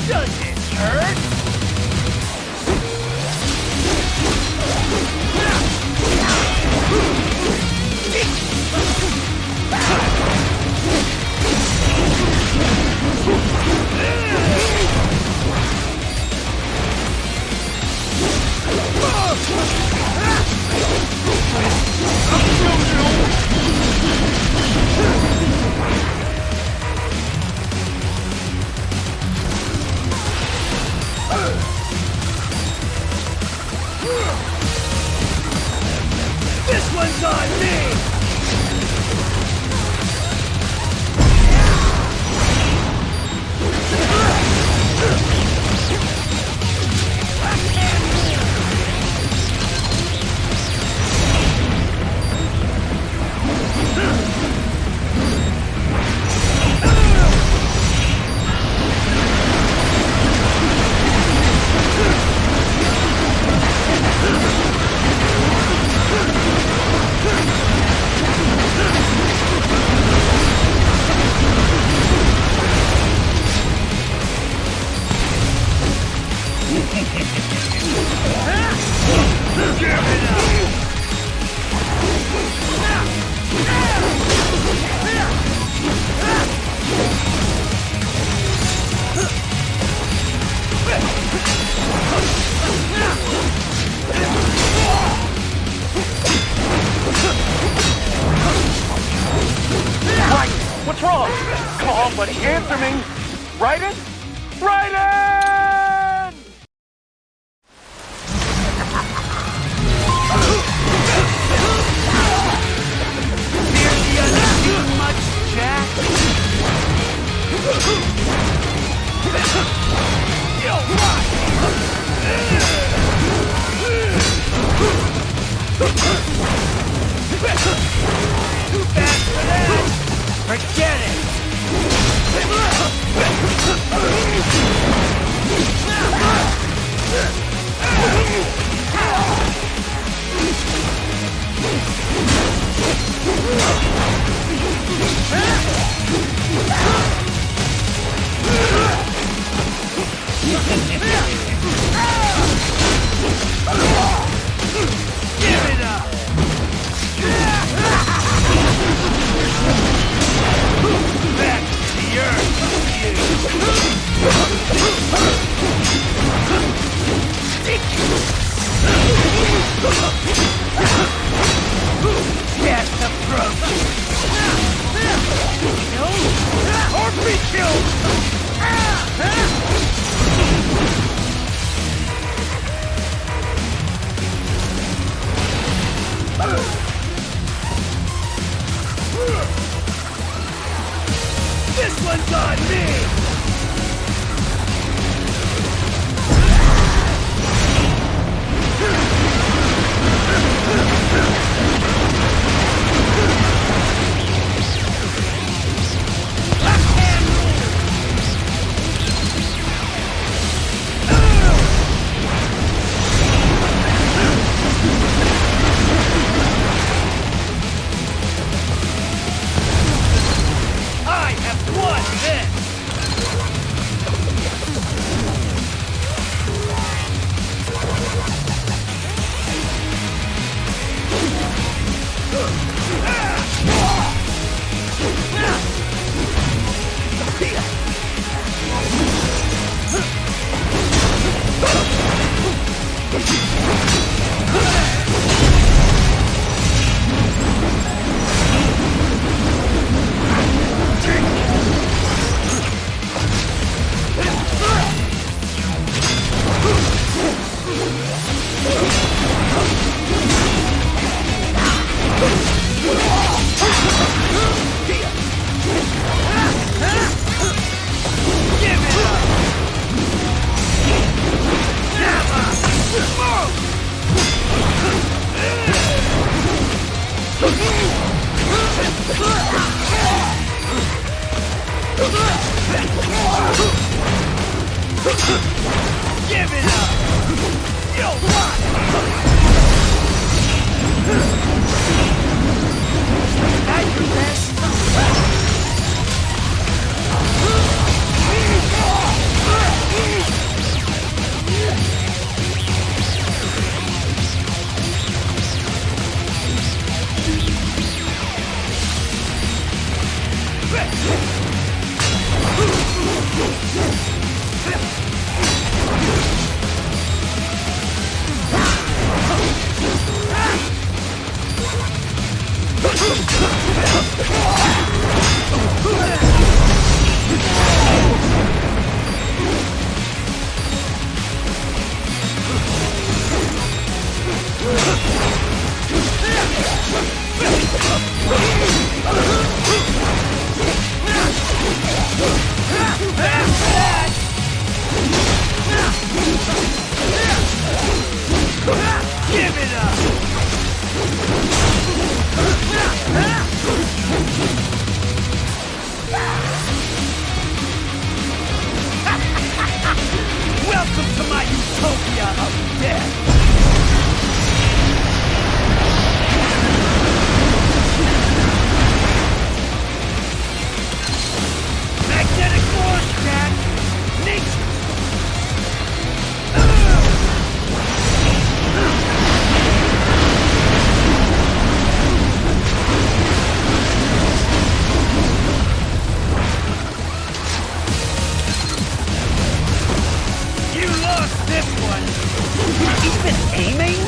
Does it hurt? Somebody answer me! Raiden? Raiden! Much, Jack? Too fast for that! Forget it! Give it up! Back to the earth, Gas approach! Kill? Or be killed! This one's on me! I have won this! Give it up! You'll rot! At your best! Give it up! Welcome to my utopia of death! Magnetic force, Jack! Nature! You lost this one! Even aiming?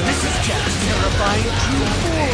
This is just terrifying true.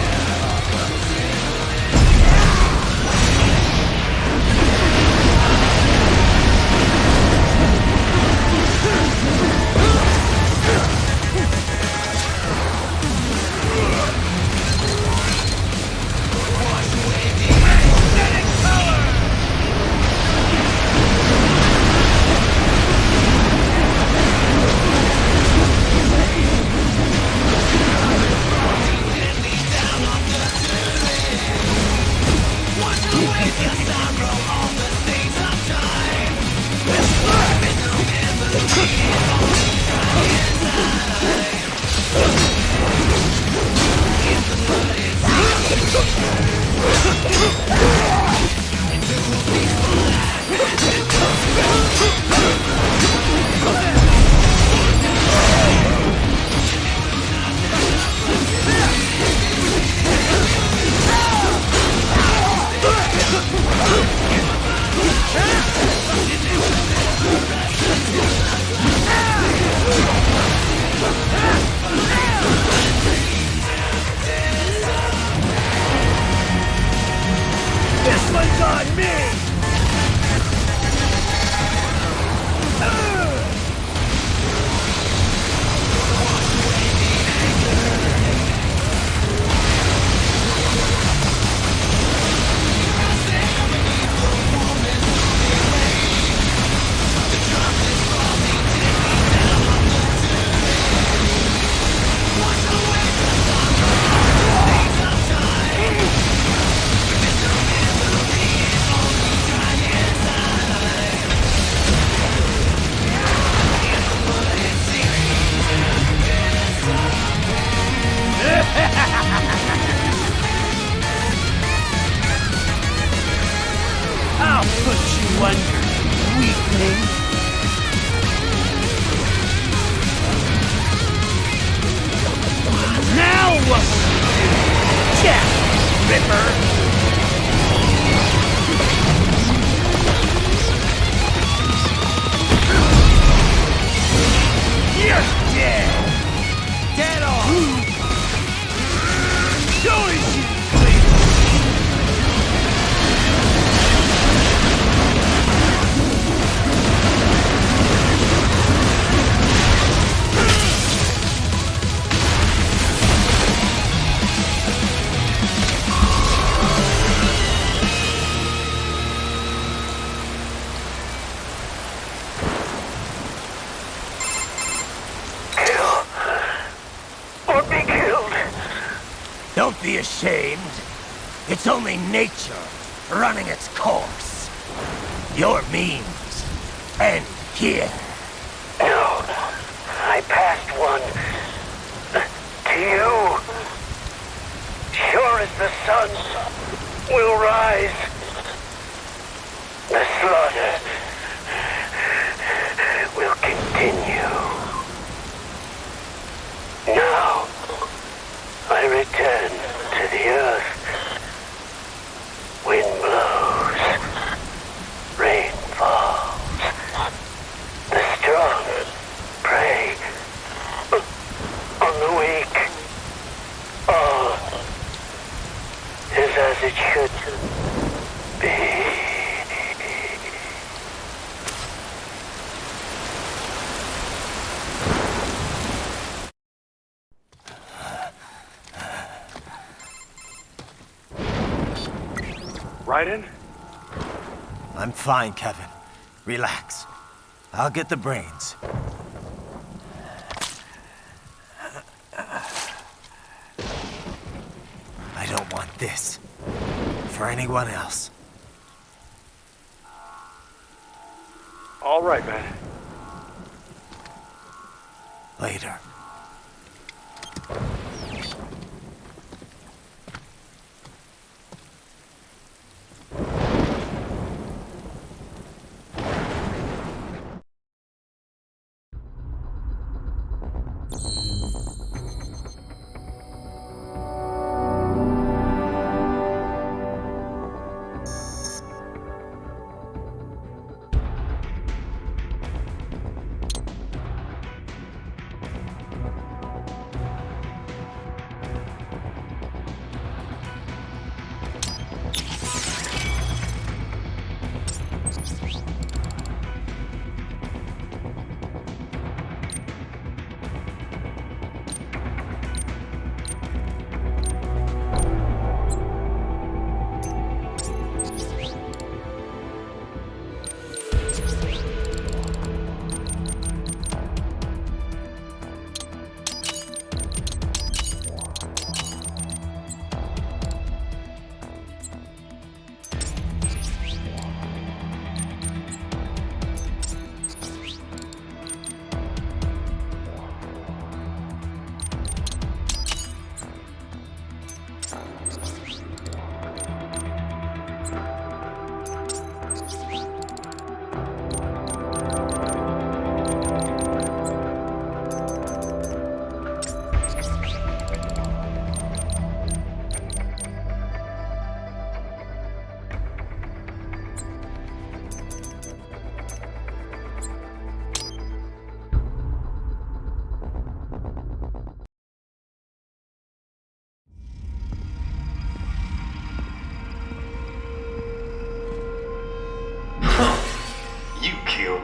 Don't be ashamed. It's only nature running its course. Your means end here. No, I passed one to you. Sure as the sun will rise, the slaughter will continue. Now, I return to the earth. Wind blows, rain falls. The strong prey on the weak. All is as it should be. Raiden? I'm fine, Kevin. Relax. I'll get the brains. I don't want this for anyone else. All right, man. later.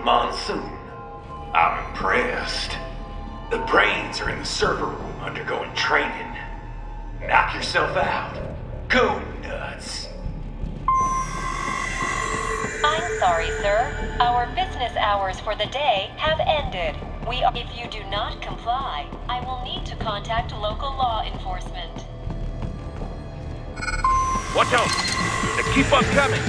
Monsoon. I'm impressed. The brains are in the server room undergoing training. Knock yourself out. Go nuts. I'm sorry, sir. Our business hours for the day have ended. If you do not comply, I will need to contact local law enforcement. Watch out! They keep on coming!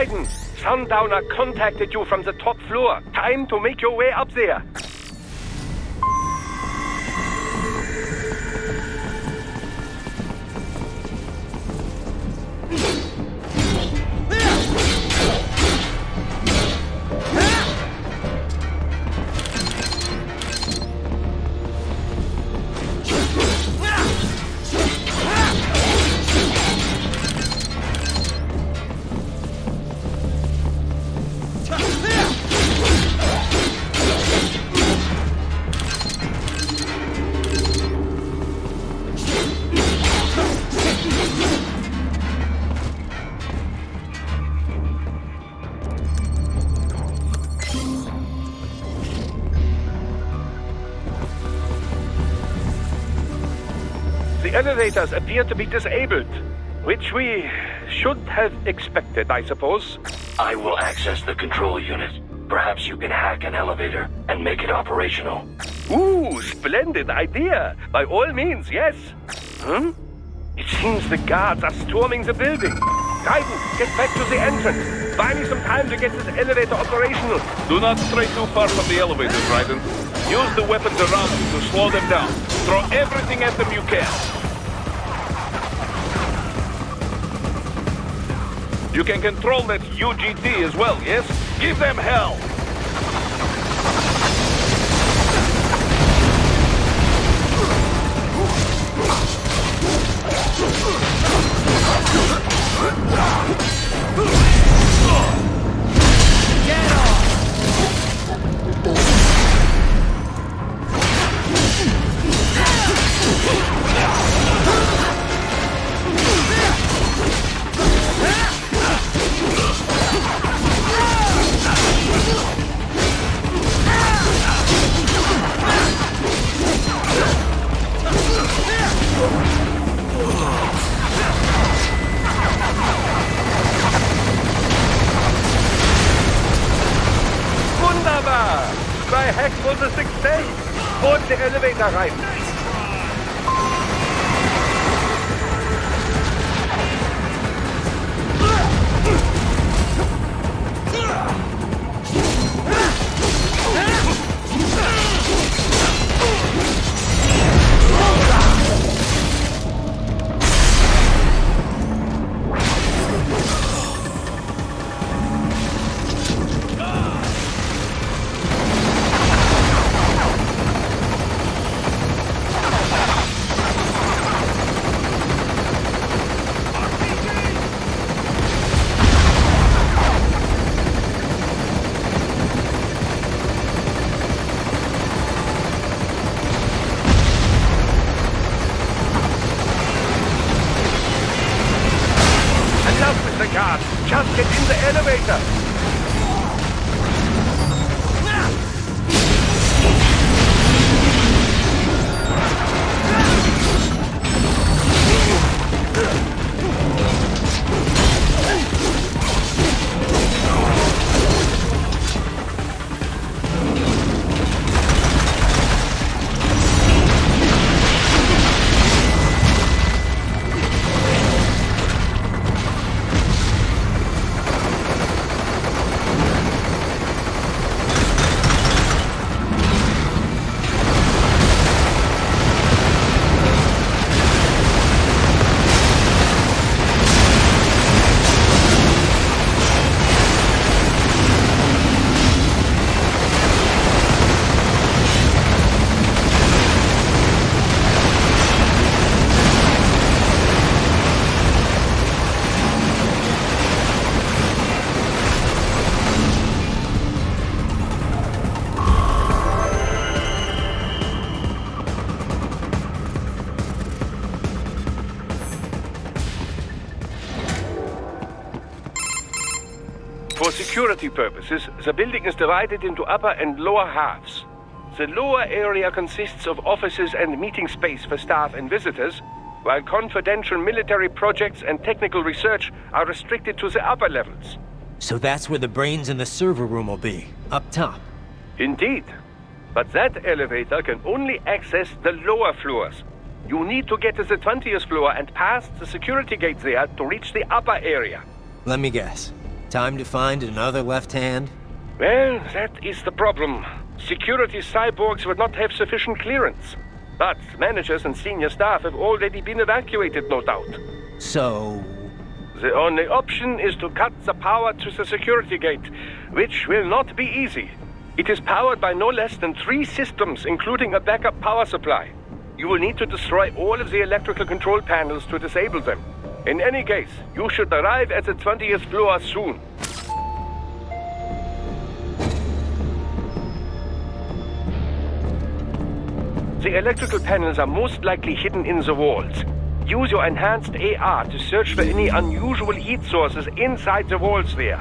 Raiden, Sundowner contacted you from the top floor. Time to make your way up there. The elevators appear to be disabled, which we should have expected, I suppose. I will access the control unit. Perhaps you can hack an elevator and make it operational. Ooh, splendid idea. By all means, yes. It seems the guards are storming the building. Titan, get back to the entrance. Buy me some time to get this elevator operational. Do not stray too far from the elevators, Ryzen. Use the weapons around you to slow them down. Throw everything at them you can. You can control that UGT as well, yes? Give them hell! Get off! Wunderbar! My hack was a success! Und the elevator rein! Just get in the elevator! For security purposes, the building is divided into upper and lower halves. The lower area consists of offices and meeting space for staff and visitors, while confidential military projects and technical research are restricted to the upper levels. So that's where the brains in the server room will be, up top. Indeed. But that elevator can only access the lower floors. You need to get to the 20th floor and past the security gate there to reach the upper area. Let me guess. Time to find another left hand? Well, that is the problem. Security cyborgs would not have sufficient clearance. But managers and senior staff have already been evacuated, no doubt. So... The only option is to cut the power to the security gate, which will not be easy. It is powered by no less than 3 systems, including a backup power supply. You will need to destroy all of the electrical control panels to disable them. In any case, you should arrive at the 20th floor soon. The electrical panels are most likely hidden in the walls. Use your enhanced AR to search for any unusual heat sources inside the walls there.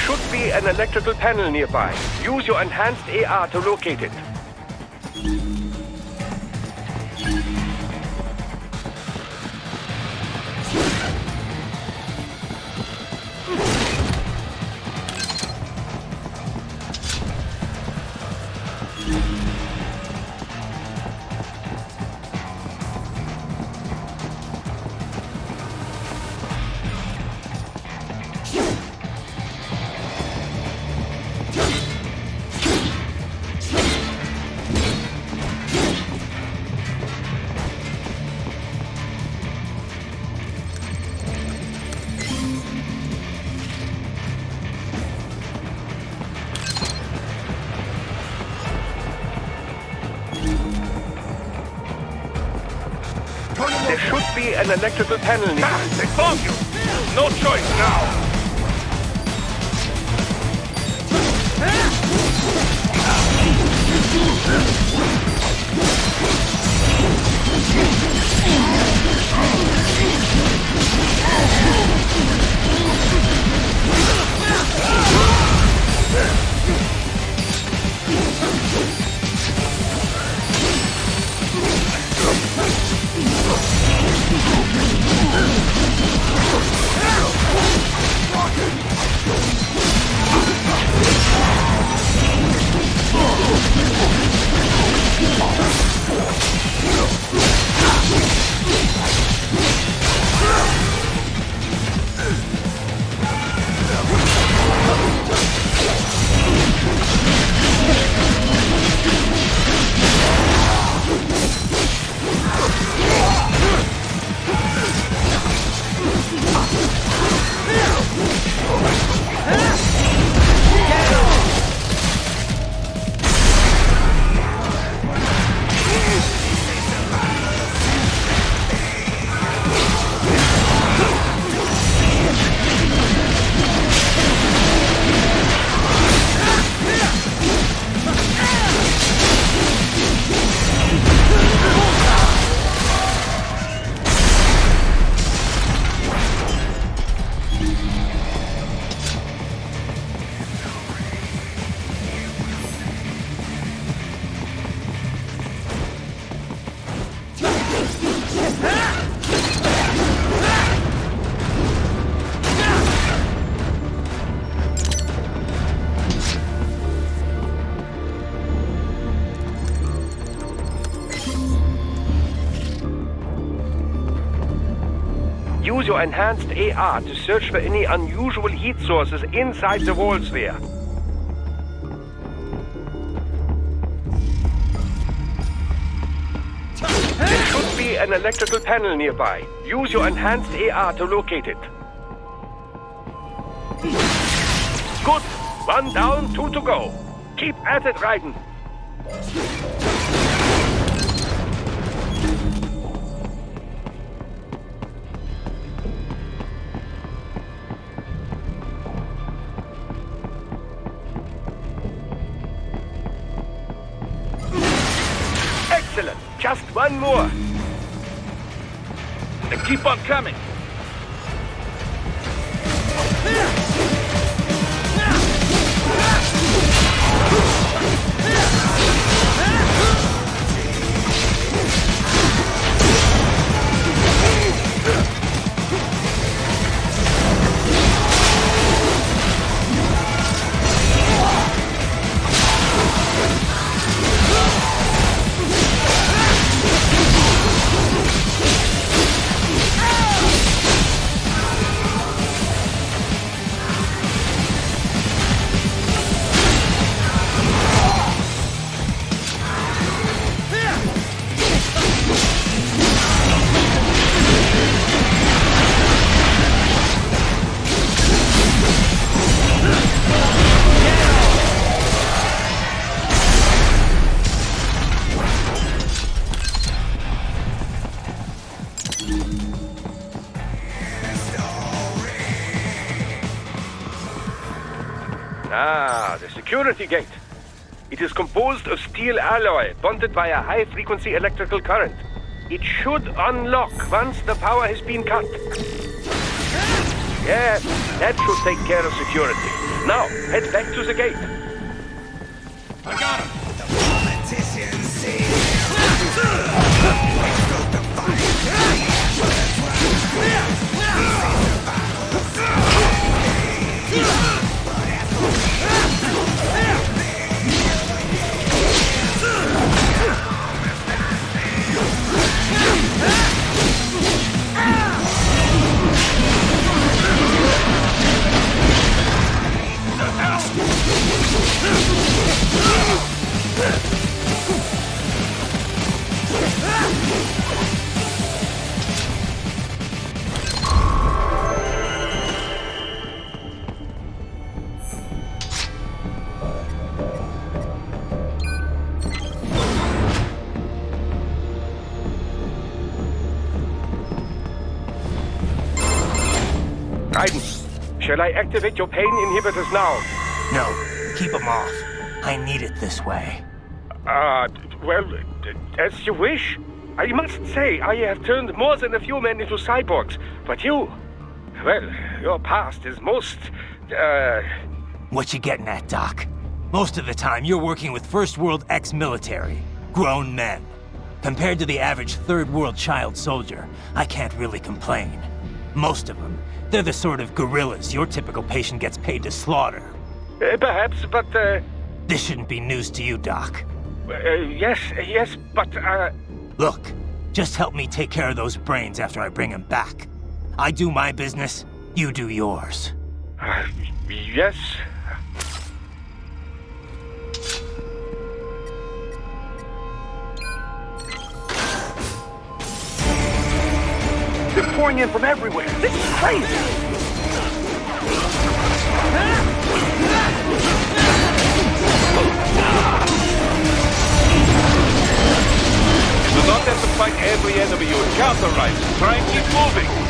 should be an electrical panel nearby. Use your enhanced AR to locate it. There should be an electrical panel nearby. They found you! No choice now! Use your enhanced AR to search for any unusual heat sources inside the walls there. There should be an electrical panel nearby. Use your enhanced AR to locate it. Good. 1 down, 2 to go. Keep at it, Ryzen. Excellent. Just one more. They keep on coming. Ah, the security gate. It is composed of steel alloy bonded by a high-frequency electrical current. It should unlock once the power has been cut. Yes, that should take care of security. Now, head back to the gate. I got him! Raiden, shall I activate your pain inhibitors now? No, keep them off. I need it this way. Well, as you wish. I must say, I have turned more than a few men into cyborgs, but you... Well, your past is most, What you getting at, Doc? Most of the time, you're working with First World ex-military. Grown men. Compared to the average Third World child soldier, I can't really complain. Most of them, they're the sort of guerrillas your typical patient gets paid to slaughter. Perhaps, but, This shouldn't be news to you, Doc. Yes, but, Look, just help me take care of those brains after I bring them back. I do my business, you do yours. Yes. They're pouring in from everywhere. This is crazy. You do not have to fight every enemy you encounter, Ryzen. Try and keep moving.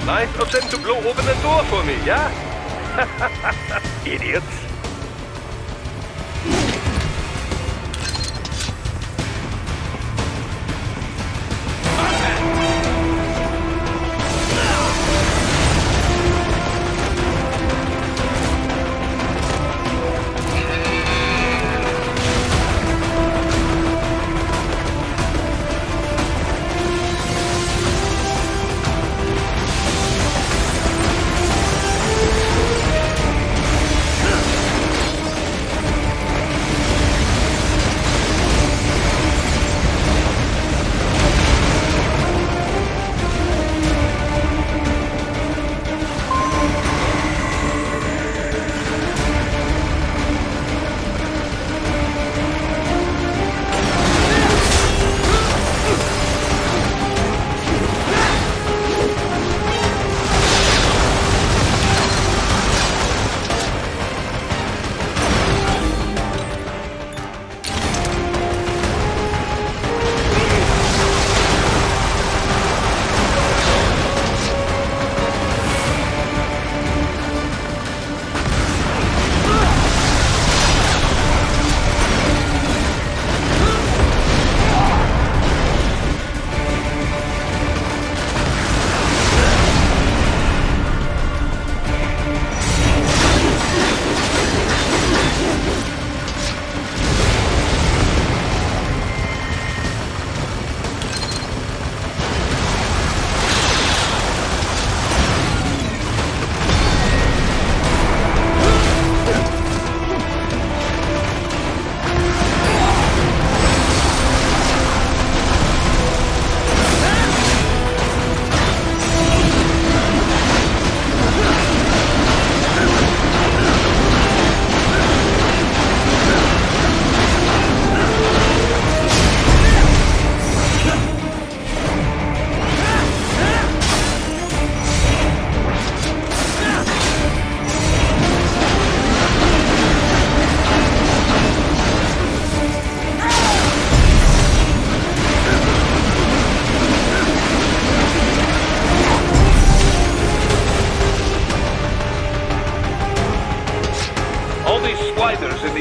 Nice of them to blow open the door for me, yeah? Idiots.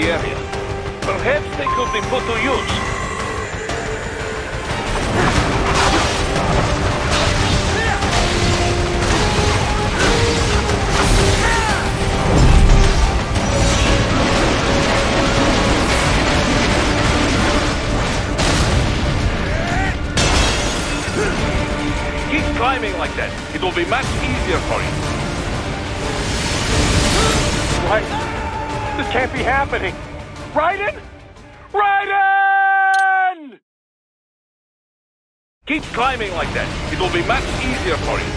the area. Perhaps they could be put to use. Keep climbing like that. It will be much easier for you. What? This can't be happening. Raiden? Raiden! Keep climbing like that. It will be much easier for you.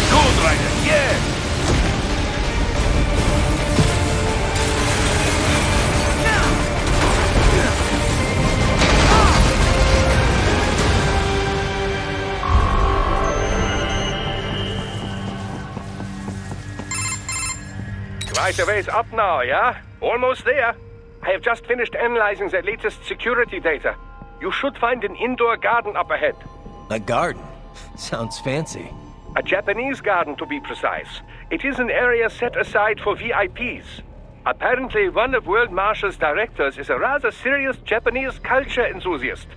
Good, Raiden. Yeah! Right a ways up now, yeah? Almost there. I have just finished analyzing the latest security data. You should find an indoor garden up ahead. A garden? Sounds fancy. A Japanese garden, to be precise. It is an area set aside for VIPs. Apparently, one of World Marshal's directors is a rather serious Japanese culture enthusiast.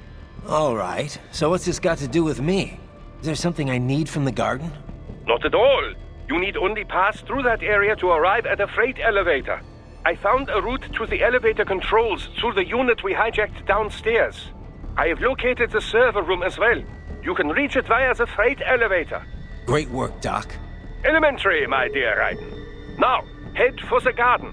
All right. So what's this got to do with me? Is there something I need from the garden? Not at all. You need only pass through that area to arrive at a freight elevator. I found a route to the elevator controls through the unit we hijacked downstairs. I have located the server room as well. You can reach it via the freight elevator. Great work, Doc. Elementary, my dear Raiden. Now, head for the garden.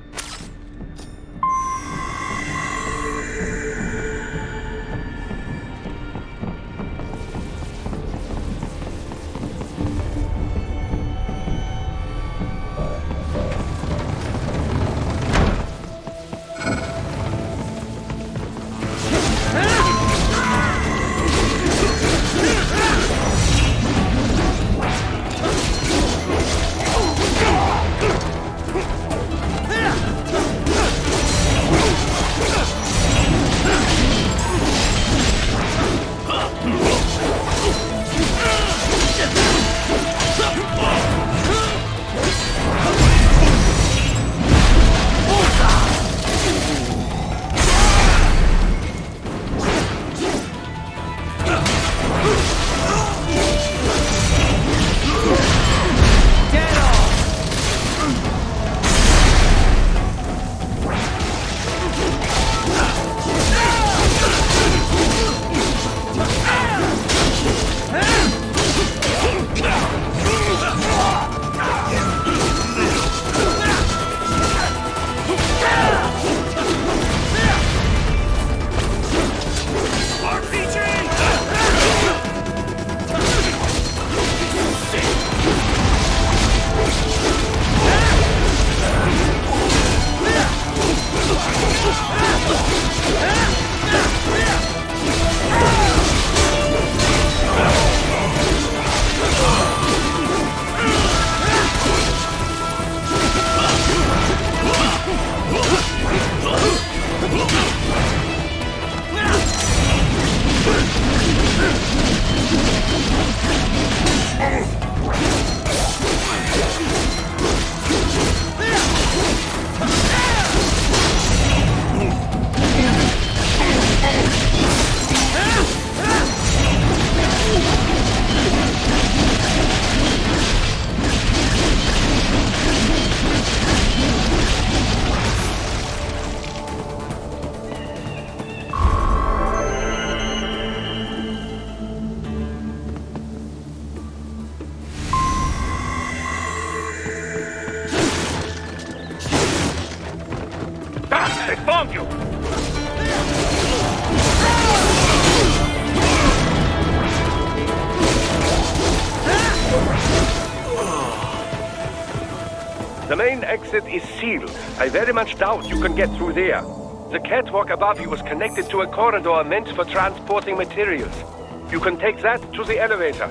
The main exit is sealed. I very much doubt you can get through there. The catwalk above you is connected to a corridor meant for transporting materials. You can take that to the elevator.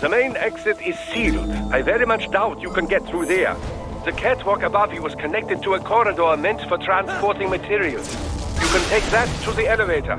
The main exit is sealed. I very much doubt you can get through there. The catwalk above you is connected to a corridor meant for transporting materials. You can take that to the elevator.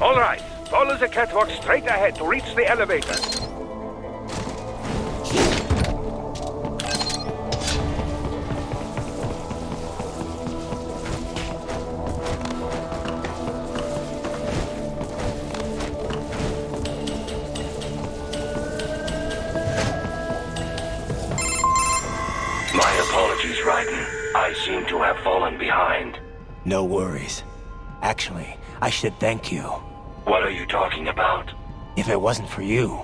All right, follow the catwalk straight ahead to reach the elevator. My apologies, Ryden. I seem to have fallen behind. No worries. Actually, I should thank you. What are you talking about? If it wasn't for you,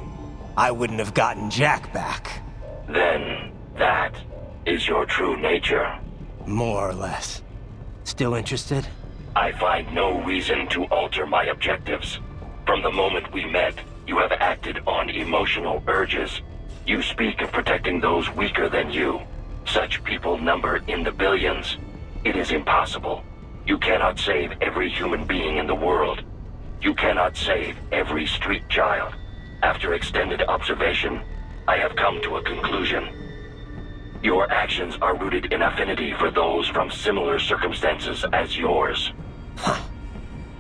I wouldn't have gotten Jack back. Then, that is your true nature. More or less. Still interested? I find no reason to alter my objectives. From the moment we met, you have acted on emotional urges. You speak of protecting those weaker than you. Such people number in the billions. It is impossible. You cannot save every human being in the world. You cannot save every street child. After extended observation, I have come to a conclusion. Your actions are rooted in affinity for those from similar circumstances as yours. Huh.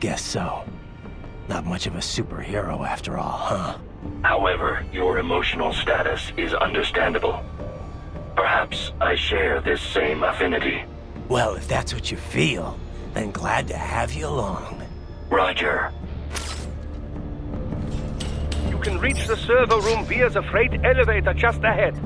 Guess so. Not much of a superhero after all, huh? However, your emotional status is understandable. Perhaps I share this same affinity. Well, if that's what you feel, then glad to have you along. Roger. You can reach the server room via the freight elevator just ahead.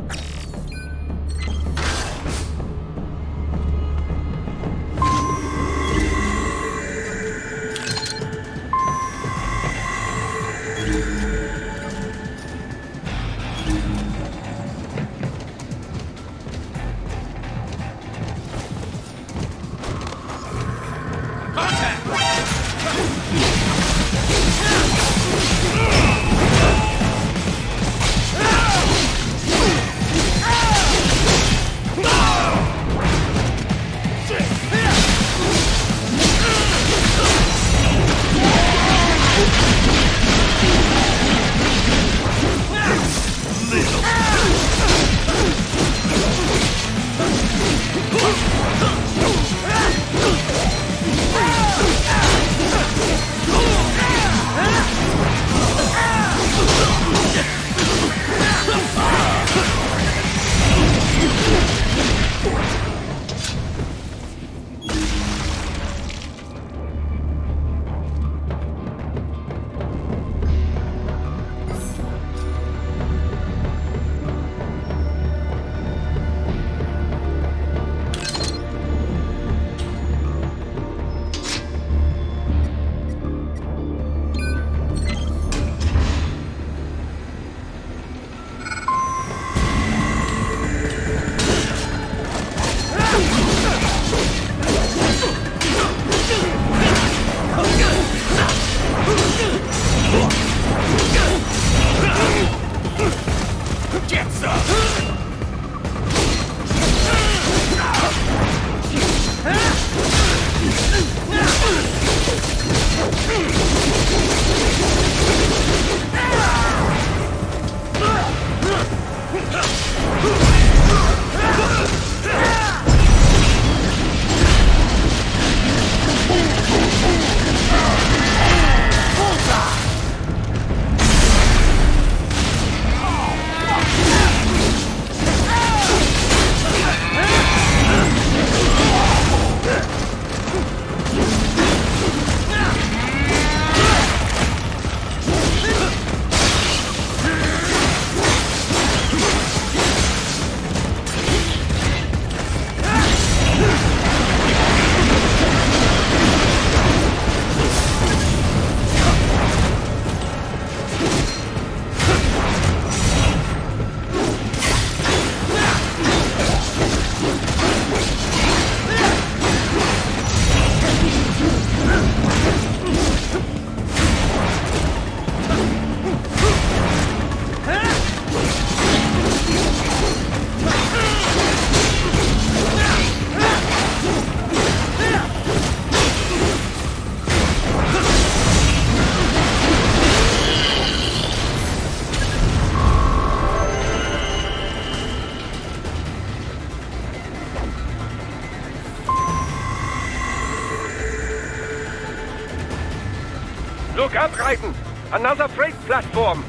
Look up, Ryzen! Another freight platform!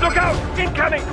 Look out! Incoming!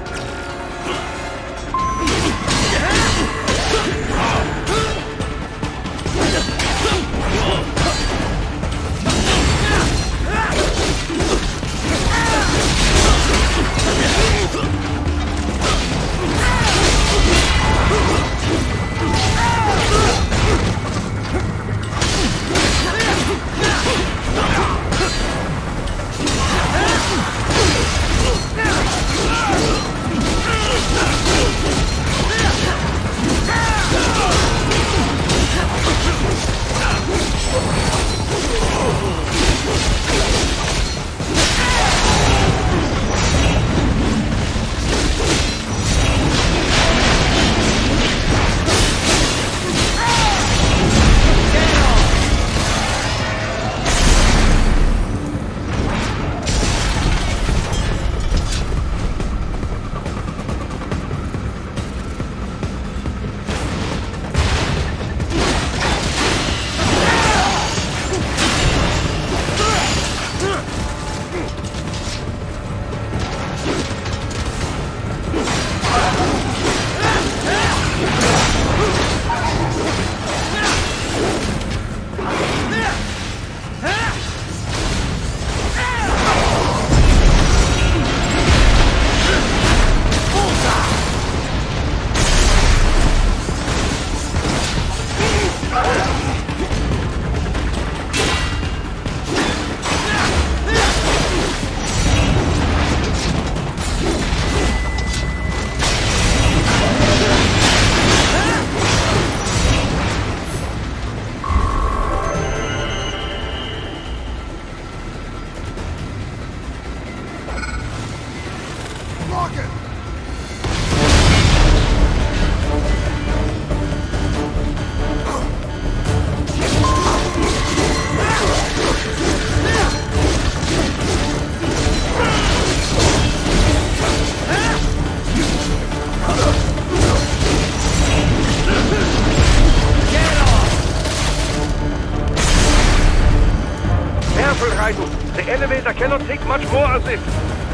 much more of this.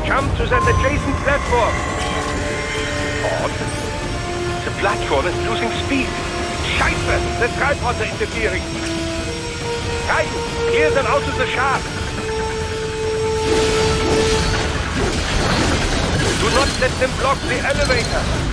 Jump to that adjacent platform. Odd. The platform is losing speed. Scheiße! The tripods are interfering. Titan, clear them out of the shaft. Do not let them block the elevator.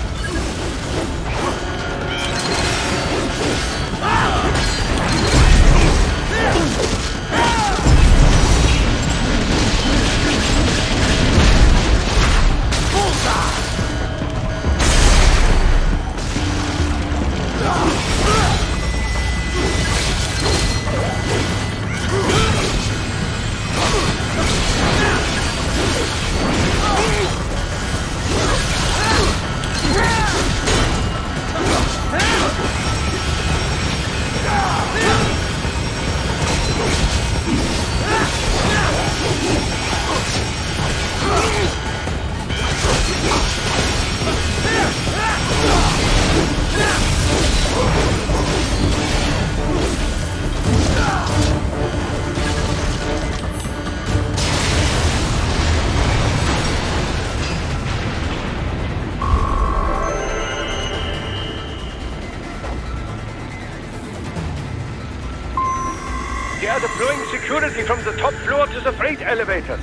They are deploying security from the top floor to the freight elevators.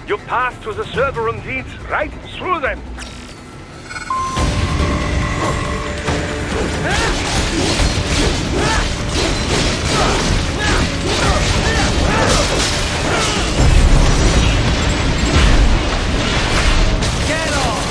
Your path to the server room leads right through them. Get off!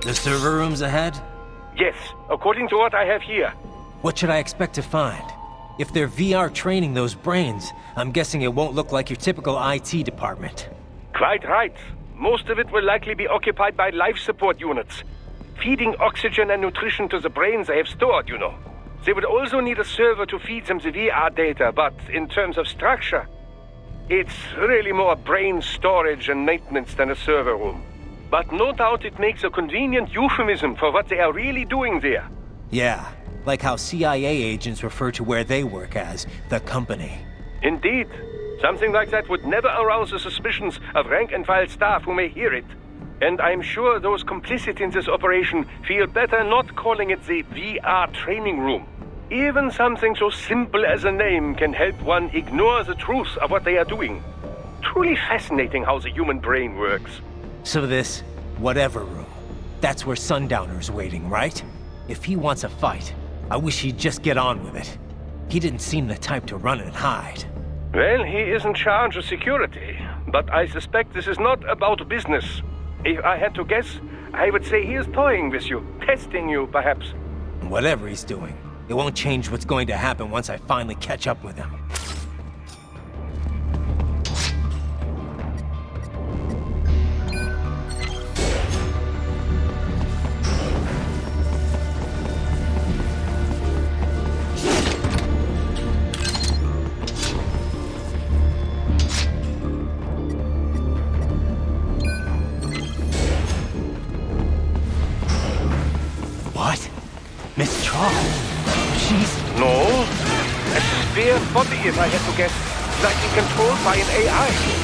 The server rooms ahead? Yes, according to what I have here. What should I expect to find? If they're VR training those brains, I'm guessing it won't look like your typical IT department. Quite right. Most of it will likely be occupied by life support units. Feeding oxygen and nutrition to the brains they have stored, you know. They would also need a server to feed them the VR data, but in terms of structure, it's really more brain storage and maintenance than a server room. But no doubt it makes a convenient euphemism for what they are really doing there. Yeah, like how CIA agents refer to where they work as the company. Indeed. Something like that would never arouse the suspicions of rank-and-file staff who may hear it. And I'm sure those complicit in this operation feel better not calling it the VR training room. Even something so simple as a name can help one ignore the truth of what they are doing. Truly fascinating how the human brain works. So this whatever room, that's where Sundowner's waiting, right? If he wants a fight, I wish he'd just get on with it. He didn't seem the type to run and hide. Well, he is in charge of security. But I suspect this is not about business. If I had to guess, I would say he is toying with you, testing you, perhaps. Whatever he's doing, it won't change what's going to happen once I finally catch up with him. Miss Charles? She's... No. A spare body, if I had to guess. Likely controlled by an AI.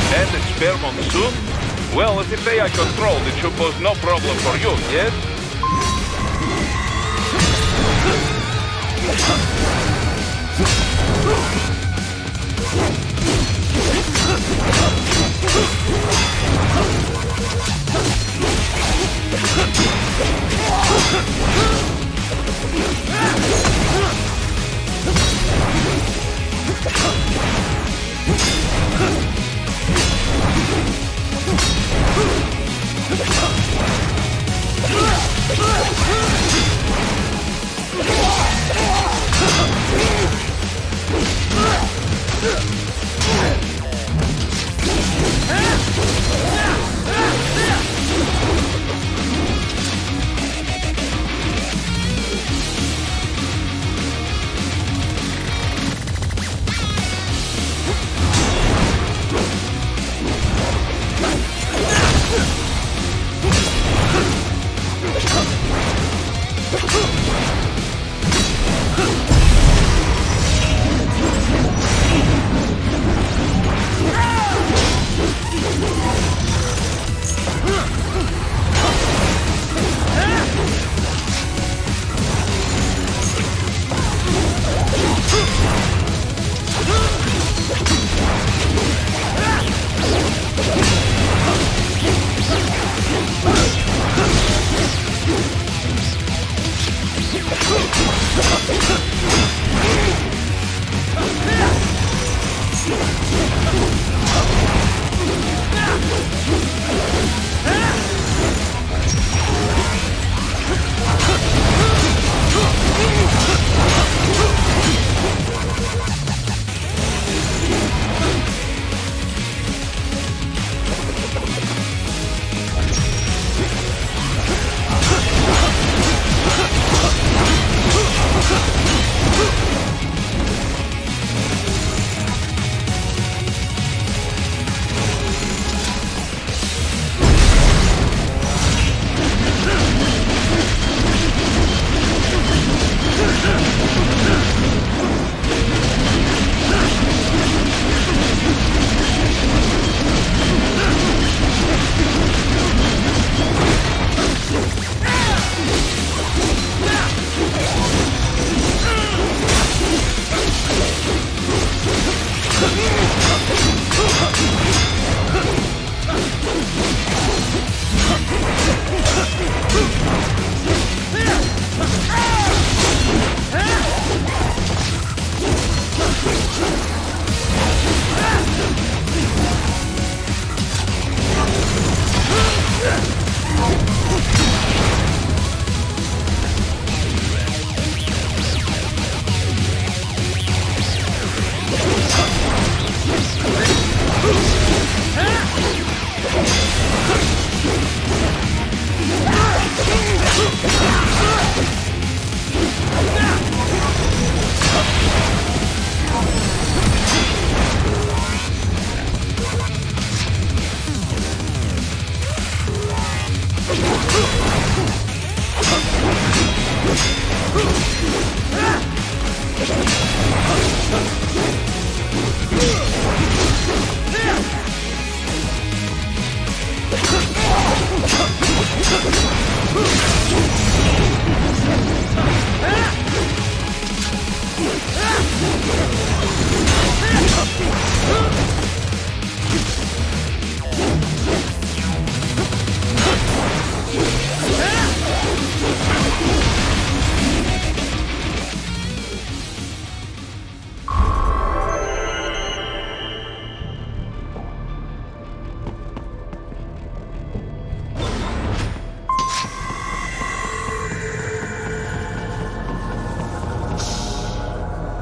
And it's spare monsoon? Well, if it's AI controlled, it should pose no problem for you, yes?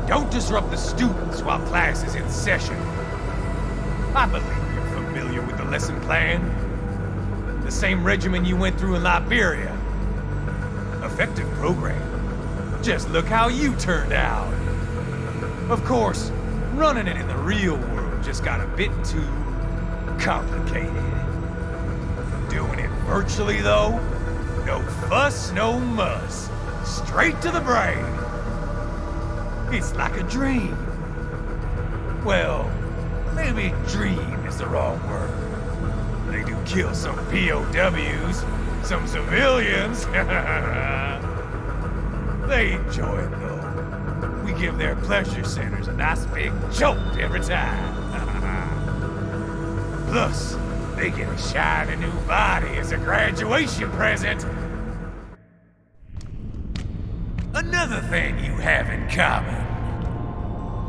Don't disrupt the students while class is in session. I believe you're familiar with the lesson plan. The same regimen you went through in Liberia. Effective program. Just look how you turned out. Of course, running it in the real world just got a bit too complicated. Doing it virtually, though, no fuss, no muss. Straight to the brain. It's like a dream. Well, maybe dream is the wrong word. They do kill some POWs, some civilians. They enjoy it, though. We give their pleasure centers a nice big jolt every time. Plus, they get a shiny new body as a graduation present. Another thing you have in common.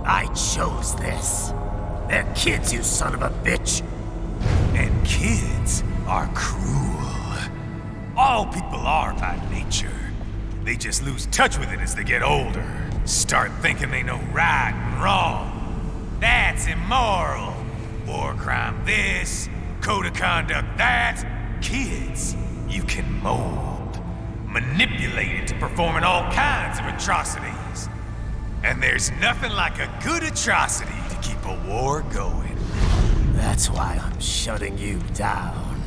I chose this. They're kids, you son of a bitch. And kids are cruel. All people are by nature. They just lose touch with it as they get older. Start thinking they know right and wrong. That's immoral. War crime this, code of conduct that. Kids, you can mold, manipulate into performing all kinds of atrocities. And there's nothing like a good atrocity to keep a war going. That's why I'm shutting you down.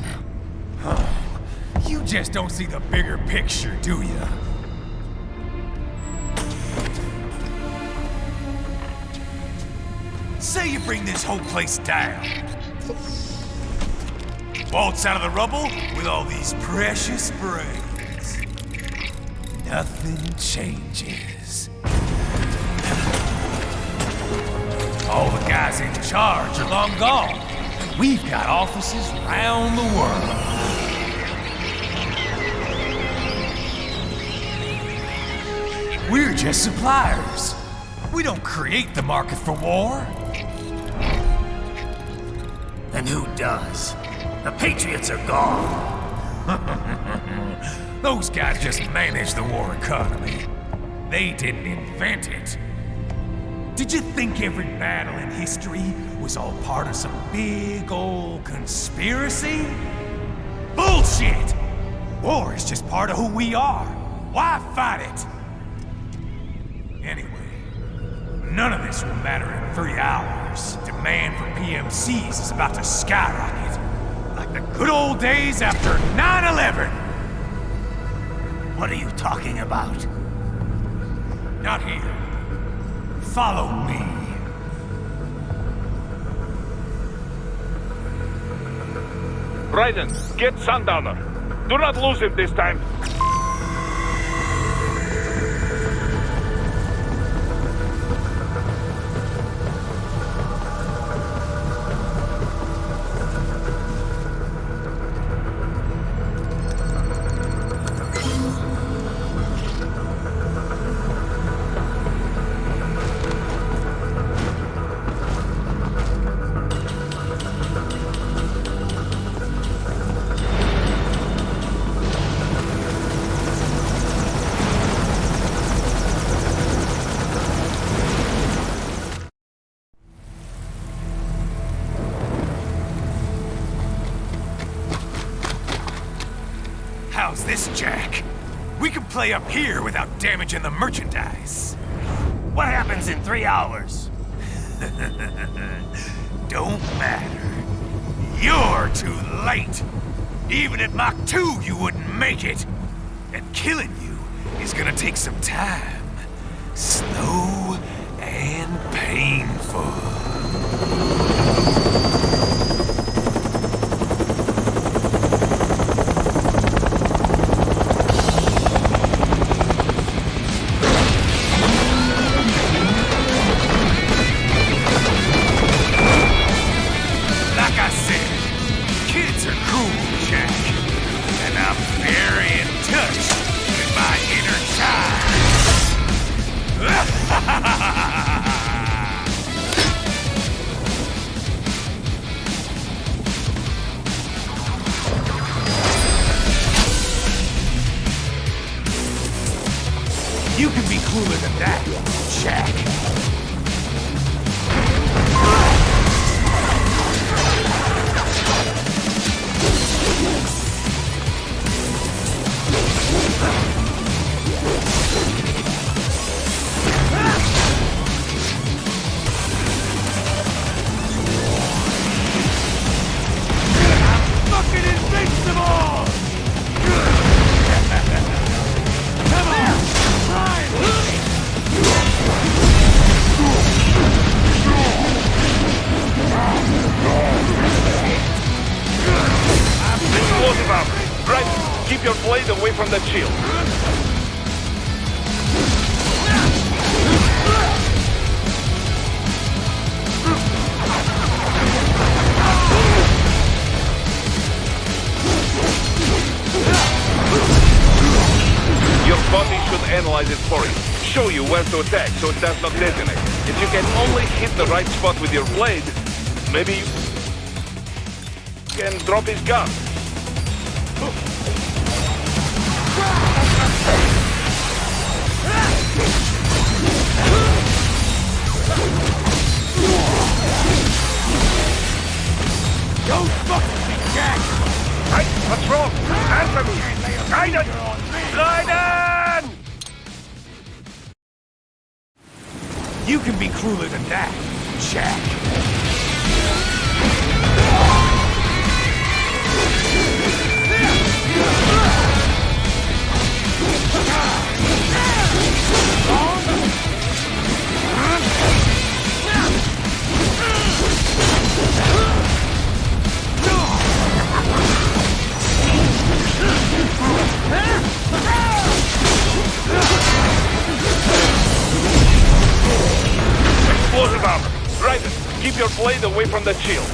You just don't see the bigger picture, do you? Say you bring this whole place down. Waltz out of the rubble with all these precious brains. Nothing changes. All the guys in charge are long gone. We've got offices around the world. We're just suppliers. We don't create the market for war. And who does? The Patriots are gone. Those guys just manage the war economy. They didn't invent it. Did you think every battle in history was all part of some big old conspiracy? Bullshit! War is just part of who we are. Why fight it? Anyway, none of this will matter in 3 hours. Demand for PMCs is about to skyrocket. Like the good old days after 9/11. What are you talking about? Not here. Follow me. Ryzen, get Sundowner. Do not lose him this time. How's this, Jack? We can play up here without damaging the merchandise. What happens in 3 hours? Don't matter. You're too late. Even at Mach 2, you wouldn't make it. And killing you is gonna take some time. Slow and painful. You can be cooler than that, Jack. I'm fucking invincible! Come on! Explosive armor. Right, keep your blade away from the shield. Your body should analyze it for you. Show you where to attack so it does not detonate. If you can only hit the right spot with your blade, maybe you can drop his gun. Don't fuck with me, Jack! Hey, what's wrong? Answer me! Raiden! Raiden! You can be crueler than that, Jack. Explosive armor. Raiden, keep your blade away from the shield.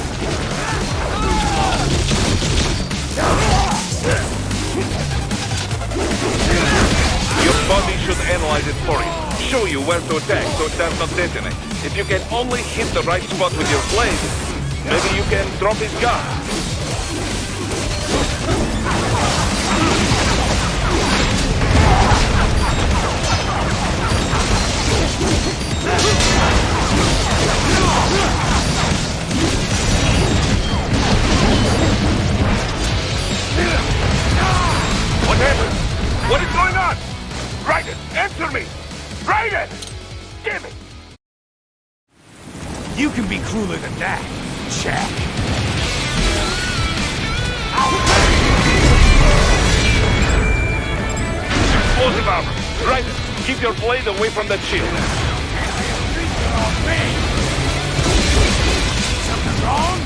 Your body should analyze it for you. Show you where to attack so it does not detonate. If you can only hit the right spot with your blade, maybe you can drop his gun. Gimme! You can be crueler than that, Jack. Explosive armor. Right. Keep your blade away from that shield. Something wrong?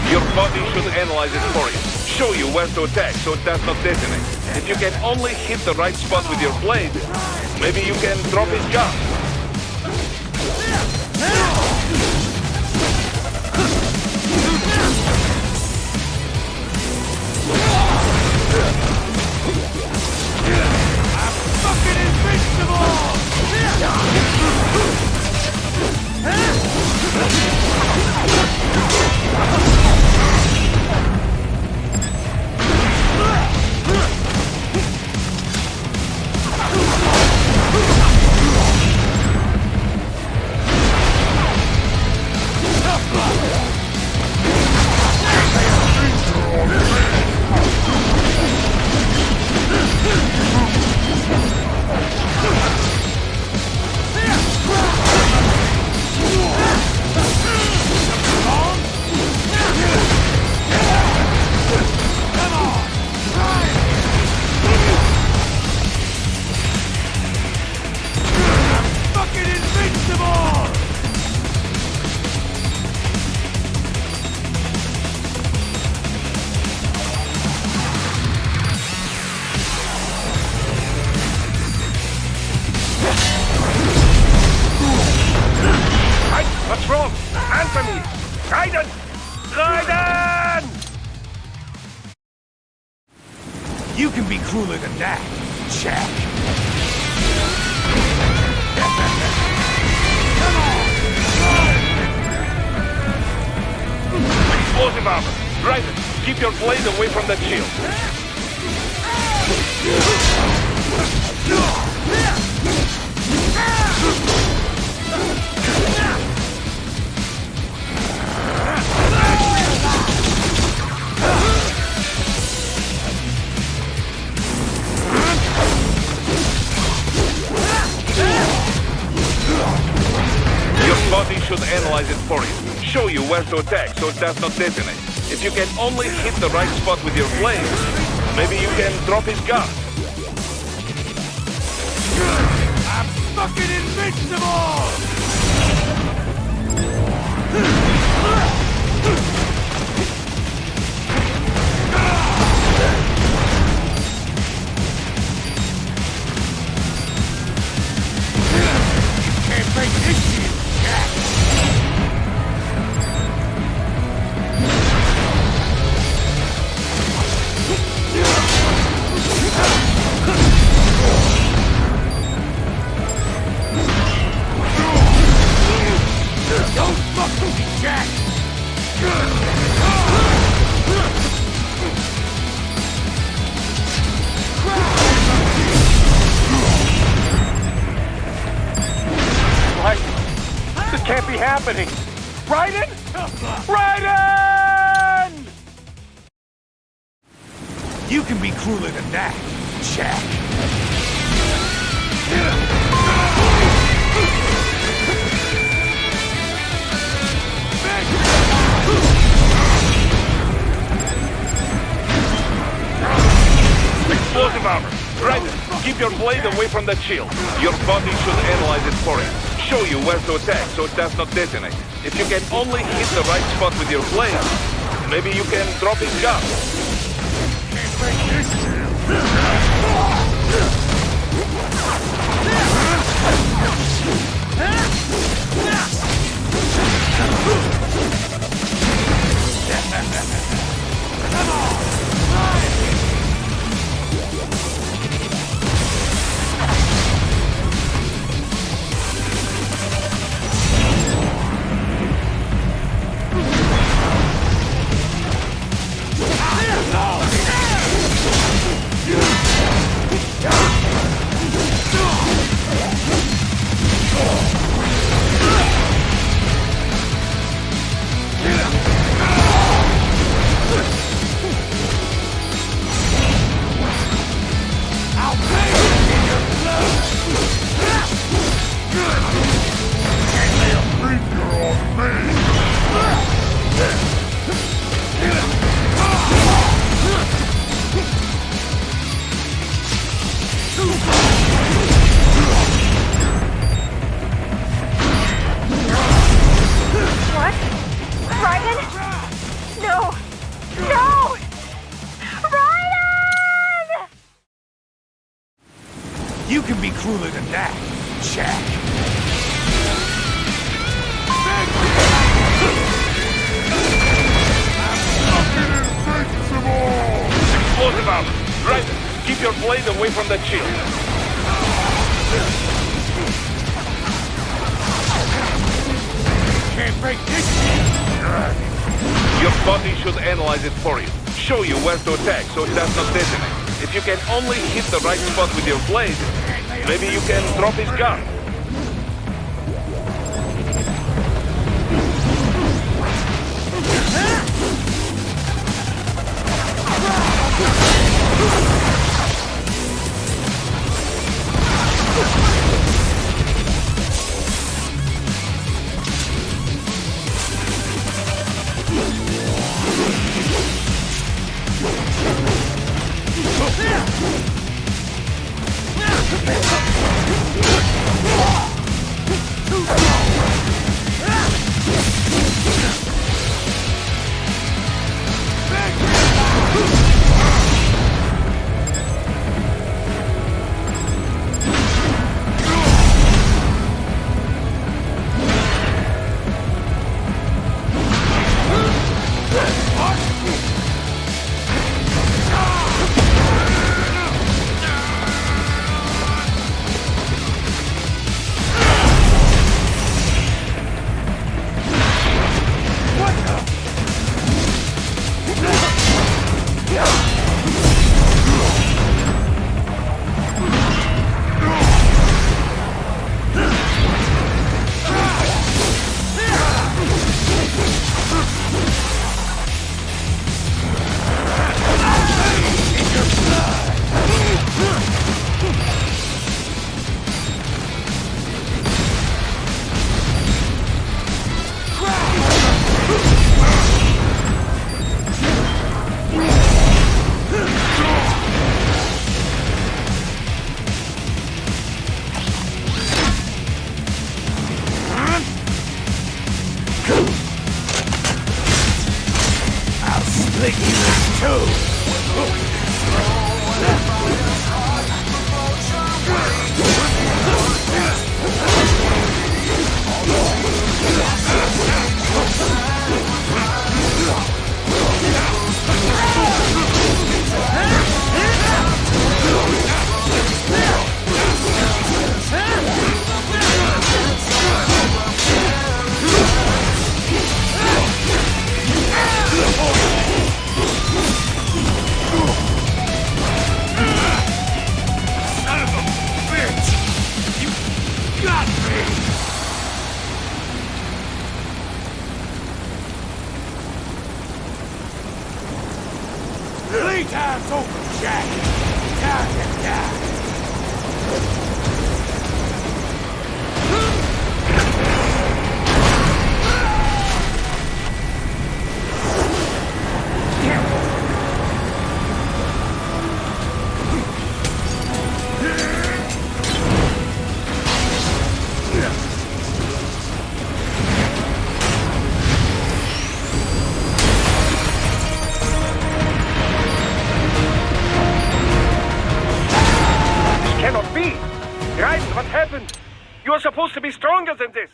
Your body should analyze it for you. Show you where to attack so it does not detonate. If you can only hit the right spot with your blade, maybe you can drop his gun. I'm fucking invincible! What's wrong? Answer me! Raiden! Raiden! You can be crueler than that, Jack. Explosive armor. Raiden, keep your blade away from that shield. Your body should analyze it for you. Show you where to attack so it does not detonate. If you can only hit the right spot with your blade, maybe you can drop his gun. I'm fucking invincible! Can't break this shit, Jack! Don't fuck with me, Jack! This can't be happening! Raiden? Raiden! You can be crueler than that, Jack. Explosive armor. Raiden, keep your blade away from that shield. Your body should analyze it for you. Show you where to attack so it does not detonate. If you can only hit the right spot with your blade, maybe you can drop his gun. Can't break this shit. Come on! You can be crueler than that, Jack. Explosive armor. Ryzen, keep your blade away from that shield. Can't break this. Your body should analyze it for you. Show you where to attack so it does not detonate. If you can only hit the right spot with your blade, maybe you can drop his gun. Playtime's over, Jack. Time to die. You're supposed to be stronger than this.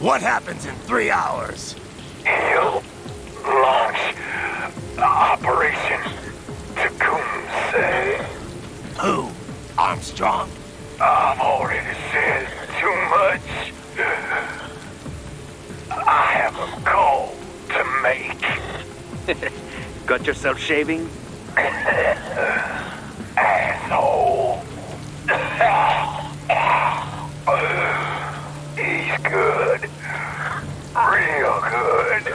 What happens in 3 hours? He'll launch Operation Tecumseh. Who? Armstrong? I've already said too much. I have a call to make. Got yourself shaving? Asshole. He's good. Real good.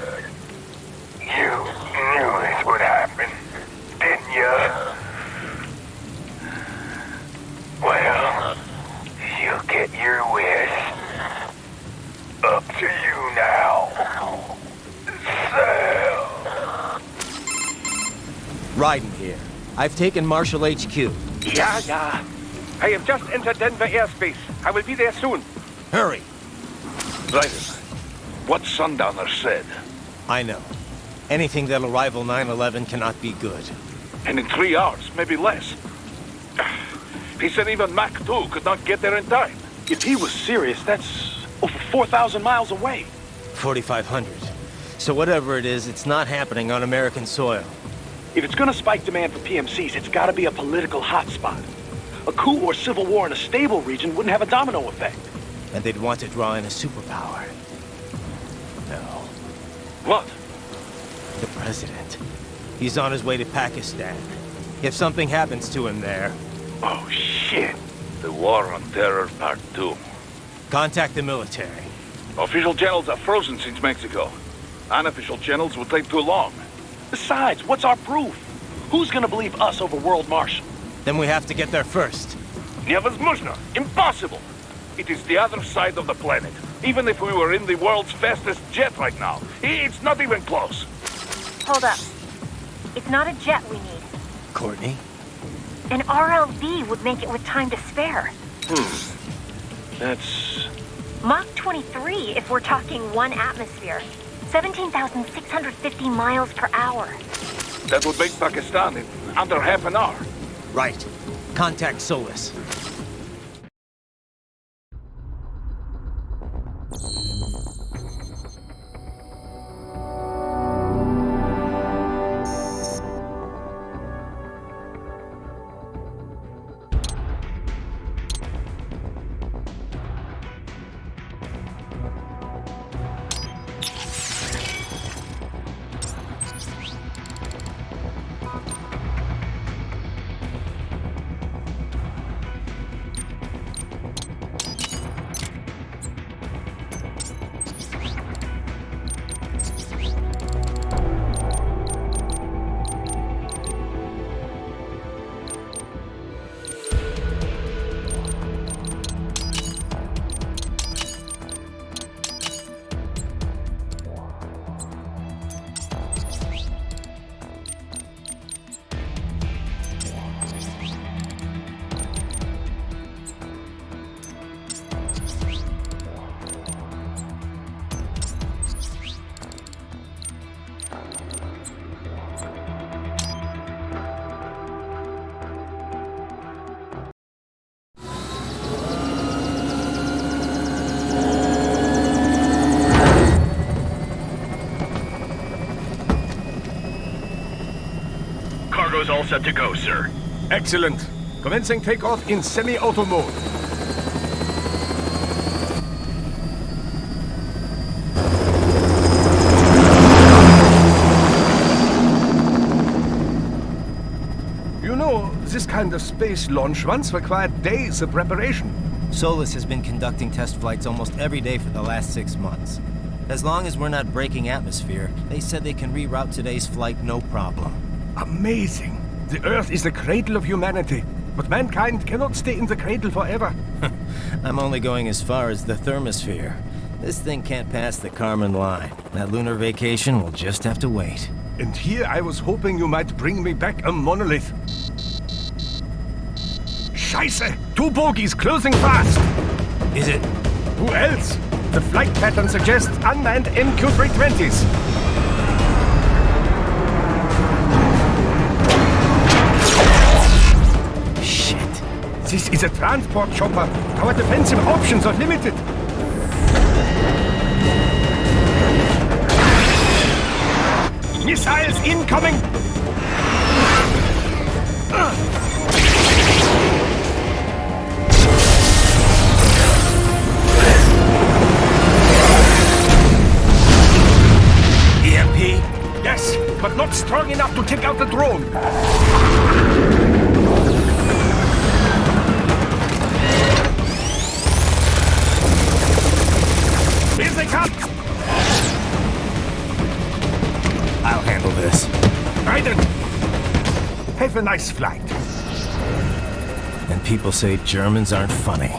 You knew this would happen, didn't you? Well, you get your wish. Up to you now. Sam. Ryden here. I've taken Marshall HQ. Yeah. I have just entered Denver airspace. I will be there soon. Hurry. Ryden, what Sundowner said. I know. Anything that'll rival 9/11 cannot be good. And in 3 hours, maybe less. He said even Mach 2 could not get there in time. If he was serious, that's over 4,000 miles away. 4,500. So whatever it is, it's not happening on American soil. If it's gonna spike demand for PMCs, it's gotta be a political hotspot. A coup or civil war in a stable region wouldn't have a domino effect. And they'd want to draw in a superpower. No. What? The president. He's on his way to Pakistan. If something happens to him there... Oh, shit. The War on Terror Part 2. Contact the military. Official channels are frozen since Mexico. Unofficial channels will take too long. Besides, what's our proof? Who's gonna believe us over World Marshal? Then we have to get there first. Невозможно. Impossible. It is the other side of the planet. Even if we were in the world's fastest jet right now, it's not even close. Hold up. It's not a jet we need. Courtney? An RLV would make it with time to spare. That's... Mach 23 if we're talking 1 atmosphere. 17,650 miles per hour. That would make Pakistan in under half an hour. Right. Contact Solus. Cargo's all set to go, sir. Excellent. Commencing takeoff in semi-auto mode. You know, this kind of space launch once required days of preparation. Solus has been conducting test flights almost every day for the last 6 months. As long as we're not breaking atmosphere, they said they can reroute today's flight no problem. Amazing. The Earth is the cradle of humanity, but mankind cannot stay in the cradle forever. I'm only going as far as the thermosphere. This thing can't pass the Kármán line. That lunar vacation will just have to wait. And here I was hoping you might bring me back a monolith. Scheiße! 2 bogies closing fast! Is it? Who else? The flight pattern suggests unmanned MQ-320s. This is a transport chopper. Our defensive options are limited. Missiles incoming! EMP? Yes, but not strong enough to take out the drone. Here they come! I'll handle this. Raiden! Have a nice flight. And people say Germans aren't funny.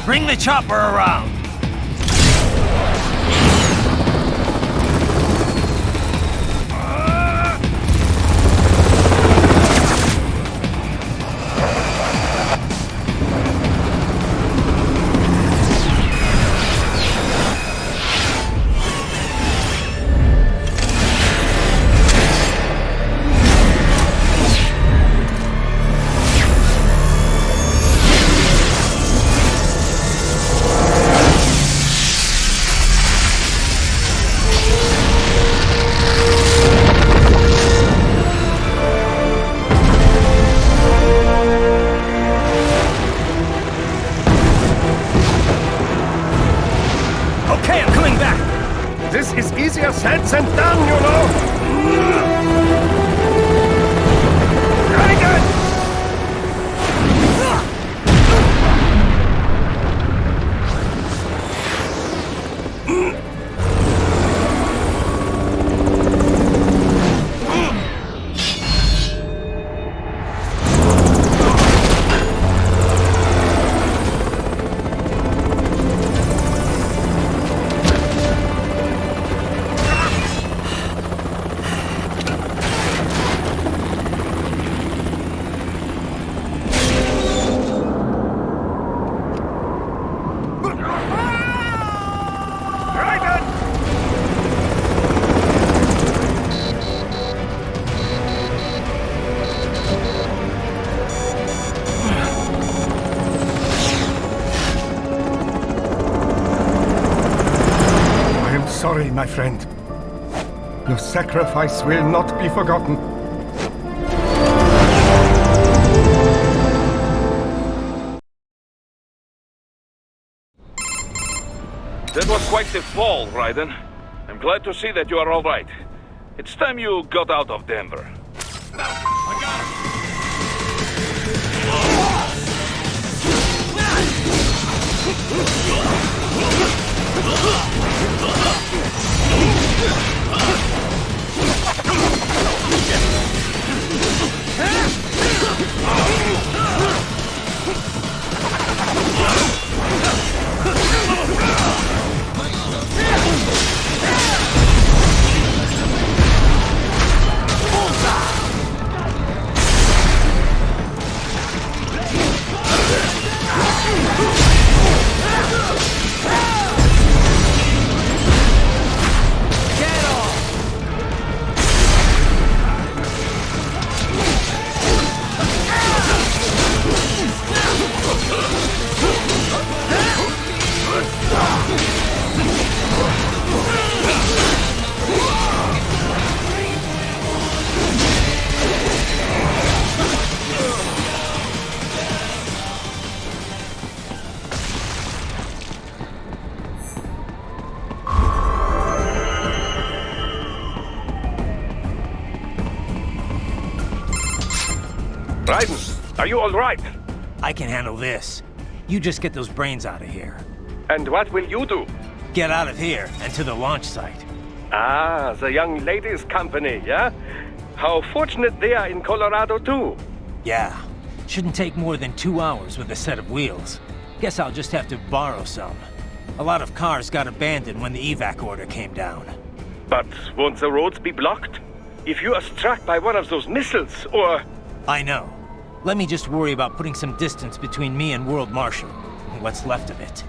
Bring the chopper around! Easier said than done, you know. Dragon! Sorry, my friend. Your sacrifice will not be forgotten. That was quite the fall, Raiden. I'm glad to see that you are all right. It's time you got out of Denver. Raiden, are you all right? I can handle this. You just get those brains out of here. And what will you do? Get out of here and to the launch site. Ah, the young ladies' company, yeah? How fortunate they are in Colorado, too. Yeah. Shouldn't take more than 2 hours with a set of wheels. Guess I'll just have to borrow some. A lot of cars got abandoned when the evac order came down. But won't the roads be blocked? If you are struck by one of those missiles, or... I know. Let me just worry about putting some distance between me and World Marshal. What's left of it.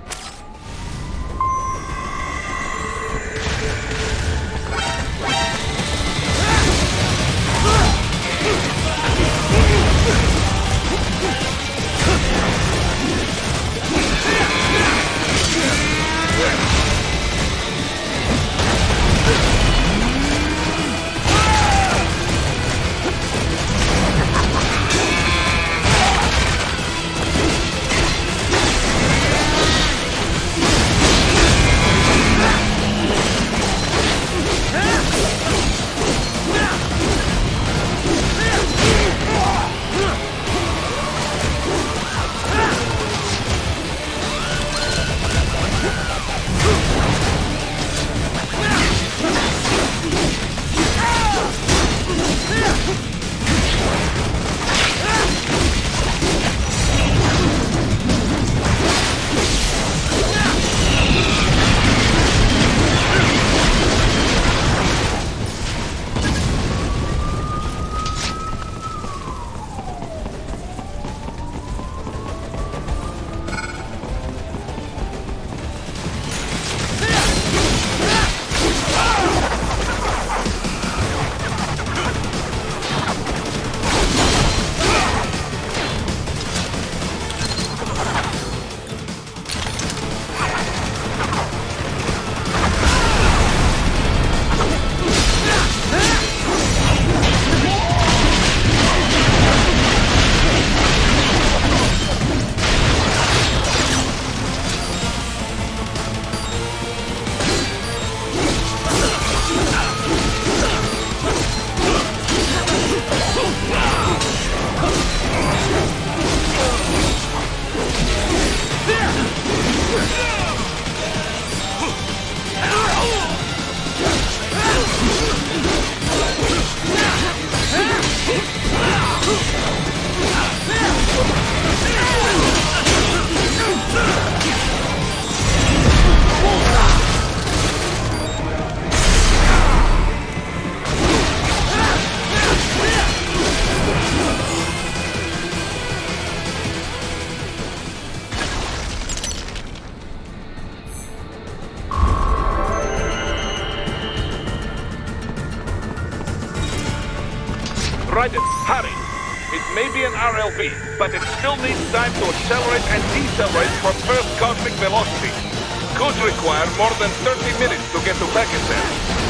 Raiden, hurry! It may be an RLV, but it still needs time to accelerate and decelerate from first cosmic velocity. Could require more than 30 minutes to get to Pakistan.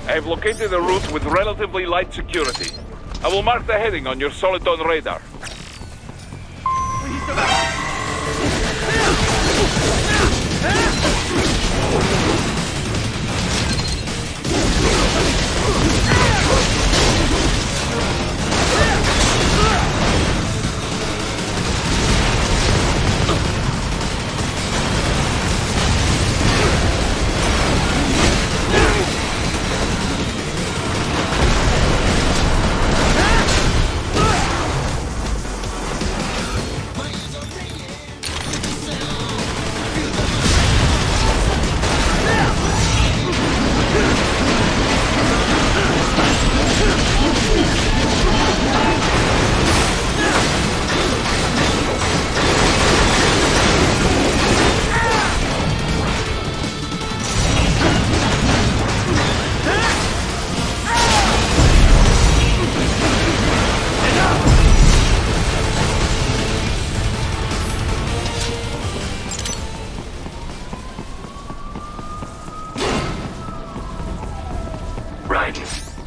I have located a route with relatively light security. I will mark the heading on your Soliton radar.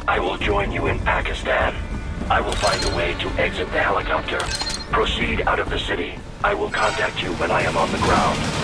I will join you in Pakistan. I will find a way to exit the helicopter. Proceed out of the city. I will contact you when I am on the ground.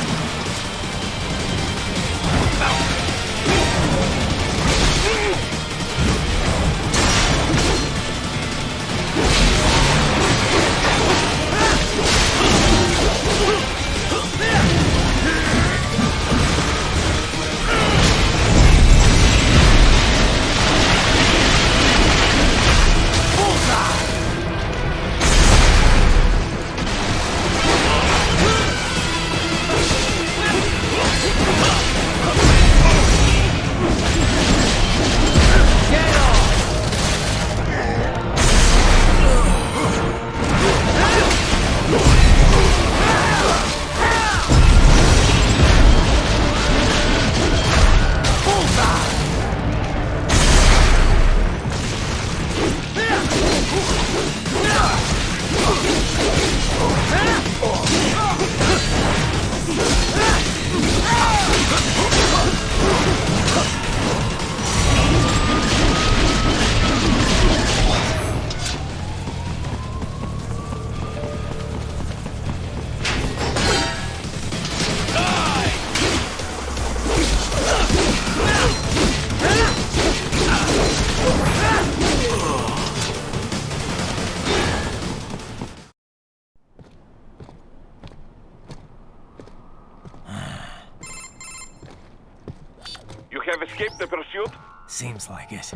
Escape the pursuit? Seems like it.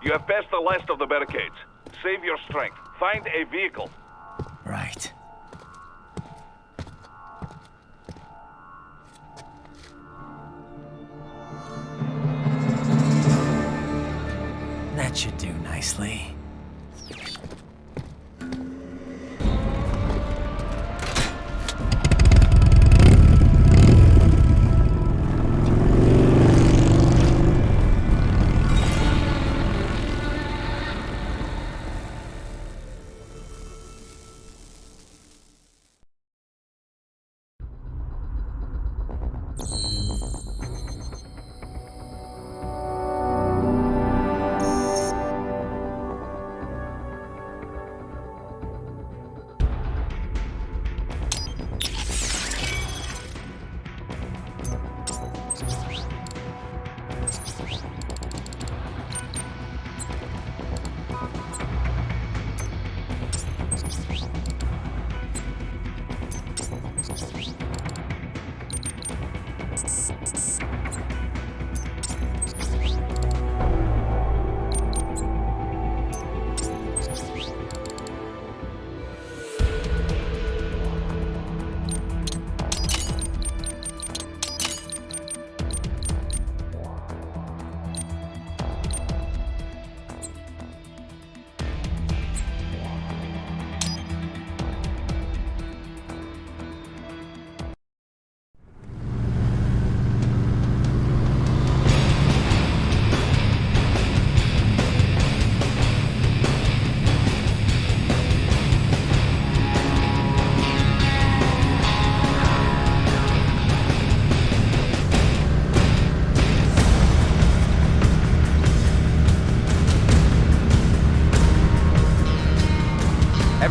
You have passed the last of the barricades. Save your strength. Find a vehicle. Right. That should do nicely.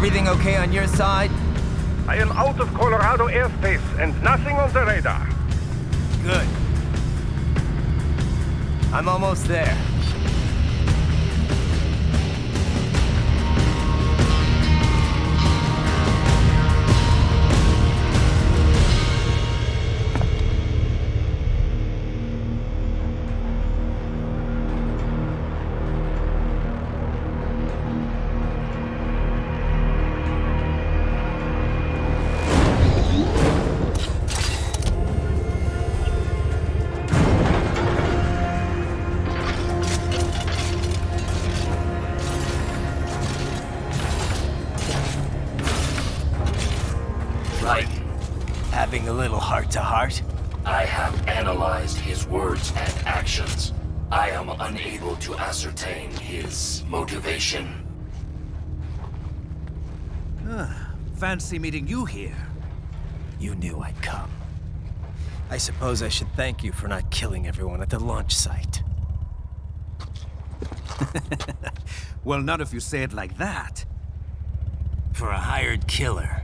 Everything okay on your side? I am out of Colorado airspace and nothing on the radar. Good. I'm almost there. Having a little heart-to-heart? I have analyzed his words and actions. I am unable to ascertain his motivation. Fancy meeting you here. You knew I'd come. I suppose I should thank you for not killing everyone at the launch site. Well, not if you say it like that. For a hired killer,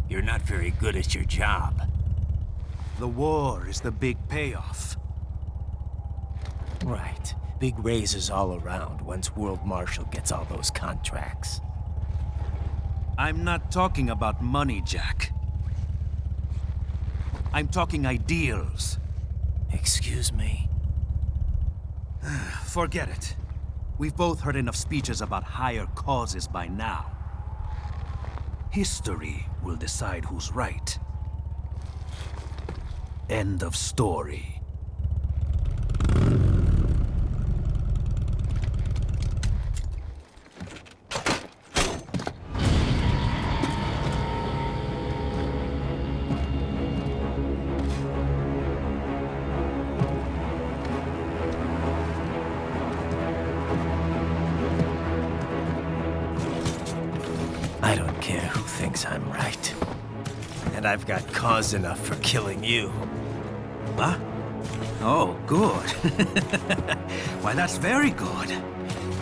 you're not very good at your job. The war is the big payoff. Right. Big raises all around once World Marshal gets all those contracts. I'm not talking about money, Jack. I'm talking ideals. Excuse me? Forget it. We've both heard enough speeches about higher causes by now. History will decide who's right. End of story. I don't care who thinks I'm right. And I've got cause enough for killing you. Huh? Oh, good. Why, that's very good.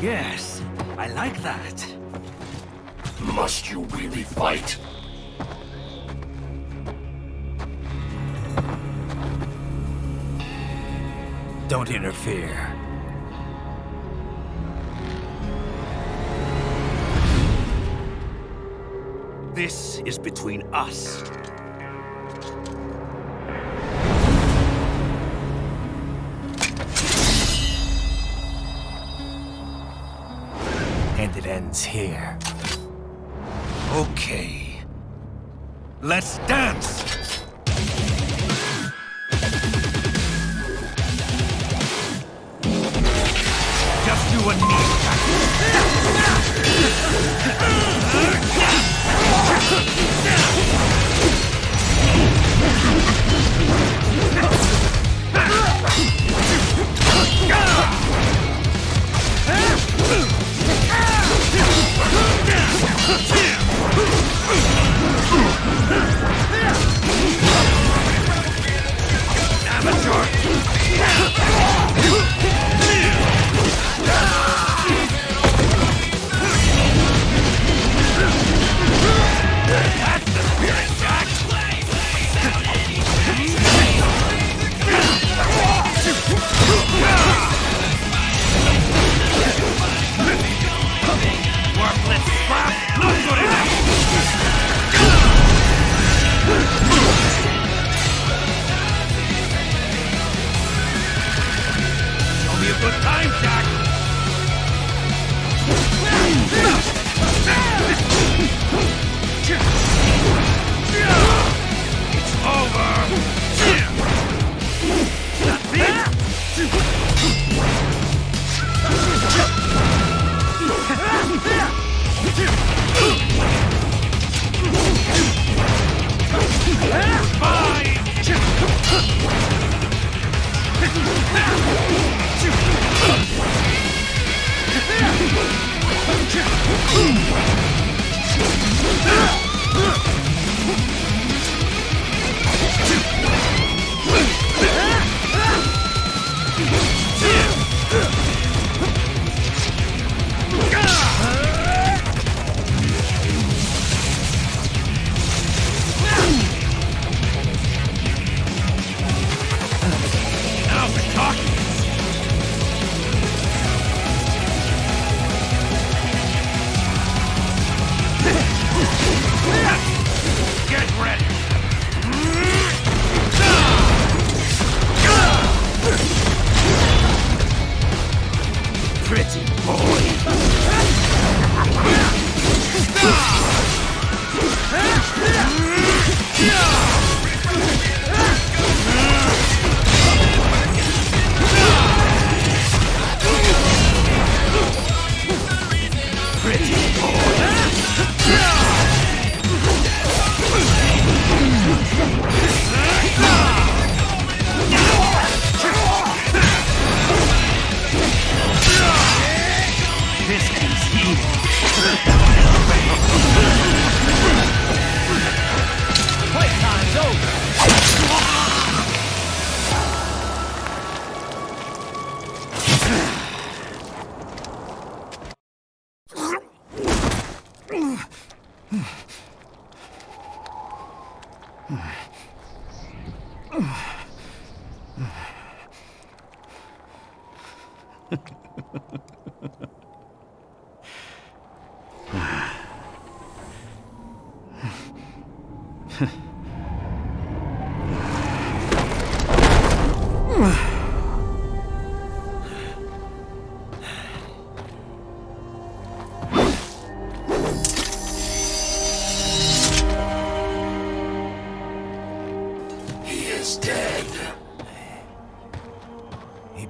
Yes, I like that. Must you really fight? Don't interfere. This is between us. And it ends here. Okay. Let's dance! Just you and me,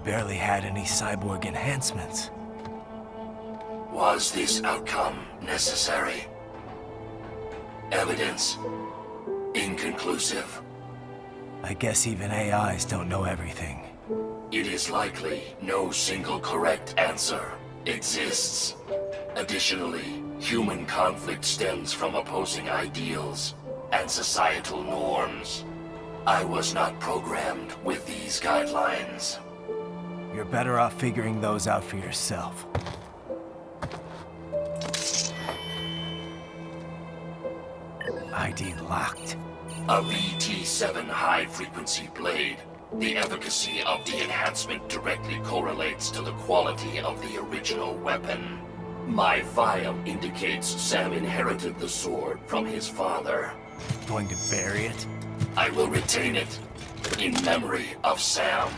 Barely had any cyborg enhancements. Was this outcome necessary? Evidence inconclusive. I guess even AIs don't know everything. It is likely no single correct answer exists. Additionally, human conflict stems from opposing ideals and societal norms. I was not programmed with these guidelines. You're better off figuring those out for yourself. ID locked. A VT7 high-frequency blade. The efficacy of the enhancement directly correlates to the quality of the original weapon. My file indicates Sam inherited the sword from his father. Going to bury it? I will retain it in memory of Sam.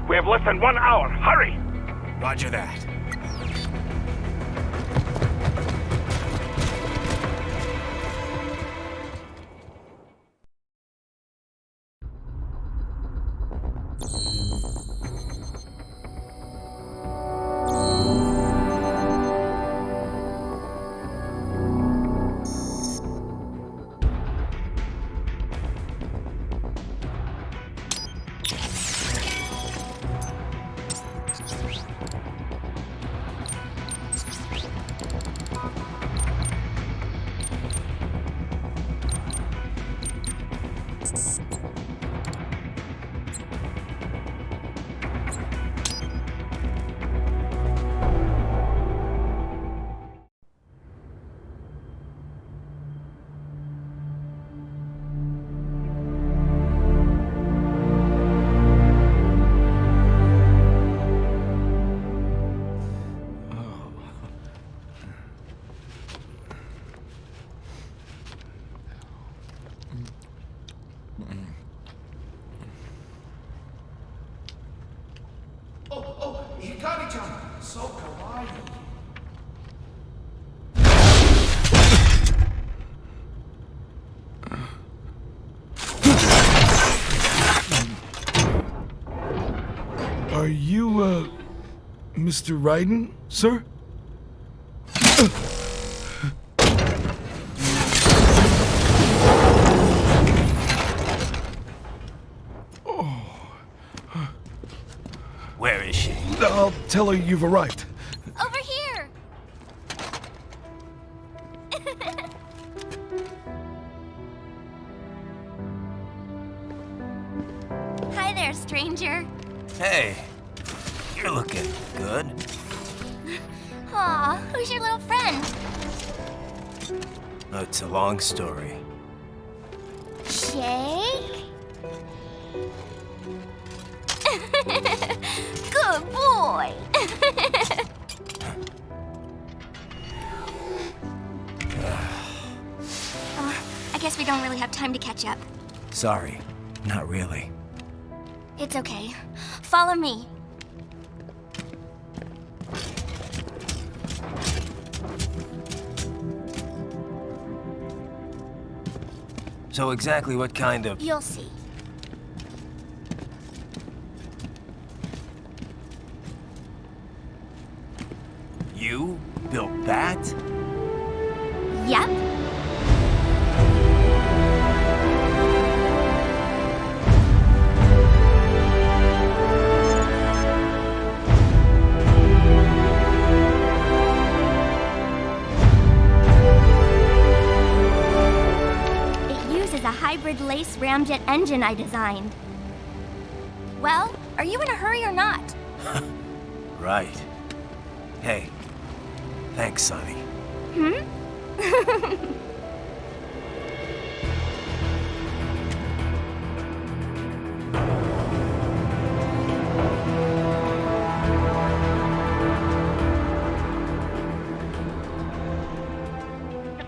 We have less than 1 hour. Hurry! Roger that. So kawaii. Are you, Mr. Ryzen, sir? Where is she? I'll tell her you've arrived. Over here! Hi there, stranger. Hey, you're looking good. Aw, who's your little friend? Oh, it's a long story. Shake? Good boy! I guess we don't really have time to catch up. Sorry, not really. It's okay. Follow me. So exactly what kind of... You'll see. You built that? Yep. scramjet engine I designed. Well, are you in a hurry or not? Right. Hey, thanks, Sonny. The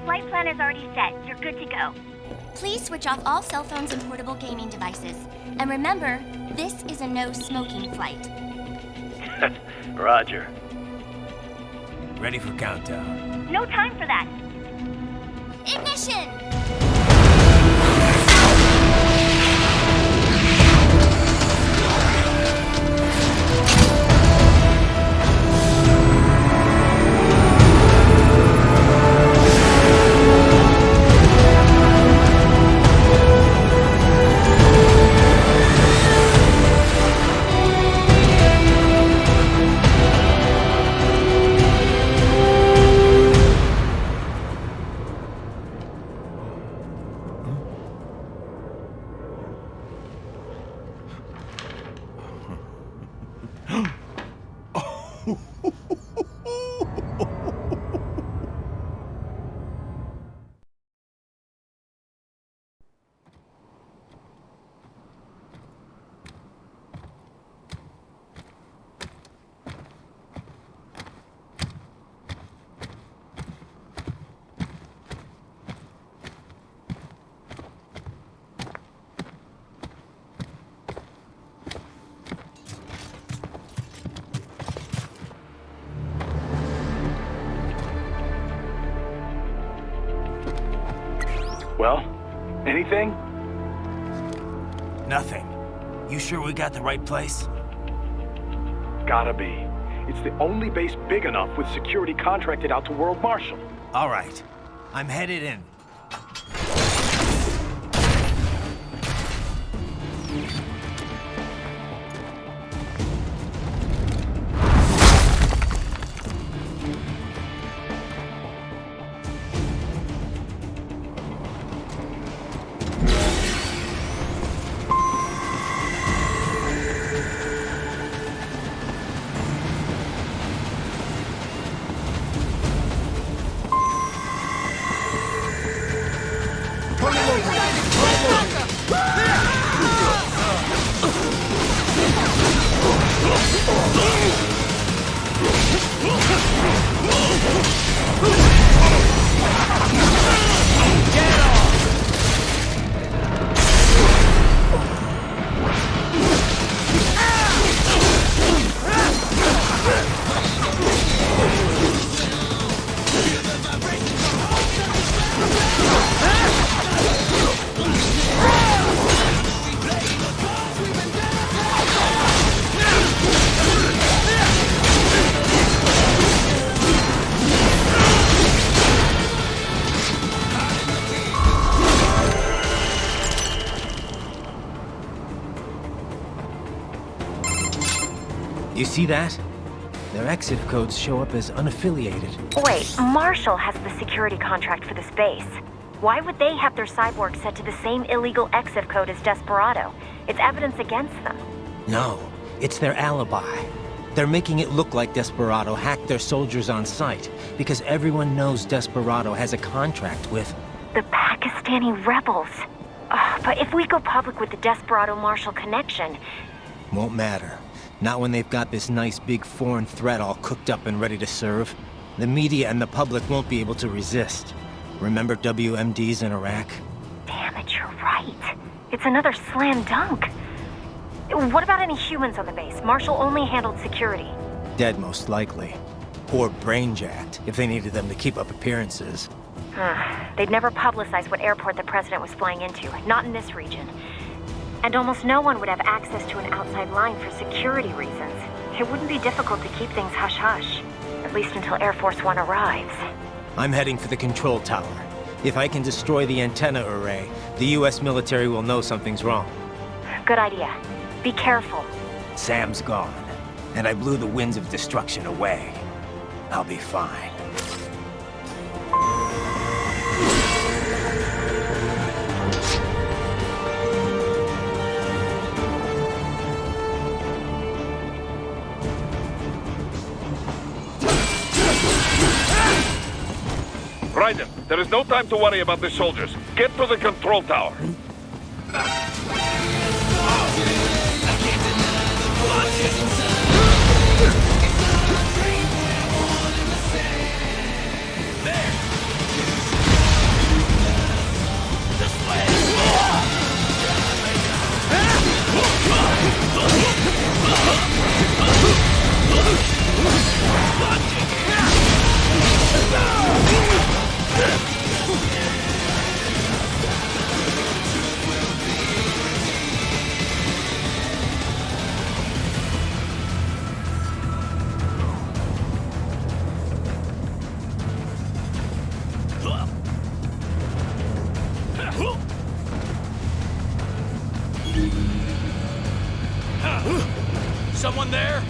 flight plan is already set. You're good to go. Please switch off all cell phones and portable gaming devices. And remember, this is a no-smoking flight. Roger. Ready for countdown. No time for that. Ignition! Well, anything? Nothing. You sure we got the right place? Gotta be. It's the only base big enough with security contracted out to World Marshal. All right. I'm headed in. You see that? Their exit codes show up as unaffiliated. Wait, Marshall has the security contract for this base. Why would they have their cyborg set to the same illegal exit code as Desperado? It's evidence against them. No, it's their alibi. They're making it look like Desperado hacked their soldiers on sight, because everyone knows Desperado has a contract with... The Pakistani rebels. But if we go public with the Desperado-Marshall connection... Won't matter. Not when they've got this nice big foreign threat all cooked up and ready to serve. The media and the public won't be able to resist. Remember WMDs in Iraq? Damn it, you're right. It's another slam dunk. What about any humans on the base? Marshall only handled security. Dead, most likely. Or brain-jacked, if they needed them to keep up appearances. They'd never publicize what airport the president was flying into, not in this region. And almost no one would have access to an outside line for security reasons. It wouldn't be difficult to keep things hush-hush, at least until Air Force One arrives. I'm heading for the control tower. If I can destroy the antenna array, the US military will know something's wrong. Good idea. Be careful. Sam's gone, and I blew the winds of destruction away. I'll be fine. Raiden, there is no time to worry about the soldiers. Get to the control tower. Someone there?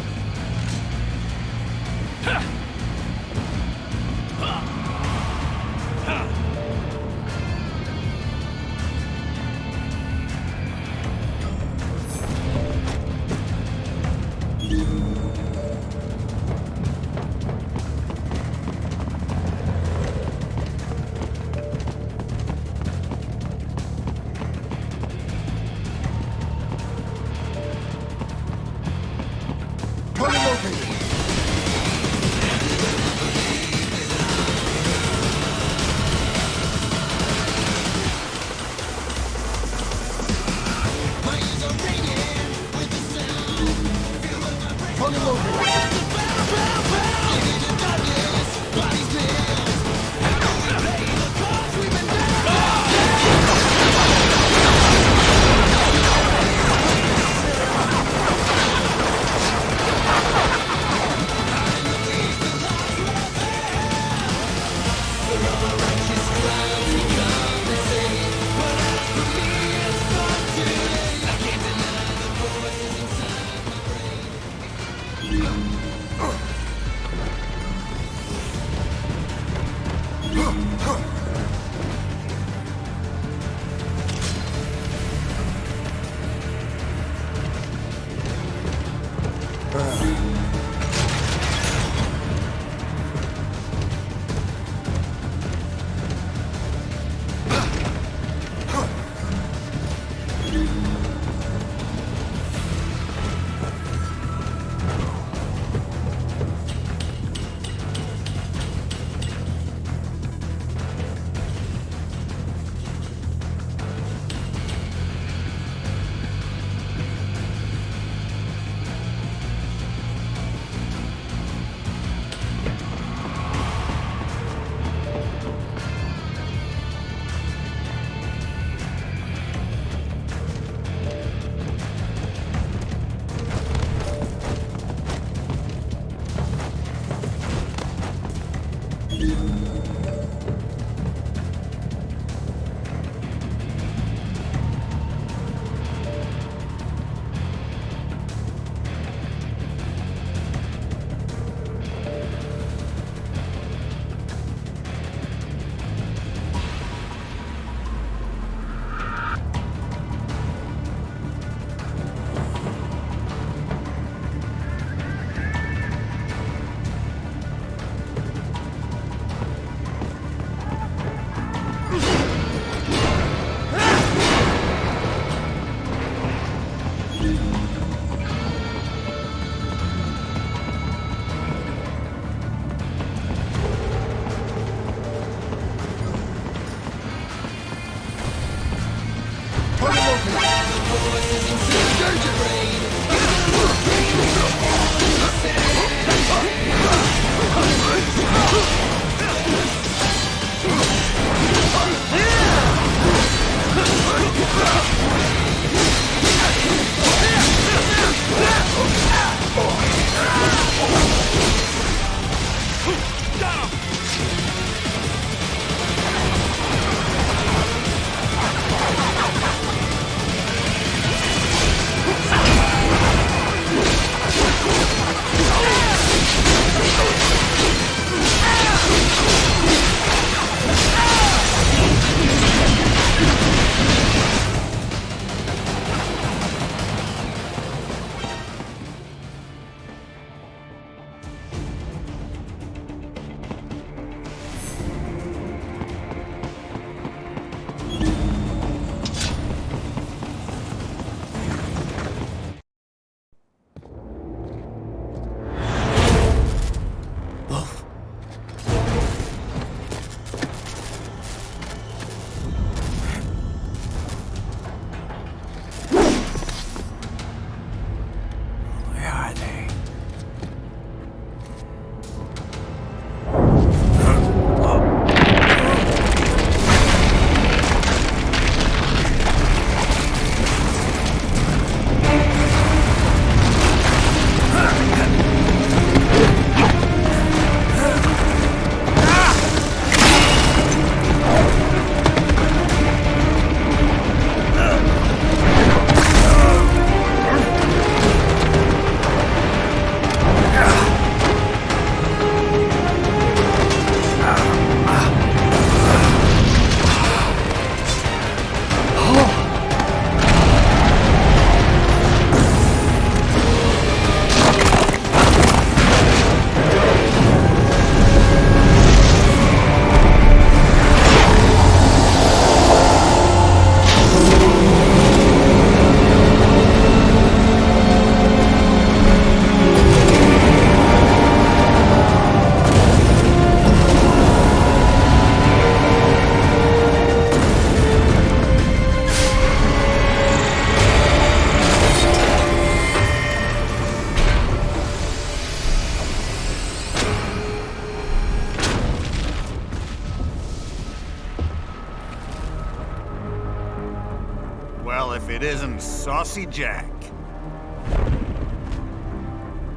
Saucy Jack.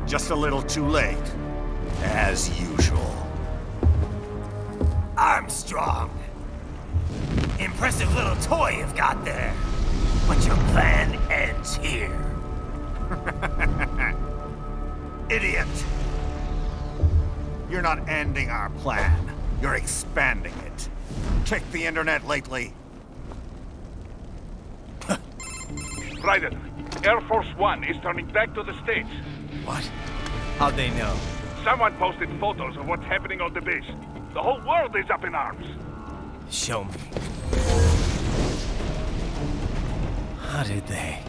Just a little too late, as usual. Armstrong! Impressive little toy you've got there. But your plan ends here. Idiot! You're not ending our plan. You're expanding it. Check the internet lately. Ryder, Air Force One is turning back to the States. What? How'd they know? Someone posted photos of what's happening on the base. The whole world is up in arms. Show me. How did they?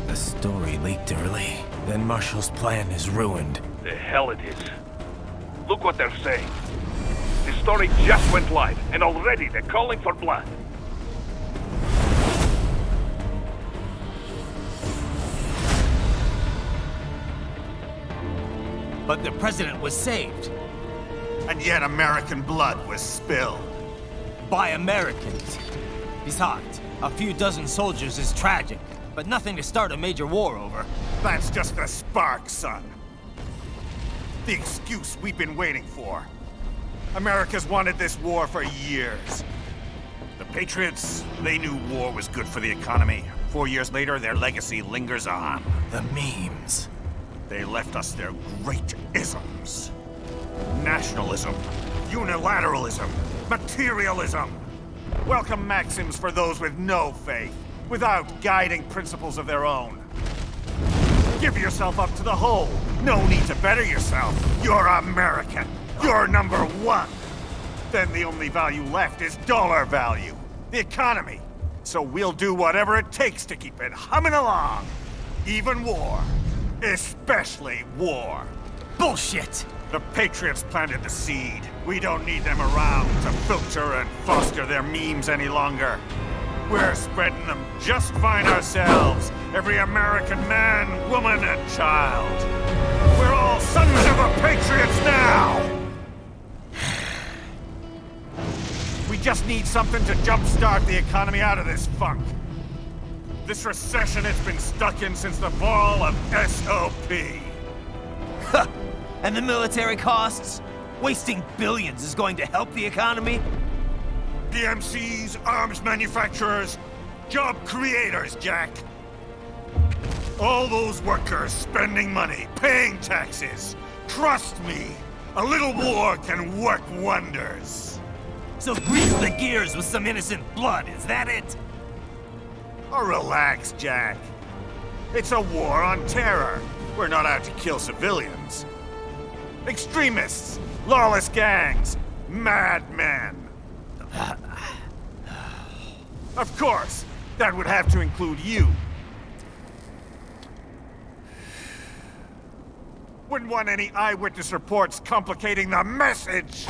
The story leaked early. Then Marshall's plan is ruined. The hell it is. Look what they're saying. The story just went live, and already they're calling for blood. But the president was saved. And yet American blood was spilled. By Americans. Besides, a few dozen soldiers is tragic, but nothing to start a major war over. That's just the spark, son. The excuse we've been waiting for. America's wanted this war for years. The Patriots, they knew war was good for the economy. 4 years later, their legacy lingers on. The memes. They left us their great isms. Nationalism, unilateralism, materialism. Welcome maxims for those with no faith, without guiding principles of their own. Give yourself up to the whole. No need to better yourself. You're American. You're number one. Then the only value left is dollar value. The economy. So we'll do whatever it takes to keep it humming along. Even war. Especially war. Bullshit! The Patriots planted the seed. We don't need them around to filter and foster their memes any longer. We're spreading them just fine ourselves. Every American man, woman, and child. We're all sons of the Patriots now! We just need something to jumpstart the economy out of this funk. This recession it's been stuck in since the fall of SOP. And the military costs? Wasting billions is going to help the economy? PMCs, arms manufacturers, job creators, Jack. All those workers spending money, paying taxes. Trust me, a little war can work wonders. So grease the gears with some innocent blood, is that it? Oh, relax, Jack. It's a war on terror. We're not out to kill civilians. Extremists, lawless gangs, madmen. Of course, that would have to include you. Wouldn't want any eyewitness reports complicating the message.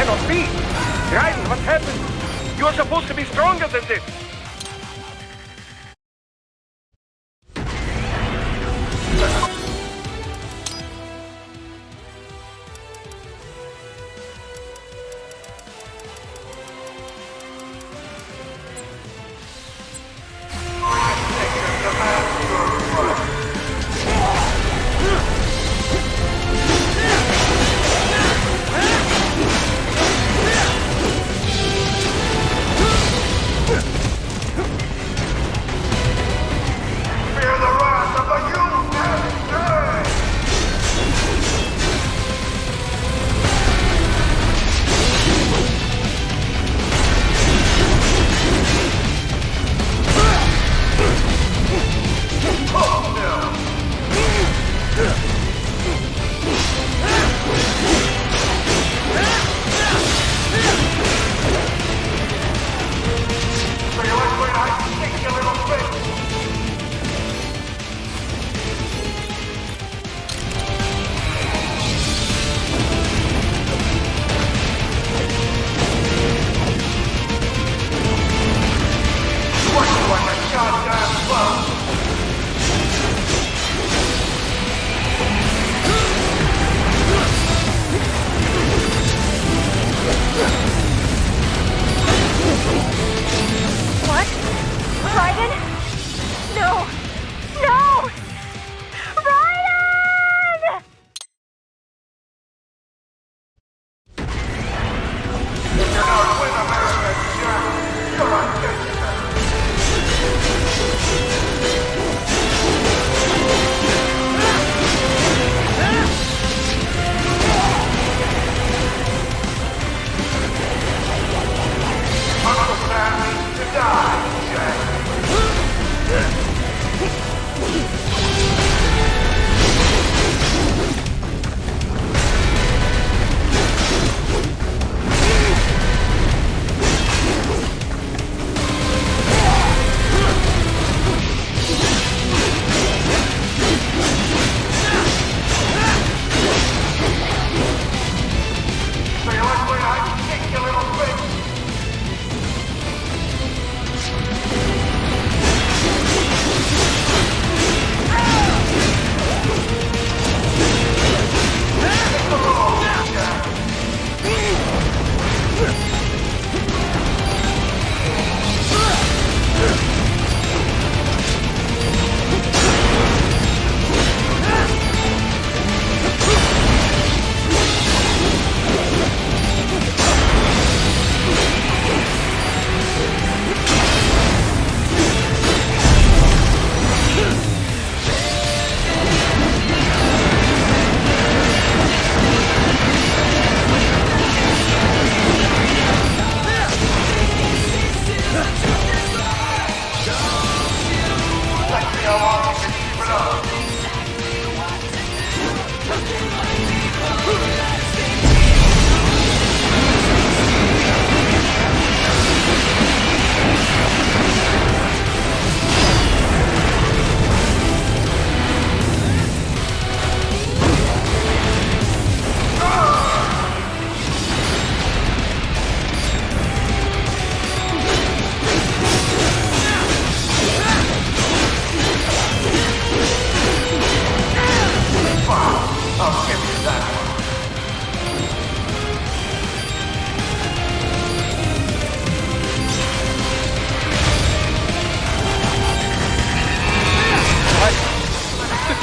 cannot be! Ryzen, what happened? You're supposed to be stronger than this!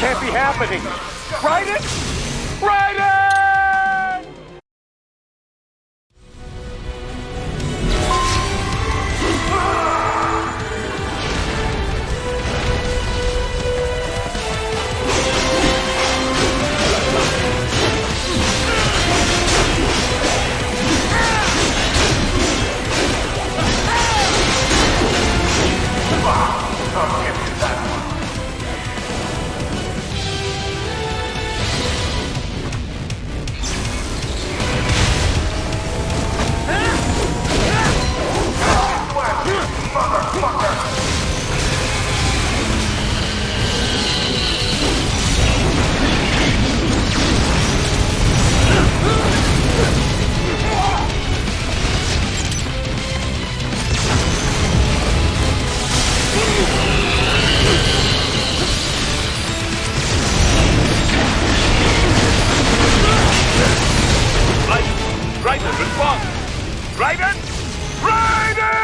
Can't be happening. Ryzen? Ryzen! Ryzen, respond! Ryzen! Ryzen!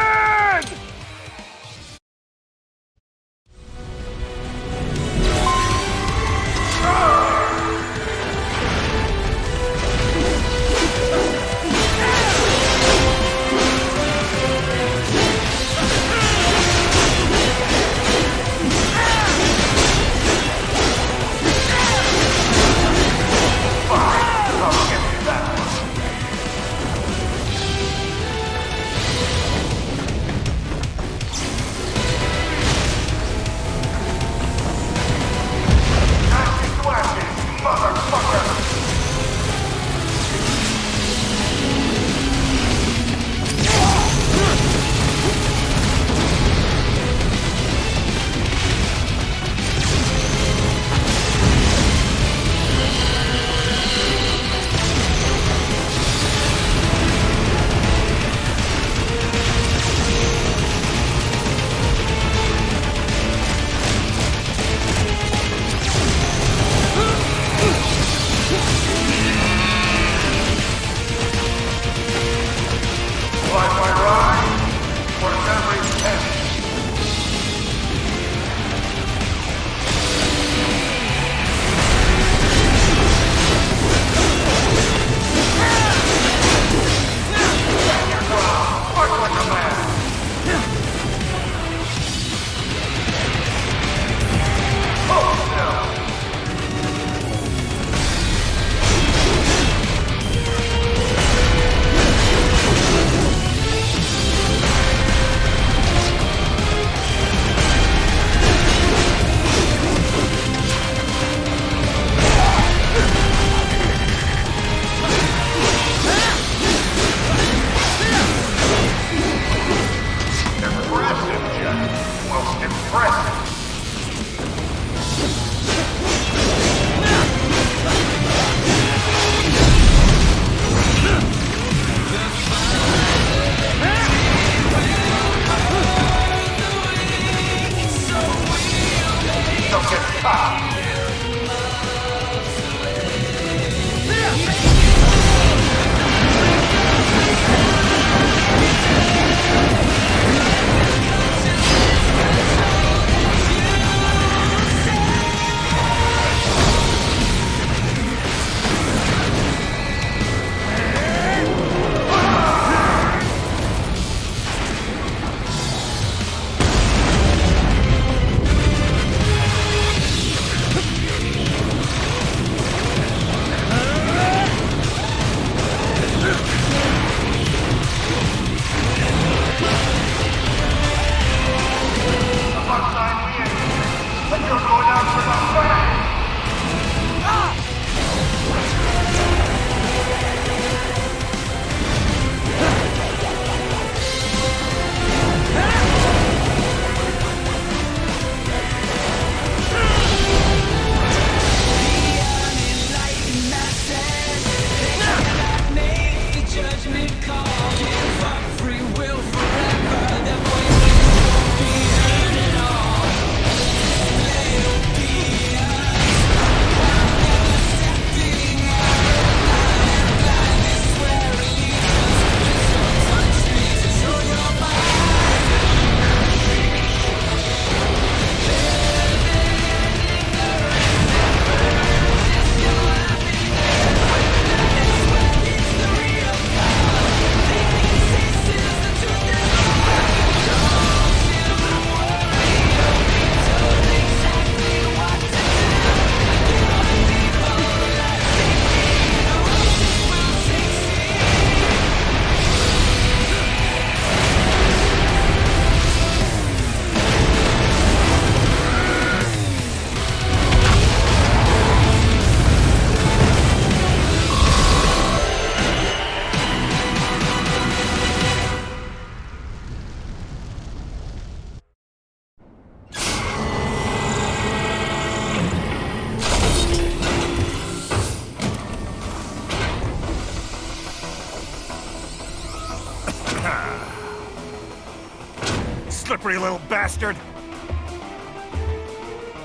Slippery little bastard!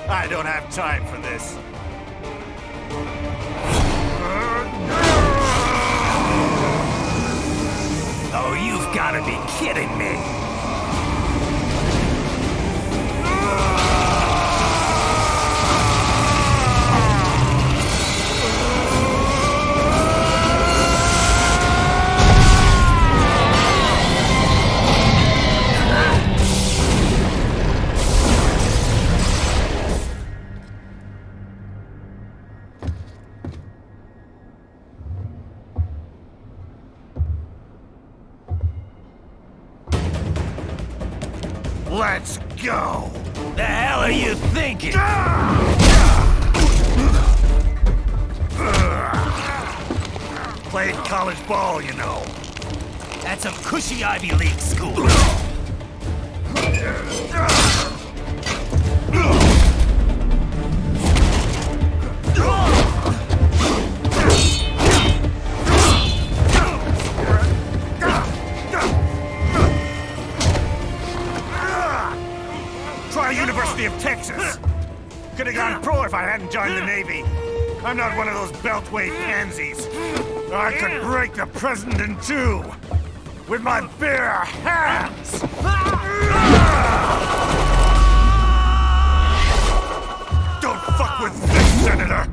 I don't have time for this. kidding me? Let's go! The hell are you thinking? Played college ball, you know. That's some cushy Ivy League school. Try University of Texas. Could have gone pro if I hadn't joined the Navy. I'm not one of those beltway pansies. I could break the president in two with my bare hands. Don't fuck with this, Senator.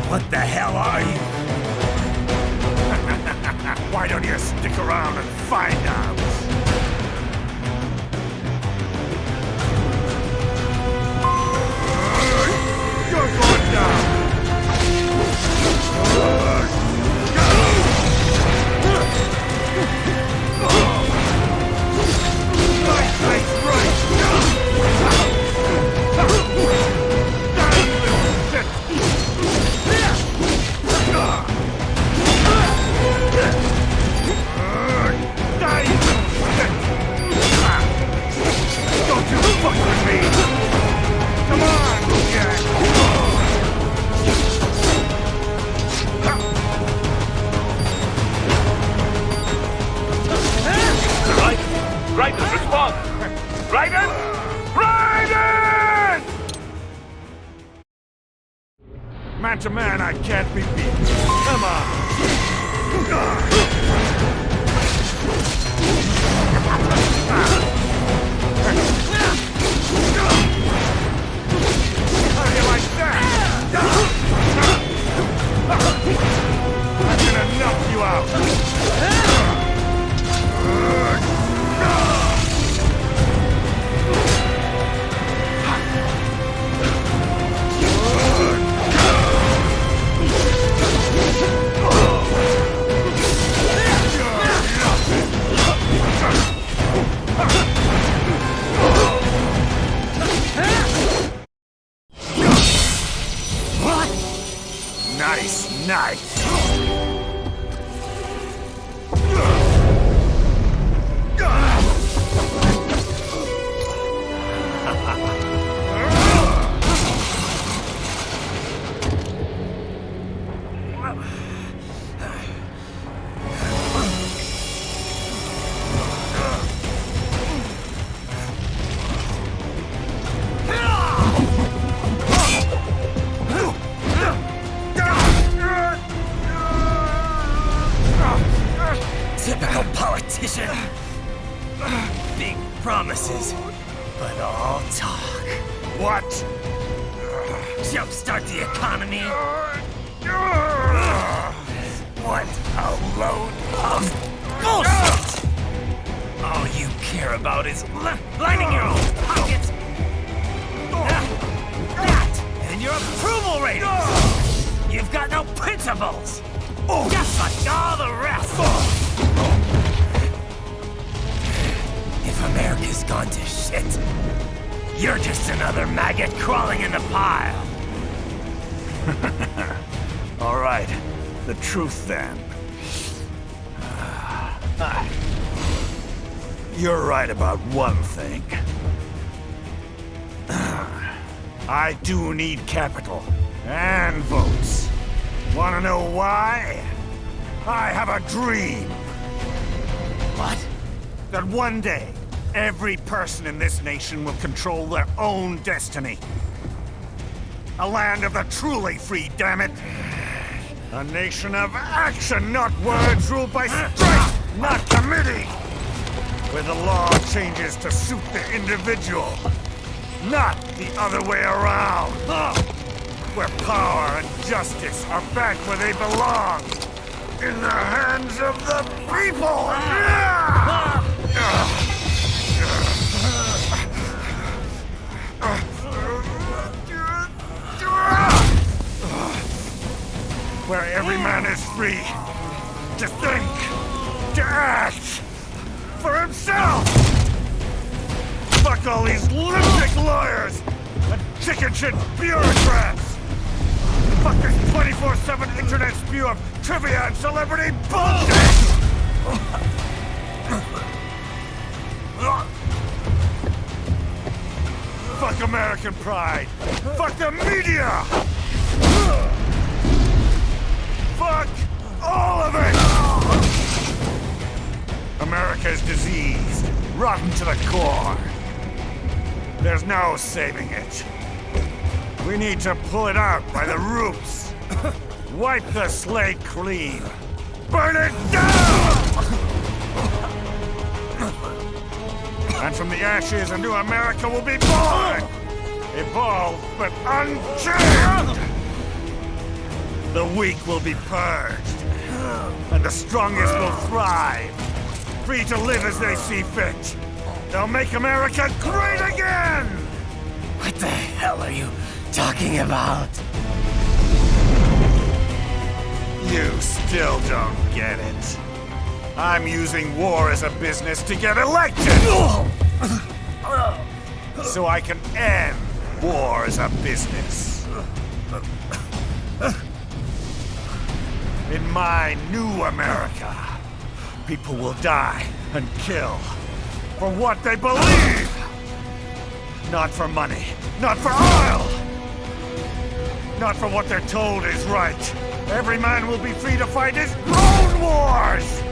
What the hell are you? Why don't you stick around and find out? You're going down! Ryzen, respond! Ryzen! Ryzen! Man to man, I can't be beat. Come on! How do you like that? I'm gonna knock you out! Nice, nice! Typical politician. Big promises, but all talk. What? Jumpstart the economy? What a load of bullshit! All you care about is lining your own pockets. That and your approval ratings. You've got no principles. Just like all the rest. If America's gone to shit, you're just another maggot crawling in the pile. All right, the truth then. You're right about one thing. I do need capital and votes. Wanna know why? I have a dream. What? That one day, every person in this nation will control their own destiny. A land of the truly free, damn it! A nation of action, not words, ruled by strength, not committee! Where the law changes to suit the individual, not the other way around! Where power and justice are back where they belong! In the hands of the people! Where every man is free to think, to act for himself! Fuck all these lunatic lawyers and chicken shit bureaucrats! Fuck this 24/7 internet spew of trivia and celebrity bullshit! Fuck American pride! Fuck the media! Fuck all of it! America's diseased, rotten to the core. There's no saving it. We need to pull it out by the roots. Wipe the slate clean. Burn it down! And from the ashes, a new America will be born! Evolved, but unchained! The weak will be purged, and the strongest will thrive, free to live as they see fit. They'll make America great again! What the hell are you talking about? You still don't get it. I'm using war as a business to get elected! So I can end war as a business. In my new America, people will die and kill for what they believe! Not for money, not for oil! Not for what they're told is right. Every man will be free to fight his own wars!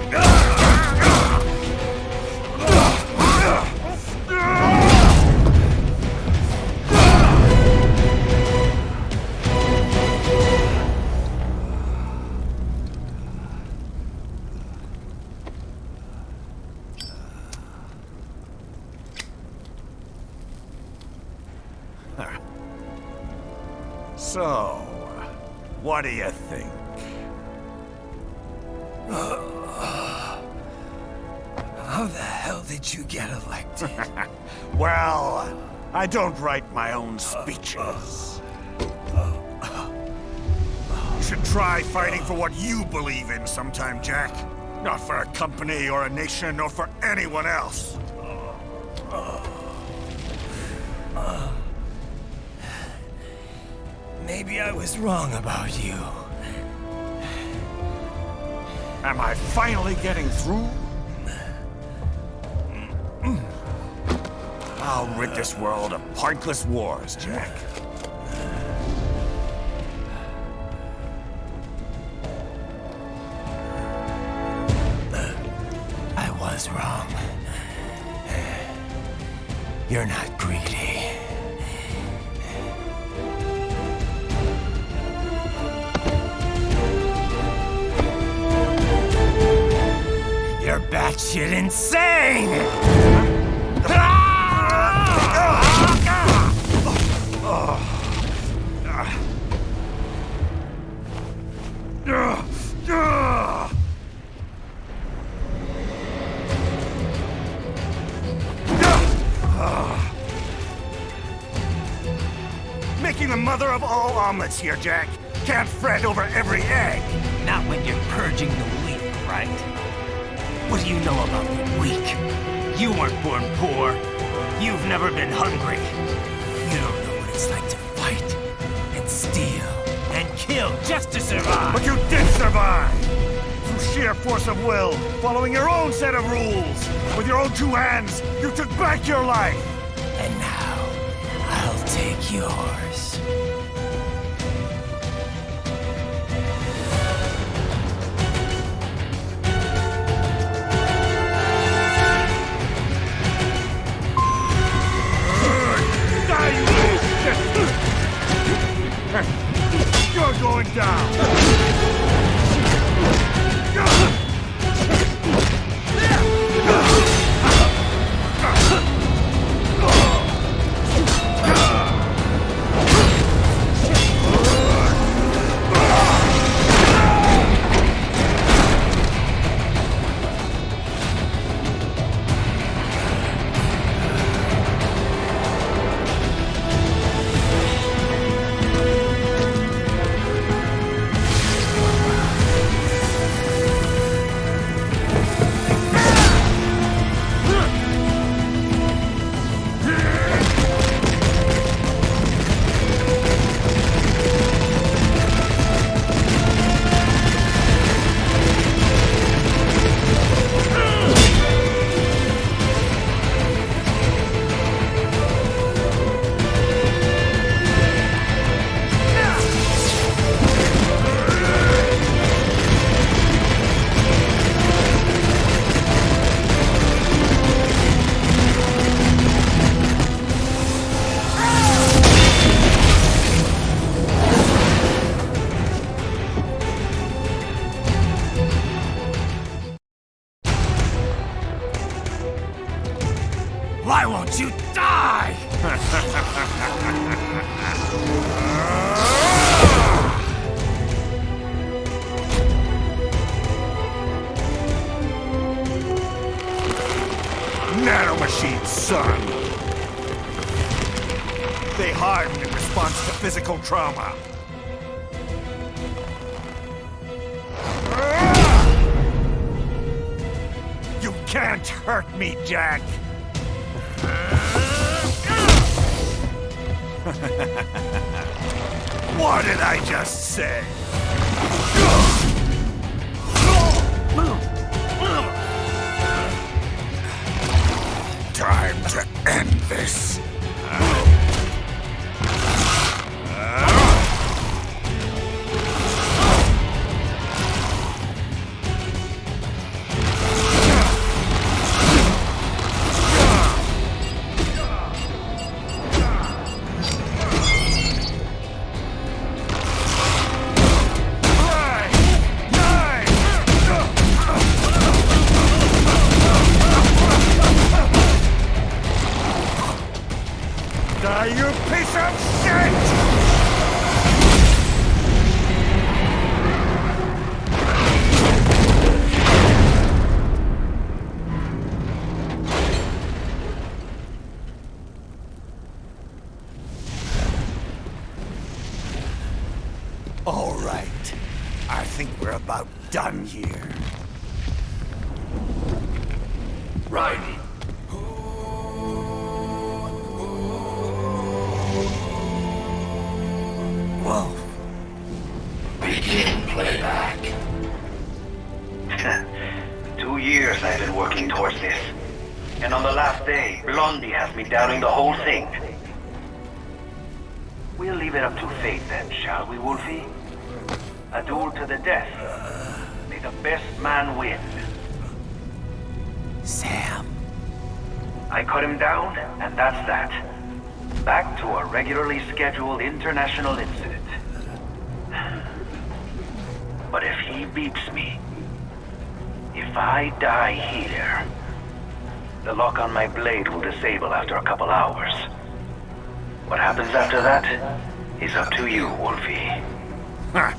So, what do you think? How the hell did you get elected? Well, I don't write my own speeches. You should try fighting for what you believe in sometime, Jack. Not for a company or a nation or for anyone else. Maybe I was wrong about you. Am I finally getting through? I'll rid this world of pointless wars, Jack. I was wrong. You're not greedy. You're batshit insane! Making the mother of all omelets here, Jack. Can't fret over every egg. Not when you're purging the weak, right? What do you know about the weak? You weren't born poor. You've never been hungry. You don't know what it's like to fight, and steal, and kill just to survive. But you did survive! Through sheer force of will, following your own set of rules. With your own two hands, you took back your life. And now, I'll take yours. Raiden in response to physical trauma. You can't hurt me, Jack! What did I just say? Time to end this. You piece of shit! All right. I think we're about done here. Raiden. Wolf. Begin playback. 2 years I've been working towards this. And on the last day, Blondie has me doubting the whole thing. We'll leave it up to fate then, shall we, Wolfie? A duel to the death. May the best man win. Sam. I cut him down, and that's that. Back to a regularly scheduled international incident. But if he beeps me, if I die here, the lock on my blade will disable after a couple hours. What happens after that is up to you, Wolfie. Ha!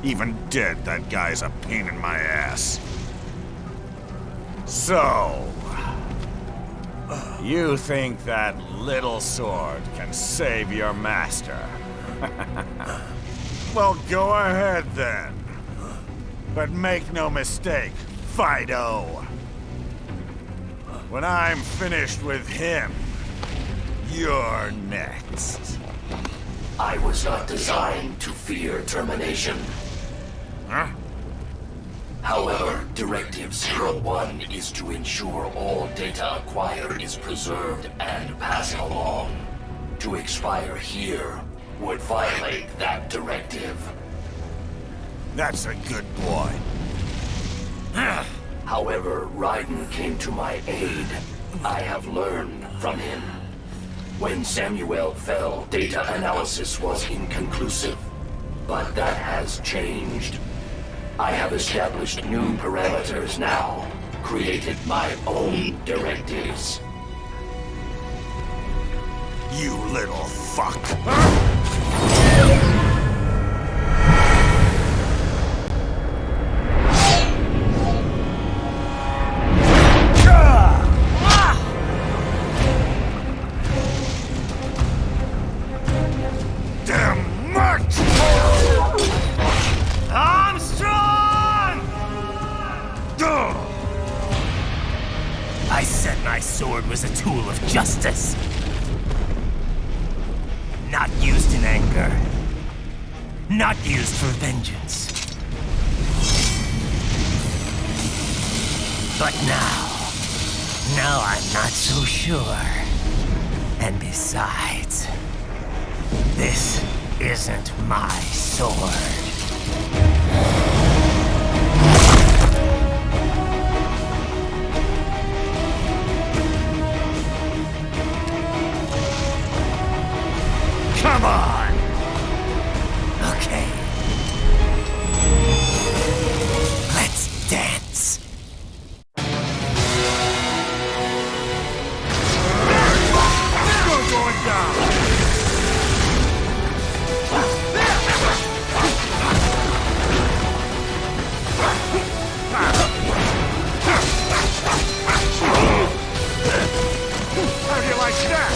Even dead, that guy's a pain in my ass. So... you think that little sword can save your master? Well, go ahead then. But make no mistake, Fido. When I'm finished with him, you're next. I was not designed to fear termination. Huh? However, Directive 01 is to ensure all data acquired is preserved and passed along. To expire here would violate that directive. That's a good boy. However, Raiden came to my aid. I have learned from him. When Samuel fell, data analysis was inconclusive. But that has changed. I have established new parameters now, created my own directives. You little fuck. I said my sword was a tool of justice. Not used in anger. Not used for vengeance. But now I'm not so sure. And besides, this isn't my sword. Come on! Okay. Let's dance. You're going down! How do you like that?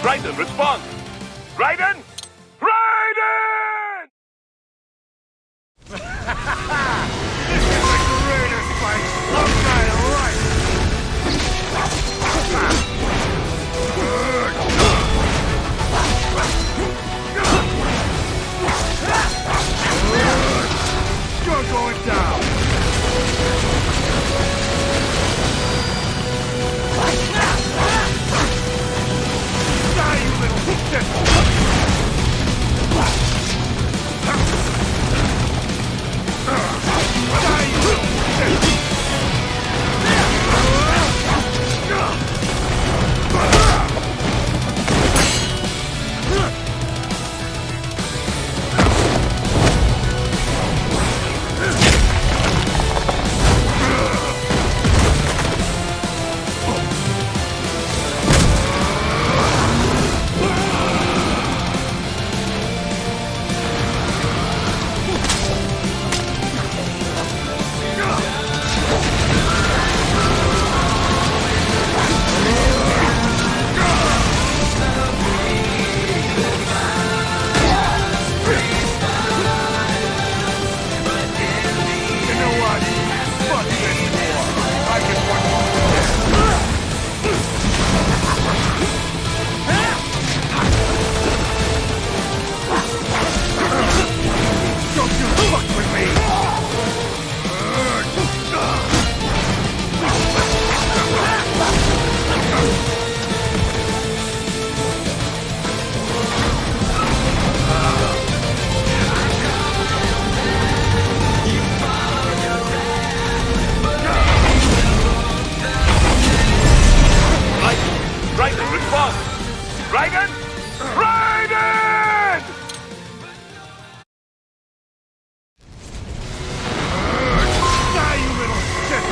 Raiden, respond! Raiden! Raiden! This is the greatest fight of my life! You're going down! Die, you little shit! Die, you little shit! Raiden, respond! Raiden! Raiden! Die, you little shit!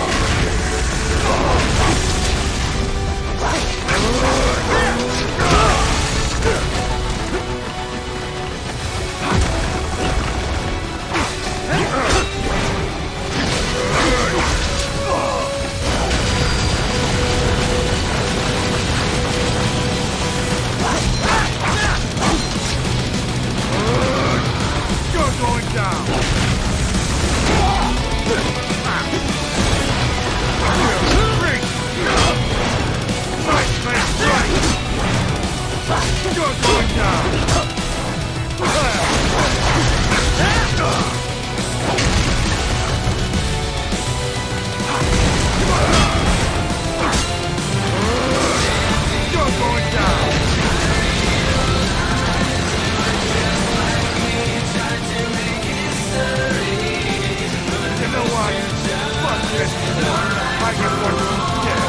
Going down! You're going down! You're going down! You know what? Fuck this. I can work instead.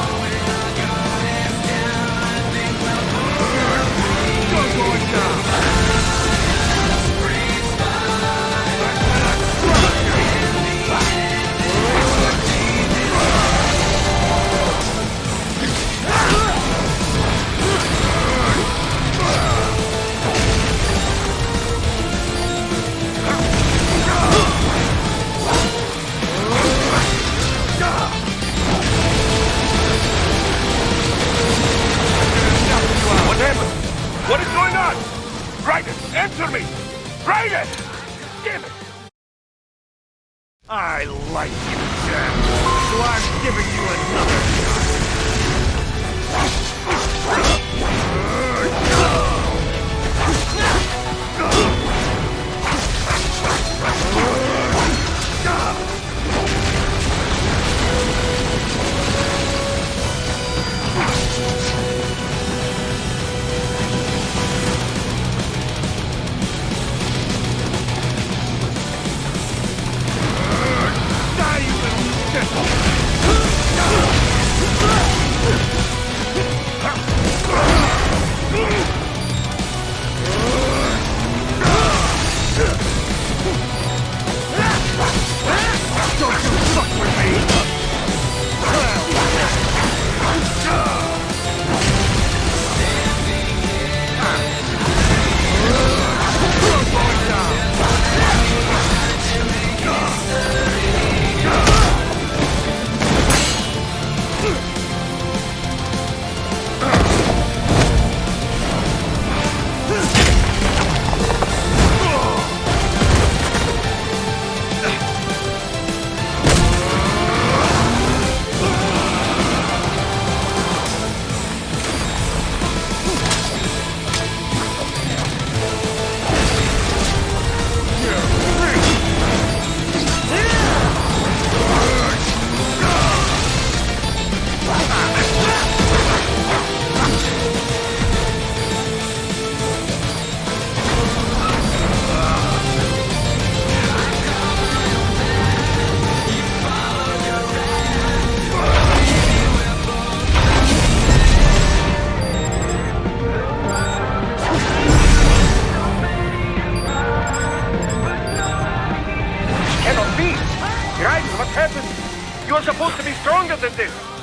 You're going down. What happened? What is going on? Raiden, answer me! Raiden! Damn it! I like you, Jack. So I'm giving you another Die, you little shit! this.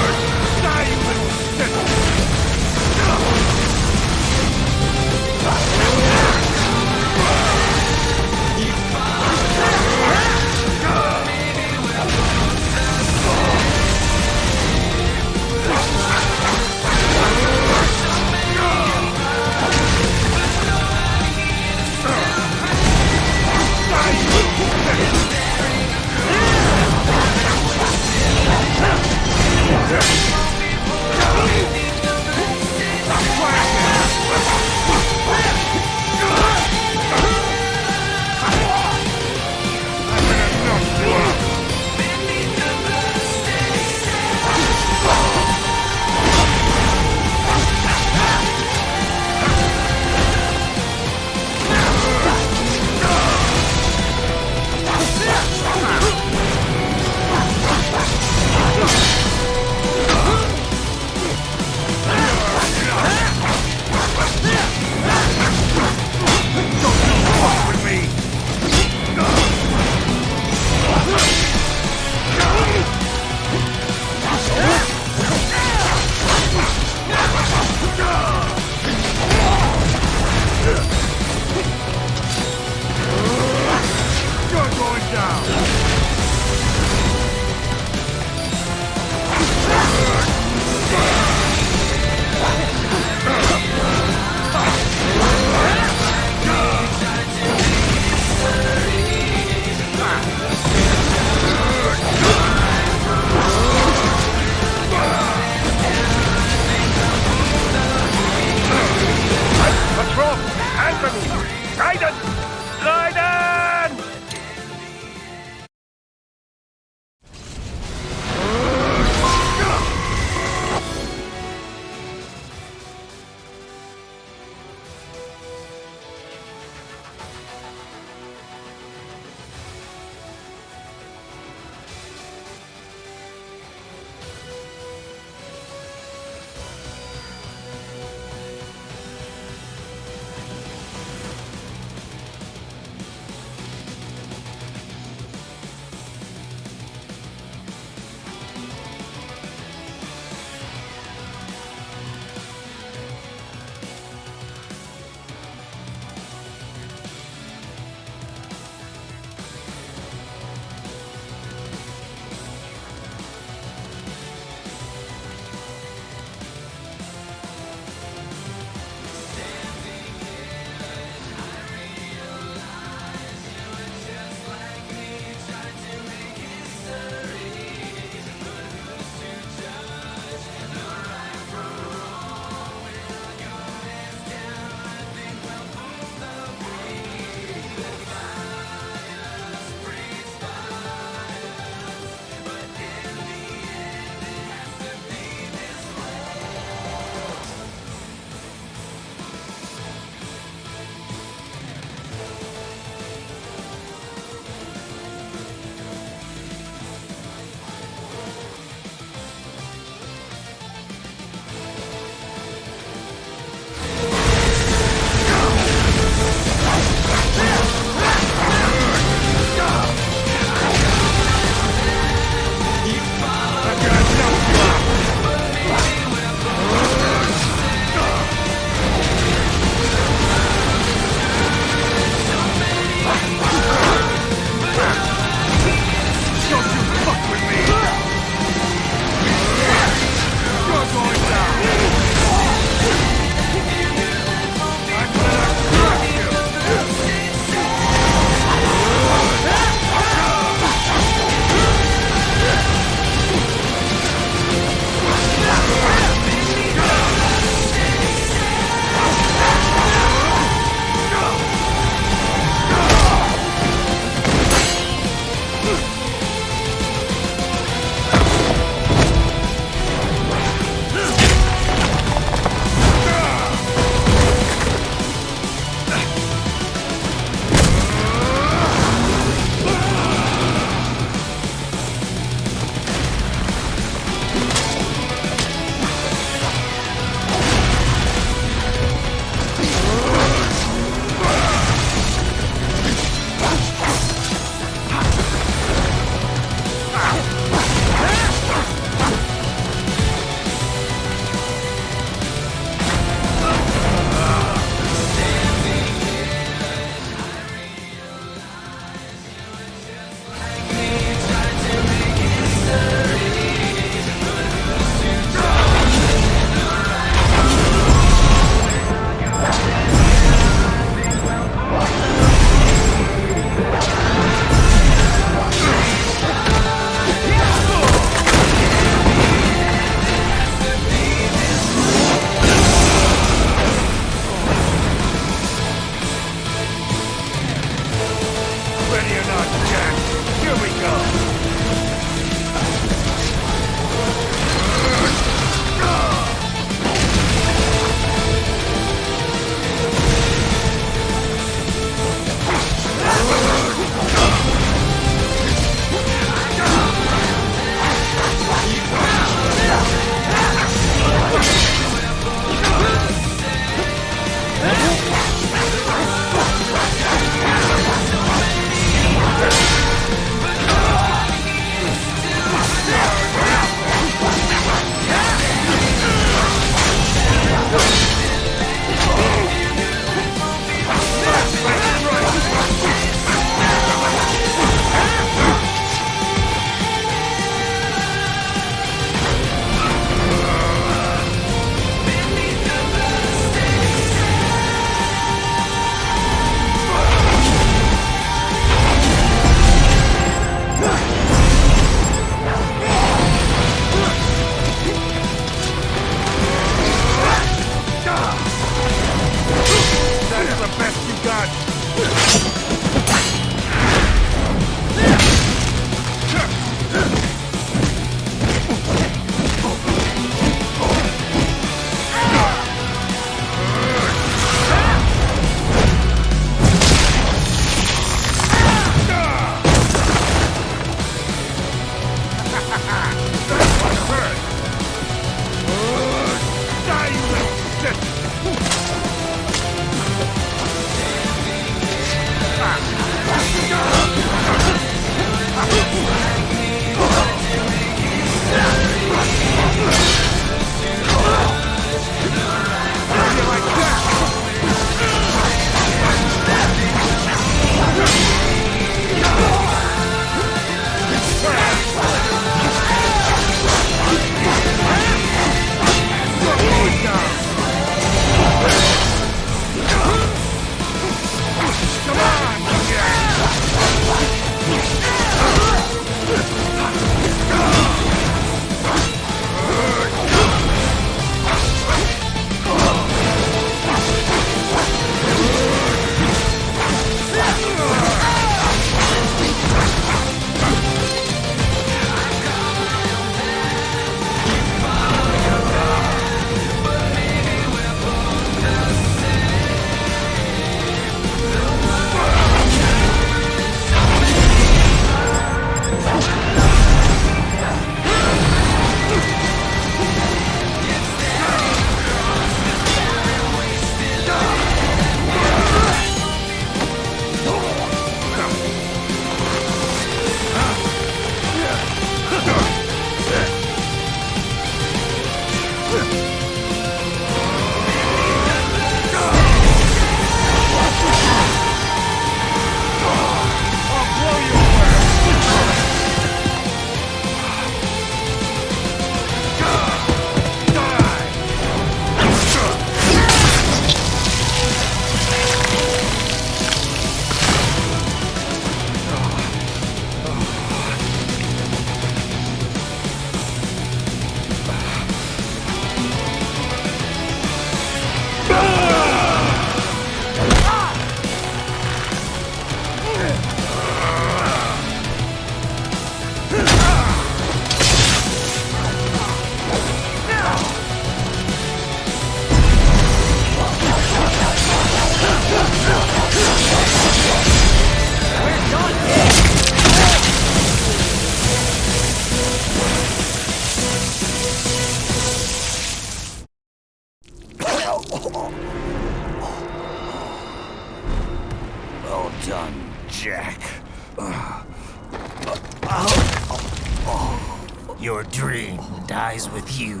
Your dream dies with you.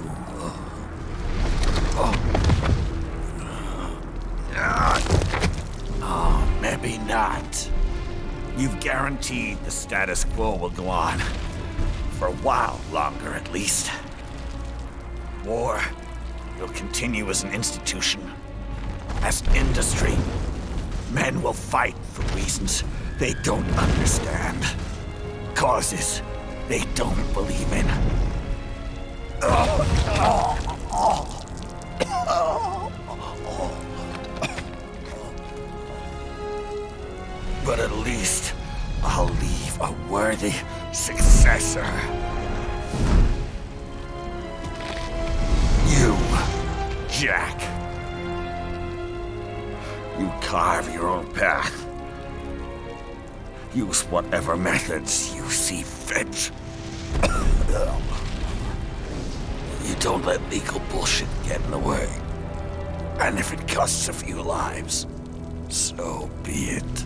Oh, maybe not. You've guaranteed the status quo will go on. For a while longer, at least. War will continue as an institution, as an industry. Men will fight for reasons they don't understand. Causes they don't believe in. But at least I'll leave a worthy successor. You, Jack. You carve your own path. Use whatever methods you see fit. You don't let legal bullshit get in the way. And if it costs a few lives, so be it.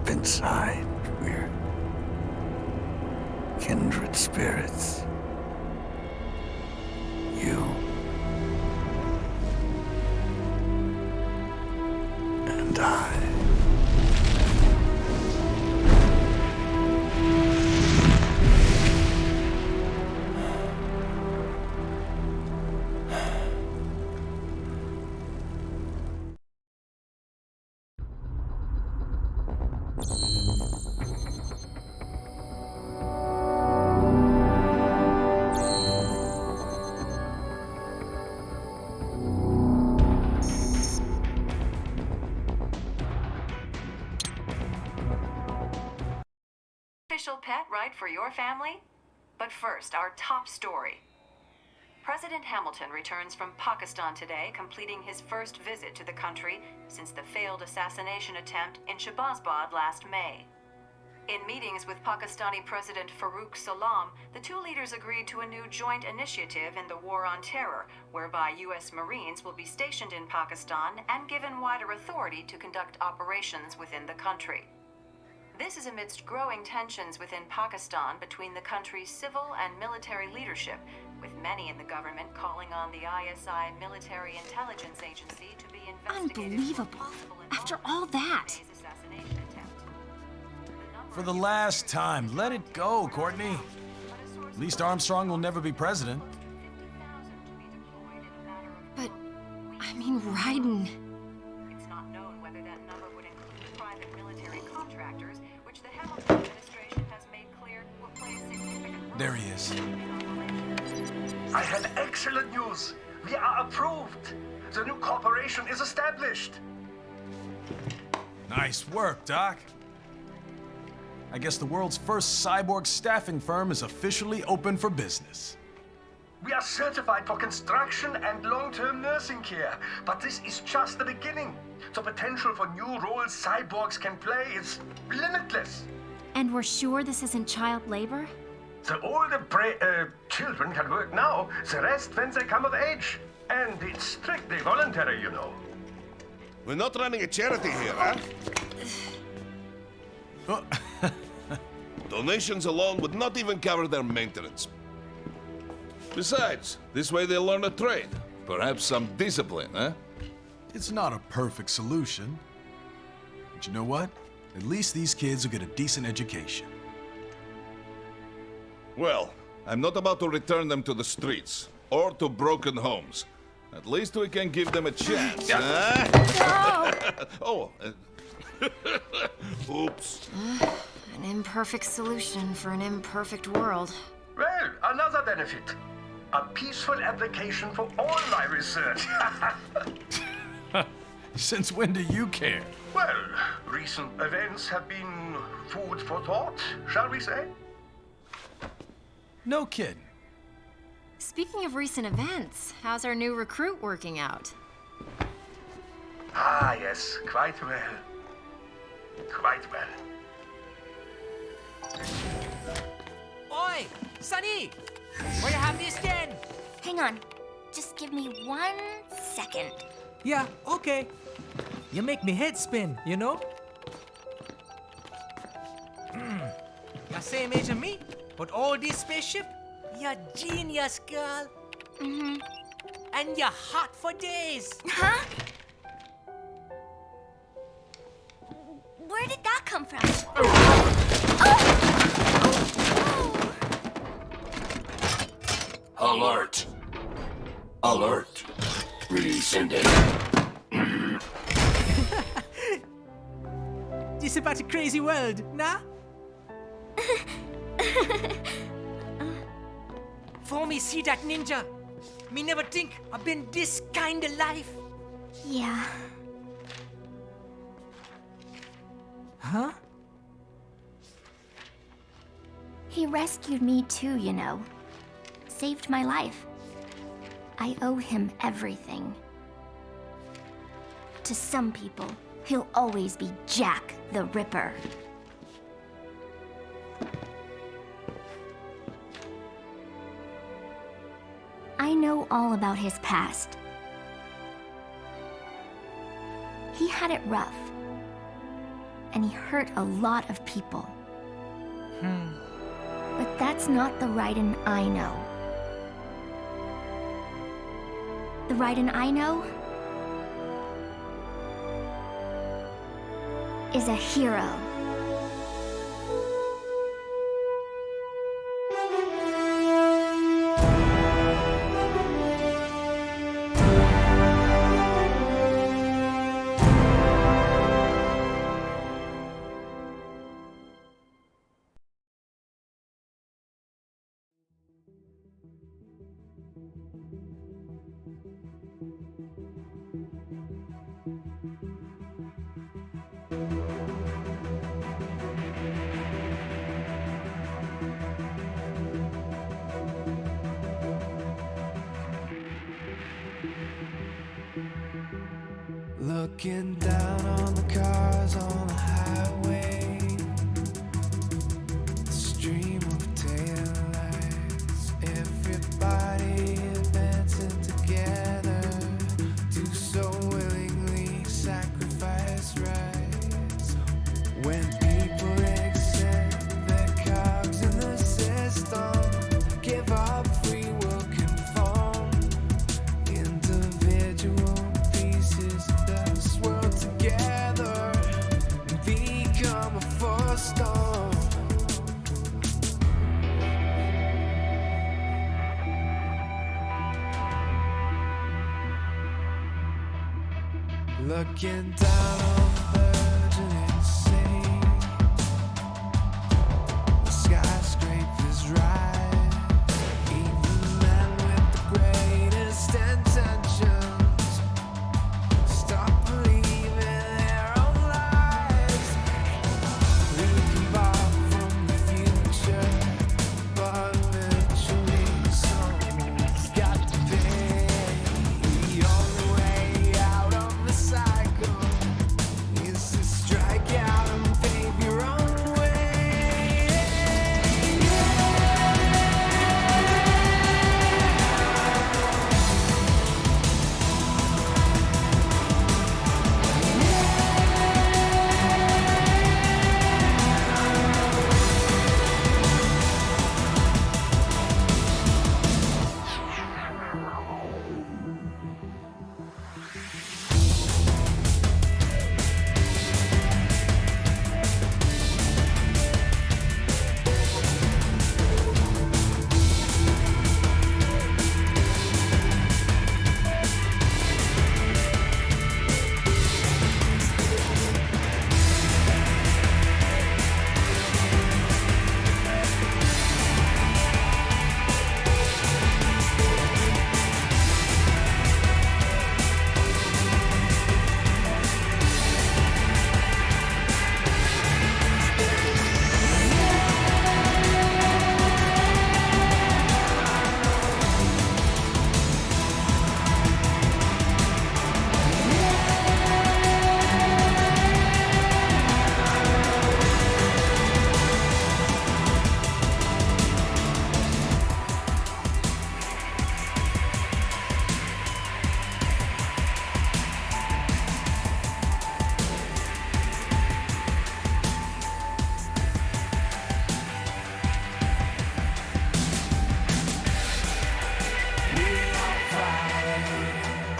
Inside, we're kindred spirits. You and I. Official pet right for your family? But first, our top story. President President Hamilton returns from Pakistan today, completing his first visit to the country since the failed assassination attempt in Shahbazbad last May. In meetings with Pakistani President Farooq Salam, the two leaders agreed to a new joint initiative in the War on Terror, whereby U.S. Marines will be stationed in Pakistan and given wider authority to conduct operations within the country. This is amidst growing tensions within Pakistan between the country's civil and military leadership, with many in the government calling on the ISI Military Intelligence Agency to be investigated. Unbelievable. After all that. For the last time, let it go, Courtney. At least Armstrong will never be president. But, I mean, Ryden. It's not known whether that number would include private military contractors, which the Hamilton administration has made clear will play a significant role. There he is. I have excellent news. We are approved. The new corporation is established. Nice work, Doc. I guess the world's first cyborg staffing firm is officially open for business. We are certified for construction and long-term nursing care, but this is just the beginning. The potential for new roles cyborgs can play is limitless. And we're sure this isn't child labor? The older children can work now, the rest when they come of age. And it's strictly voluntary, you know. We're not running a charity here, huh? Donations alone would not even cover their maintenance. Besides, this way they'll learn a trade. Perhaps some discipline, huh? It's not a perfect solution. But you know what? At least these kids will get a decent education. Well, I'm not about to return them to the streets or to broken homes. At least we can give them a chance, huh? No! Oops. An imperfect solution for an imperfect world. Well, another benefit. A peaceful application for all my research. Since when do you care? Well, recent events have been food for thought, shall we say? No kidding. Speaking of recent events, how's our new recruit working out? Ah, yes, quite well. Quite well. Oi, Sonny! Where you have this then? Hang on. Just give me 1 second. Yeah, okay. You make me head spin, you know? You're same age as me, but all this spaceship, you're genius, girl. Mm-hmm. And you're hot for days. Huh? Where did that come from? Alert. Alert. Rescinding. This about a crazy world, nah? For me see that ninja, me never think I've been this kind of life. Yeah. Huh? He rescued me too, you know. Saved my life. I owe him everything. To some people, he'll always be Jack the Ripper. I know all about his past. He had it rough. And he hurt a lot of people. But that's not the Ryden I know. The Ryden I know is a hero. Looking down on the cars on the highway, the stream of taillights, everybody advancing together to so willingly sacrifice rights. When people accept their cogs in the system, give up free will conform, individual pieces that swirl together and become a force storm. Looking down on the burgeoning sea, the skyscrapers rise, even men with the greatest intentions stop believing their own lies. We can borrow from the future, but eventually someone's got to pay. The only way out of the cycle is to strike out and pave your own way.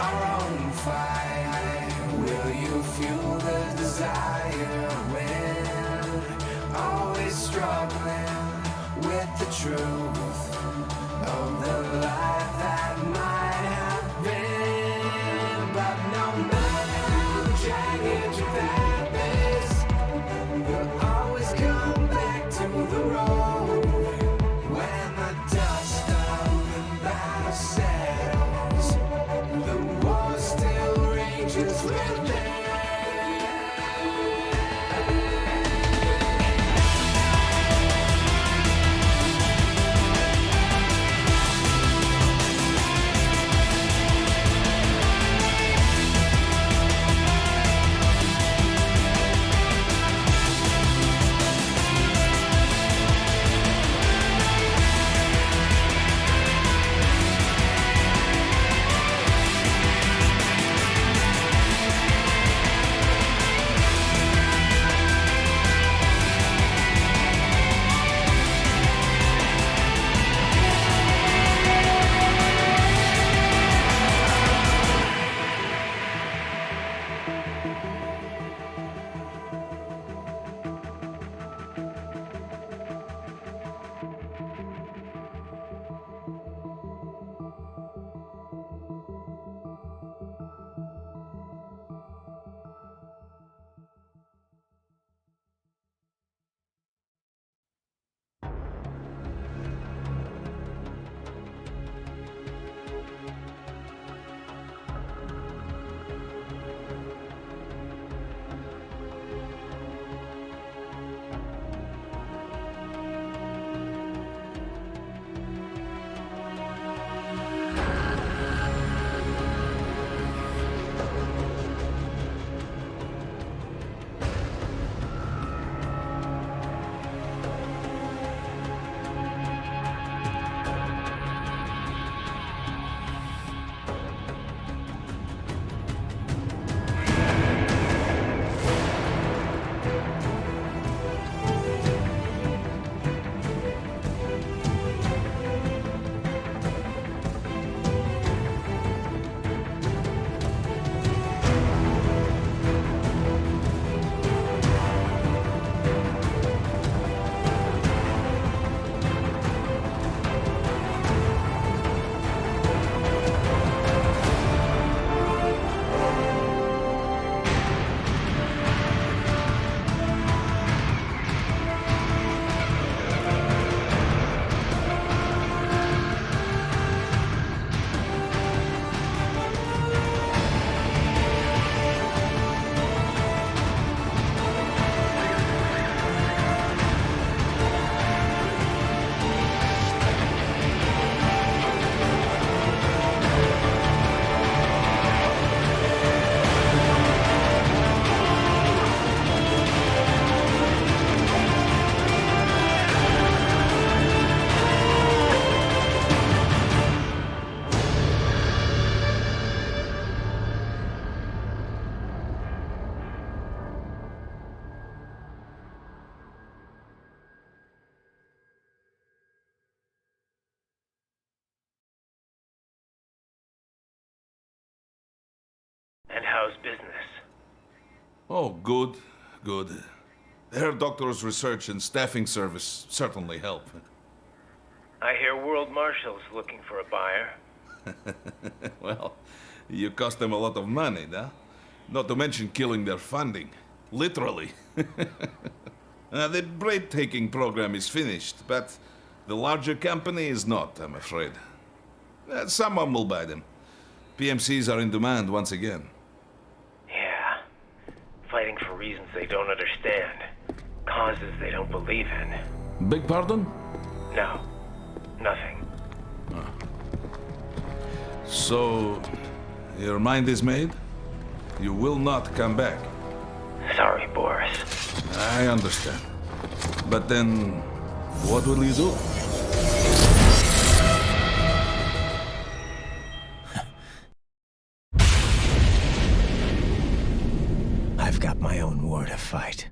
Our own fight. Will you fuel the desire when always struggling with the truth of the life that might have been? But no matter how jagged your path is, you'll always come back to the road when the dust of the battle settles. The war still And how's business? Oh, good, good. Herr Doctor's research and staffing service certainly help. I hear World Marshal's looking for a buyer. Well, you cost them a lot of money, huh? Not to mention killing their funding. Literally. The break-taking program is finished, but the larger company is not, I'm afraid. Someone will buy them. PMCs are in demand once again. Yeah. Fighting for reasons they don't understand. Causes they don't believe in. Beg pardon? No. Nothing. So, your mind is made? You will not come back? Sorry, Boris. I understand. But then, what will you do? I've got my own war to fight.